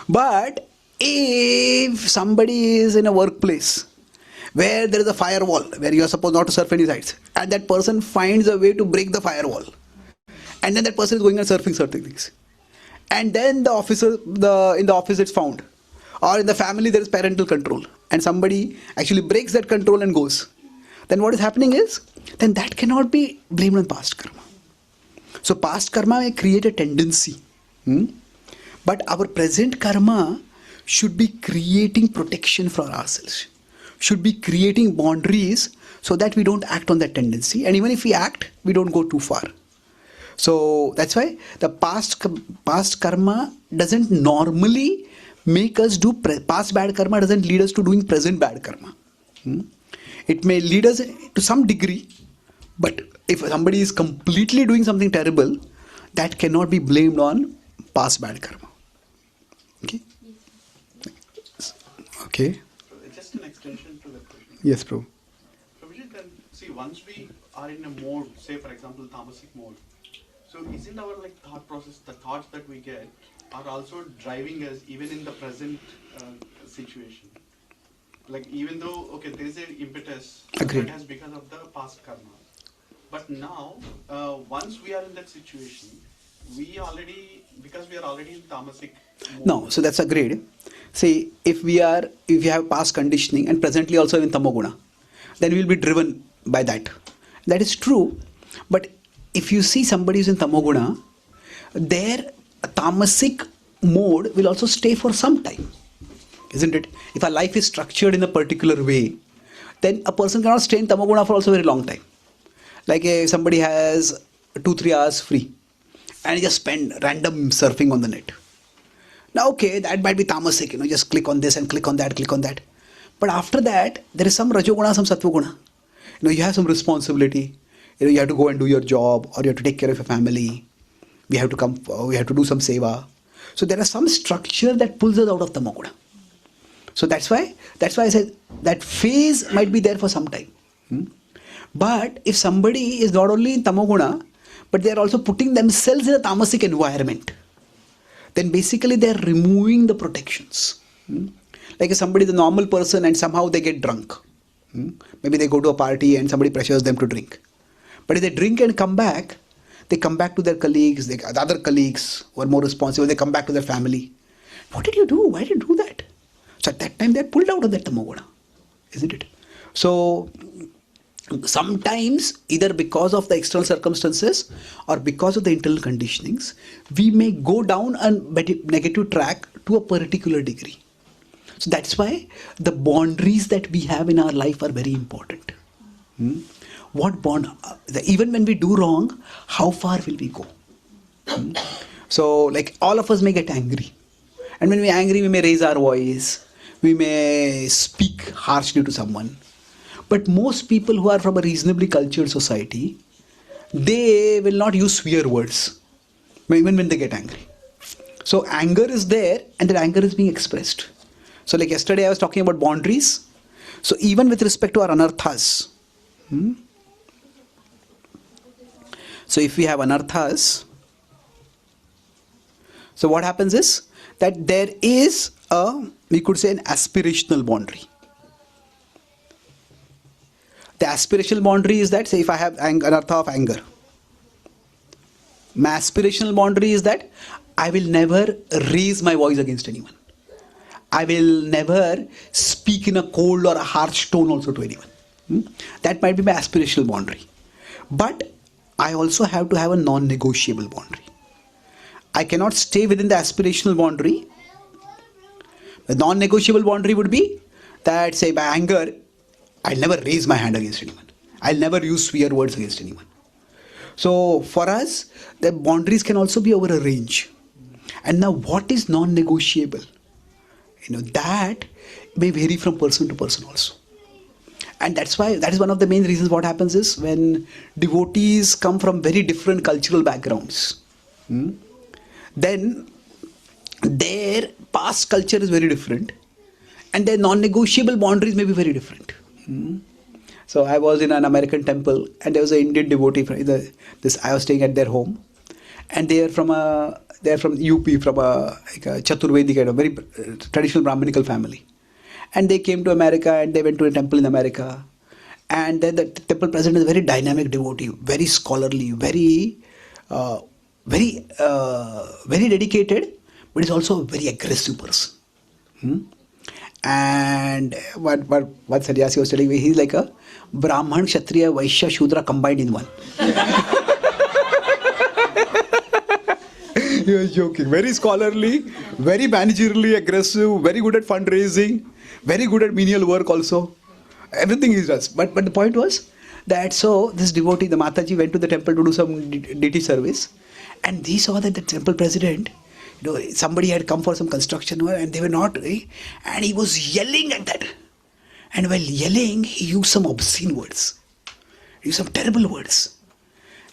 Speaker 1: But if somebody is in a workplace where there is a firewall, where you are supposed not to surf any sites, and that person finds a way to break the firewall, and then that person is going and surfing certain things, and then in the office it's found, or in the family there is parental control, and somebody actually breaks that control and goes, then what is happening is, then that cannot be blamed on past karma. So past karma may create a tendency, but our present karma should be creating protection for ourselves, should be creating boundaries so that we don't act on that tendency. And even if we act, we don't go too far. So that's why the past karma doesn't normally make us do past bad karma doesn't lead us to doing present bad karma. It may lead us to some degree, but if somebody is completely doing something terrible, that cannot be blamed on past bad karma. Okay? Okay.
Speaker 4: Just an extension to that question.
Speaker 1: Yes, Prabhu.
Speaker 4: So we can see once we are in a mode, say for example tamasic mode. So isn't our like thought process, the thoughts that we get are also driving us even in the present situation? Like even though there is an impetus
Speaker 1: Agreed.
Speaker 4: that has because of the past karma, but now once we are in that situation, because we are already in tamasic mode.
Speaker 1: No, so that's agreed. See, if you have past conditioning and presently also in tamoguna, then we will be driven by that. That is true. But if you see somebody who's in tamoguna, their tamasic mode will also stay for some time. Isn't it? If our life is structured in a particular way, then a person cannot stay in tamoguna for also a very long time. Like if somebody has 2-3 hours free and he just spend random surfing on the net. Now, that might be tamasic, just click on this and click on that. But after that, there is some rajoguna, some satvaguna. You have some responsibility. You have to go and do your job, or you have to take care of your family. We have to do some seva. So there is some structure that pulls us out of tamoguna. So that's why I said that phase might be there for some time. But if somebody is not only in tamoguna, but they are also putting themselves in a tamasic environment, then basically they are removing the protections. Like if somebody is a normal person and somehow they get drunk. Maybe they go to a party and somebody pressures them to drink. But if they drink and come back, they come back to their colleagues, the other colleagues who are more responsible, they come back to their family. What did you do? Why did you do that? So at that time they are pulled out of that tamoguna. Isn't it? So sometimes either because of the external circumstances or because of the internal conditionings, we may go down a negative track to a particular degree. So that's why the boundaries that we have in our life are very important. What bond? Even when we do wrong, how far will we go? So like all of us may get angry. And when we are angry, we may raise our voice. We may speak harshly to someone. But most people who are from a reasonably cultured society, they will not use swear words, even when they get angry. So anger is there and that anger is being expressed. So like yesterday I was talking about boundaries. So even with respect to our anarthas, so if we have anarthas, so what happens is that there is we could say an aspirational boundary. The aspirational boundary is that, say if I have anartha of anger, my aspirational boundary is that I will never raise my voice against anyone. I will never speak in a cold or a harsh tone also to anyone. That might be my aspirational boundary. But I also have to have a non-negotiable boundary. I cannot stay within the aspirational boundary. The non-negotiable boundary would be that, say by anger, I'll never raise my hand against anyone. I'll never use swear words against anyone. So for us, the boundaries can also be over a range. And now what is non-negotiable? That may vary from person to person also. And that is one of the main reasons what happens is when devotees come from very different cultural backgrounds, then their past culture is very different and their non-negotiable boundaries may be very different. So I was in an American temple and there was an Indian devotee. I was staying at their home, and they are from UP, from a Chaturvedi kind of very traditional Brahminical family. And they came to America and they went to a temple in America. And then the temple president is a very dynamic devotee, very scholarly, very dedicated, but he's also a very aggressive person. And what Sannyasi was telling me, he's like a Brahman, Kshatriya, Vaishya, Shudra combined in one. He was joking. Very scholarly, very managerially aggressive, very good at fundraising, very good at menial work also. Everything he does. But the point was that so this devotee, the Mataji, went to the temple to do some deity service, and he saw that the temple president, somebody had come for some construction work and they were not ready, and he was yelling at that. And while yelling, he used some obscene words. He used some terrible words.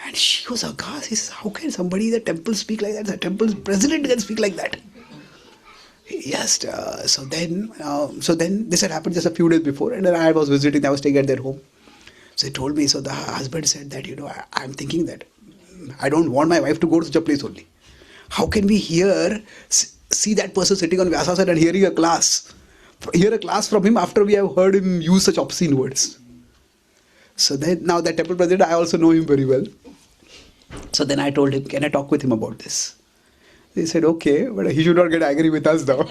Speaker 1: And she was aghast. He says, how can somebody in the temple speak like that? The temple president can speak like that. Yes. So then this had happened just a few days before, and then I was visiting. I was staying at their home. So he told me. So the husband said that I'm thinking that I don't want my wife to go to such a place only. How can we see that person sitting on Vyasasana and hear a class from him after we have heard him use such obscene words? So then now that temple president, I also know him very well. So then I told him, can I talk with him about this? He said, okay, but he should not get angry with us now.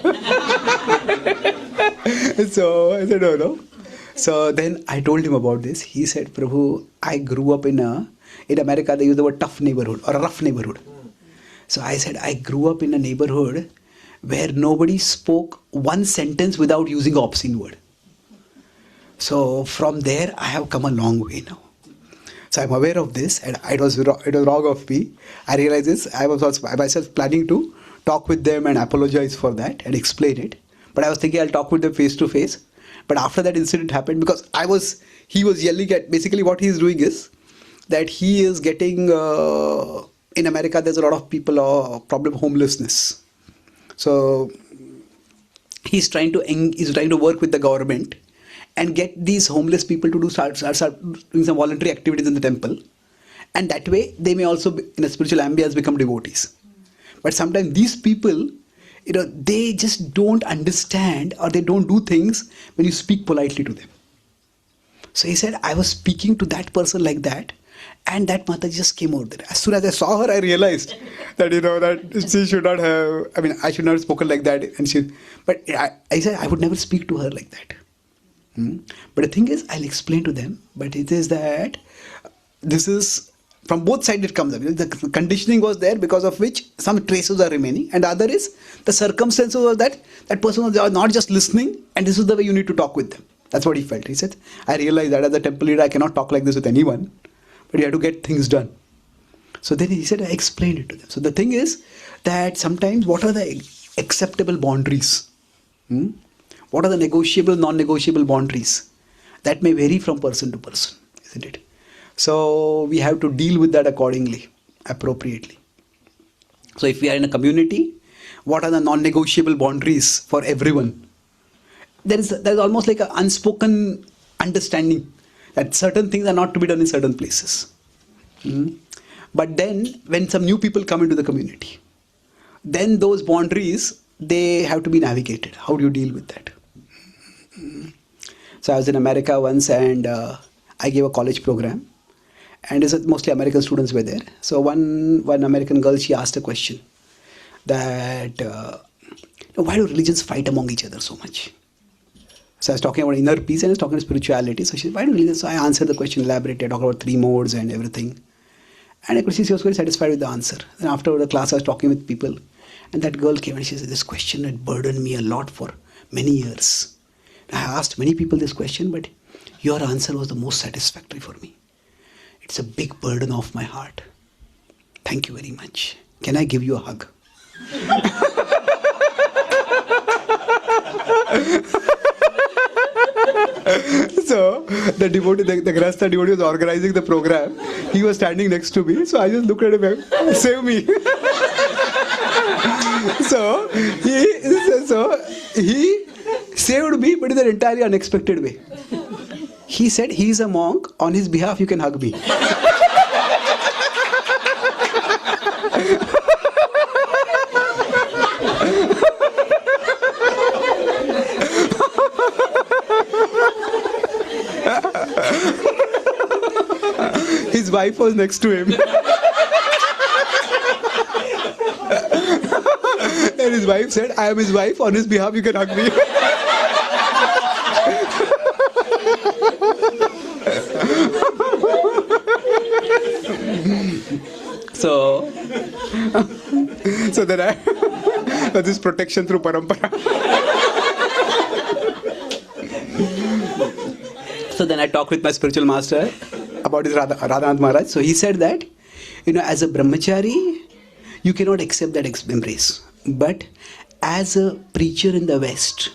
Speaker 1: So I said, no. So then I told him about this. He said, Prabhu, I grew up in America, they use the word tough neighborhood or a rough neighborhood. So I said, I grew up in a neighborhood where nobody spoke one sentence without using an obscene word. So from there, I have come a long way now. So I'm aware of this, and it was wrong of me. I realize this. I was also myself planning to talk with them and apologize for that and explain it. But I was thinking I'll talk with them face to face. But after that incident happened, because he was yelling at, basically what he's doing is that he is getting, in America there's a lot of people, problem homelessness. So he's trying to work with the government and get these homeless people to start doing some voluntary activities in the temple. And that way, they may also, in a spiritual ambience, become devotees. But sometimes these people, they just don't understand, or they don't do things when you speak politely to them. So he said, I was speaking to that person like that, and that Mataji just came over there. As soon as I saw her, I realized that, that she should not have, I should not have spoken like that. But I said, I would never speak to her like that. But the thing is, I'll explain to them, but it is that this is from both sides it comes up. The conditioning was there because of which some traces are remaining, and the other is the circumstances of that person was not just listening, and this is the way you need to talk with them. That's what he felt. He said, I realized that as a temple leader I cannot talk like this with anyone, but you have to get things done. So then he said, I explained it to them. So the thing is that sometimes what are the acceptable boundaries? What are the negotiable, non-negotiable boundaries? That may vary from person to person, isn't it? So we have to deal with that accordingly, appropriately. So if we are in a community, what are the non-negotiable boundaries for everyone? There's almost like an unspoken understanding that certain things are not to be done in certain places. But then when some new people come into the community, then those boundaries, they have to be navigated. How do you deal with that? So I was in America once, and I gave a college program, and mostly American students were there. So one American girl, she asked a question that why do religions fight among each other so much? So I was talking about inner peace and I was talking about spirituality. So she said, why do religions? So I answered the question, elaborated, talked about 3 modes and everything. And I could see she was very satisfied with the answer. And after the class, I was talking with people, and that girl came and she said, this question had burdened me a lot for many years. I asked many people this question, but your answer was the most satisfactory for me. It's a big burden off my heart. Thank you very much. Can I give you a hug? So the devotee, the Grasta devotee was organizing the program. He was standing next to me, so I just looked at him and save me. So he saved me, but in an entirely unexpected way. He said, he is a monk, on his behalf you can hug me. His wife was next to him. And his wife said, I am his wife, on his behalf you can hug me. So then I this protection through parampara. So then I talked with my spiritual master about his Radhanath Maharaj. So he said that, as a brahmachari, you cannot accept that embrace. But as a preacher in the West,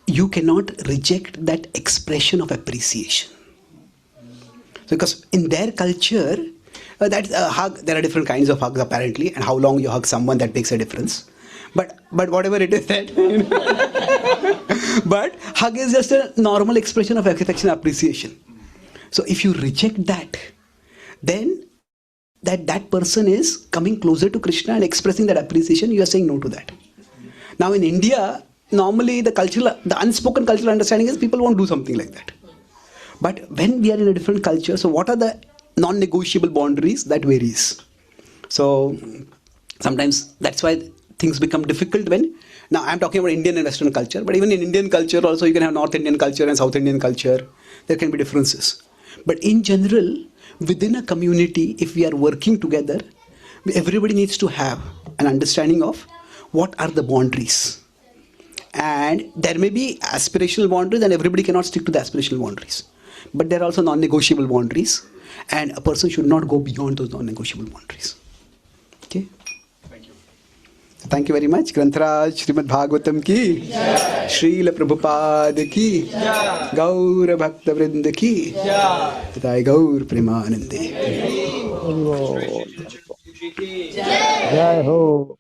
Speaker 1: you cannot reject that expression of appreciation. Because in their culture, that's a hug. There are different kinds of hugs apparently, and how long you hug someone, that makes a difference. But whatever it is that, but hug is just a normal expression of affection and appreciation. So if you reject that, then that person is coming closer to Krishna and expressing that appreciation. You are saying no to that. Now in India, normally the unspoken cultural understanding is people won't do something like that. But when we are in a different culture, so what are the non-negotiable boundaries? That varies. So sometimes that's why things become difficult now I'm talking about Indian and Western culture, but even in Indian culture also you can have North Indian culture and South Indian culture. There can be differences. But in general, within a community, if we are working together, everybody needs to have an understanding of what are the boundaries. And there may be aspirational boundaries and everybody cannot stick to the aspirational boundaries. But there are also non-negotiable boundaries, and a person should not go beyond those non-negotiable boundaries. Okay?
Speaker 4: Thank you.
Speaker 1: Thank you very much. Grantharaj Śrīmad-Bhāgavatam ki, Srila Prabhupada ki, Gaur Bhakta Vrinda ki, Tathai Gaur Premanande.
Speaker 6: Jai Ho.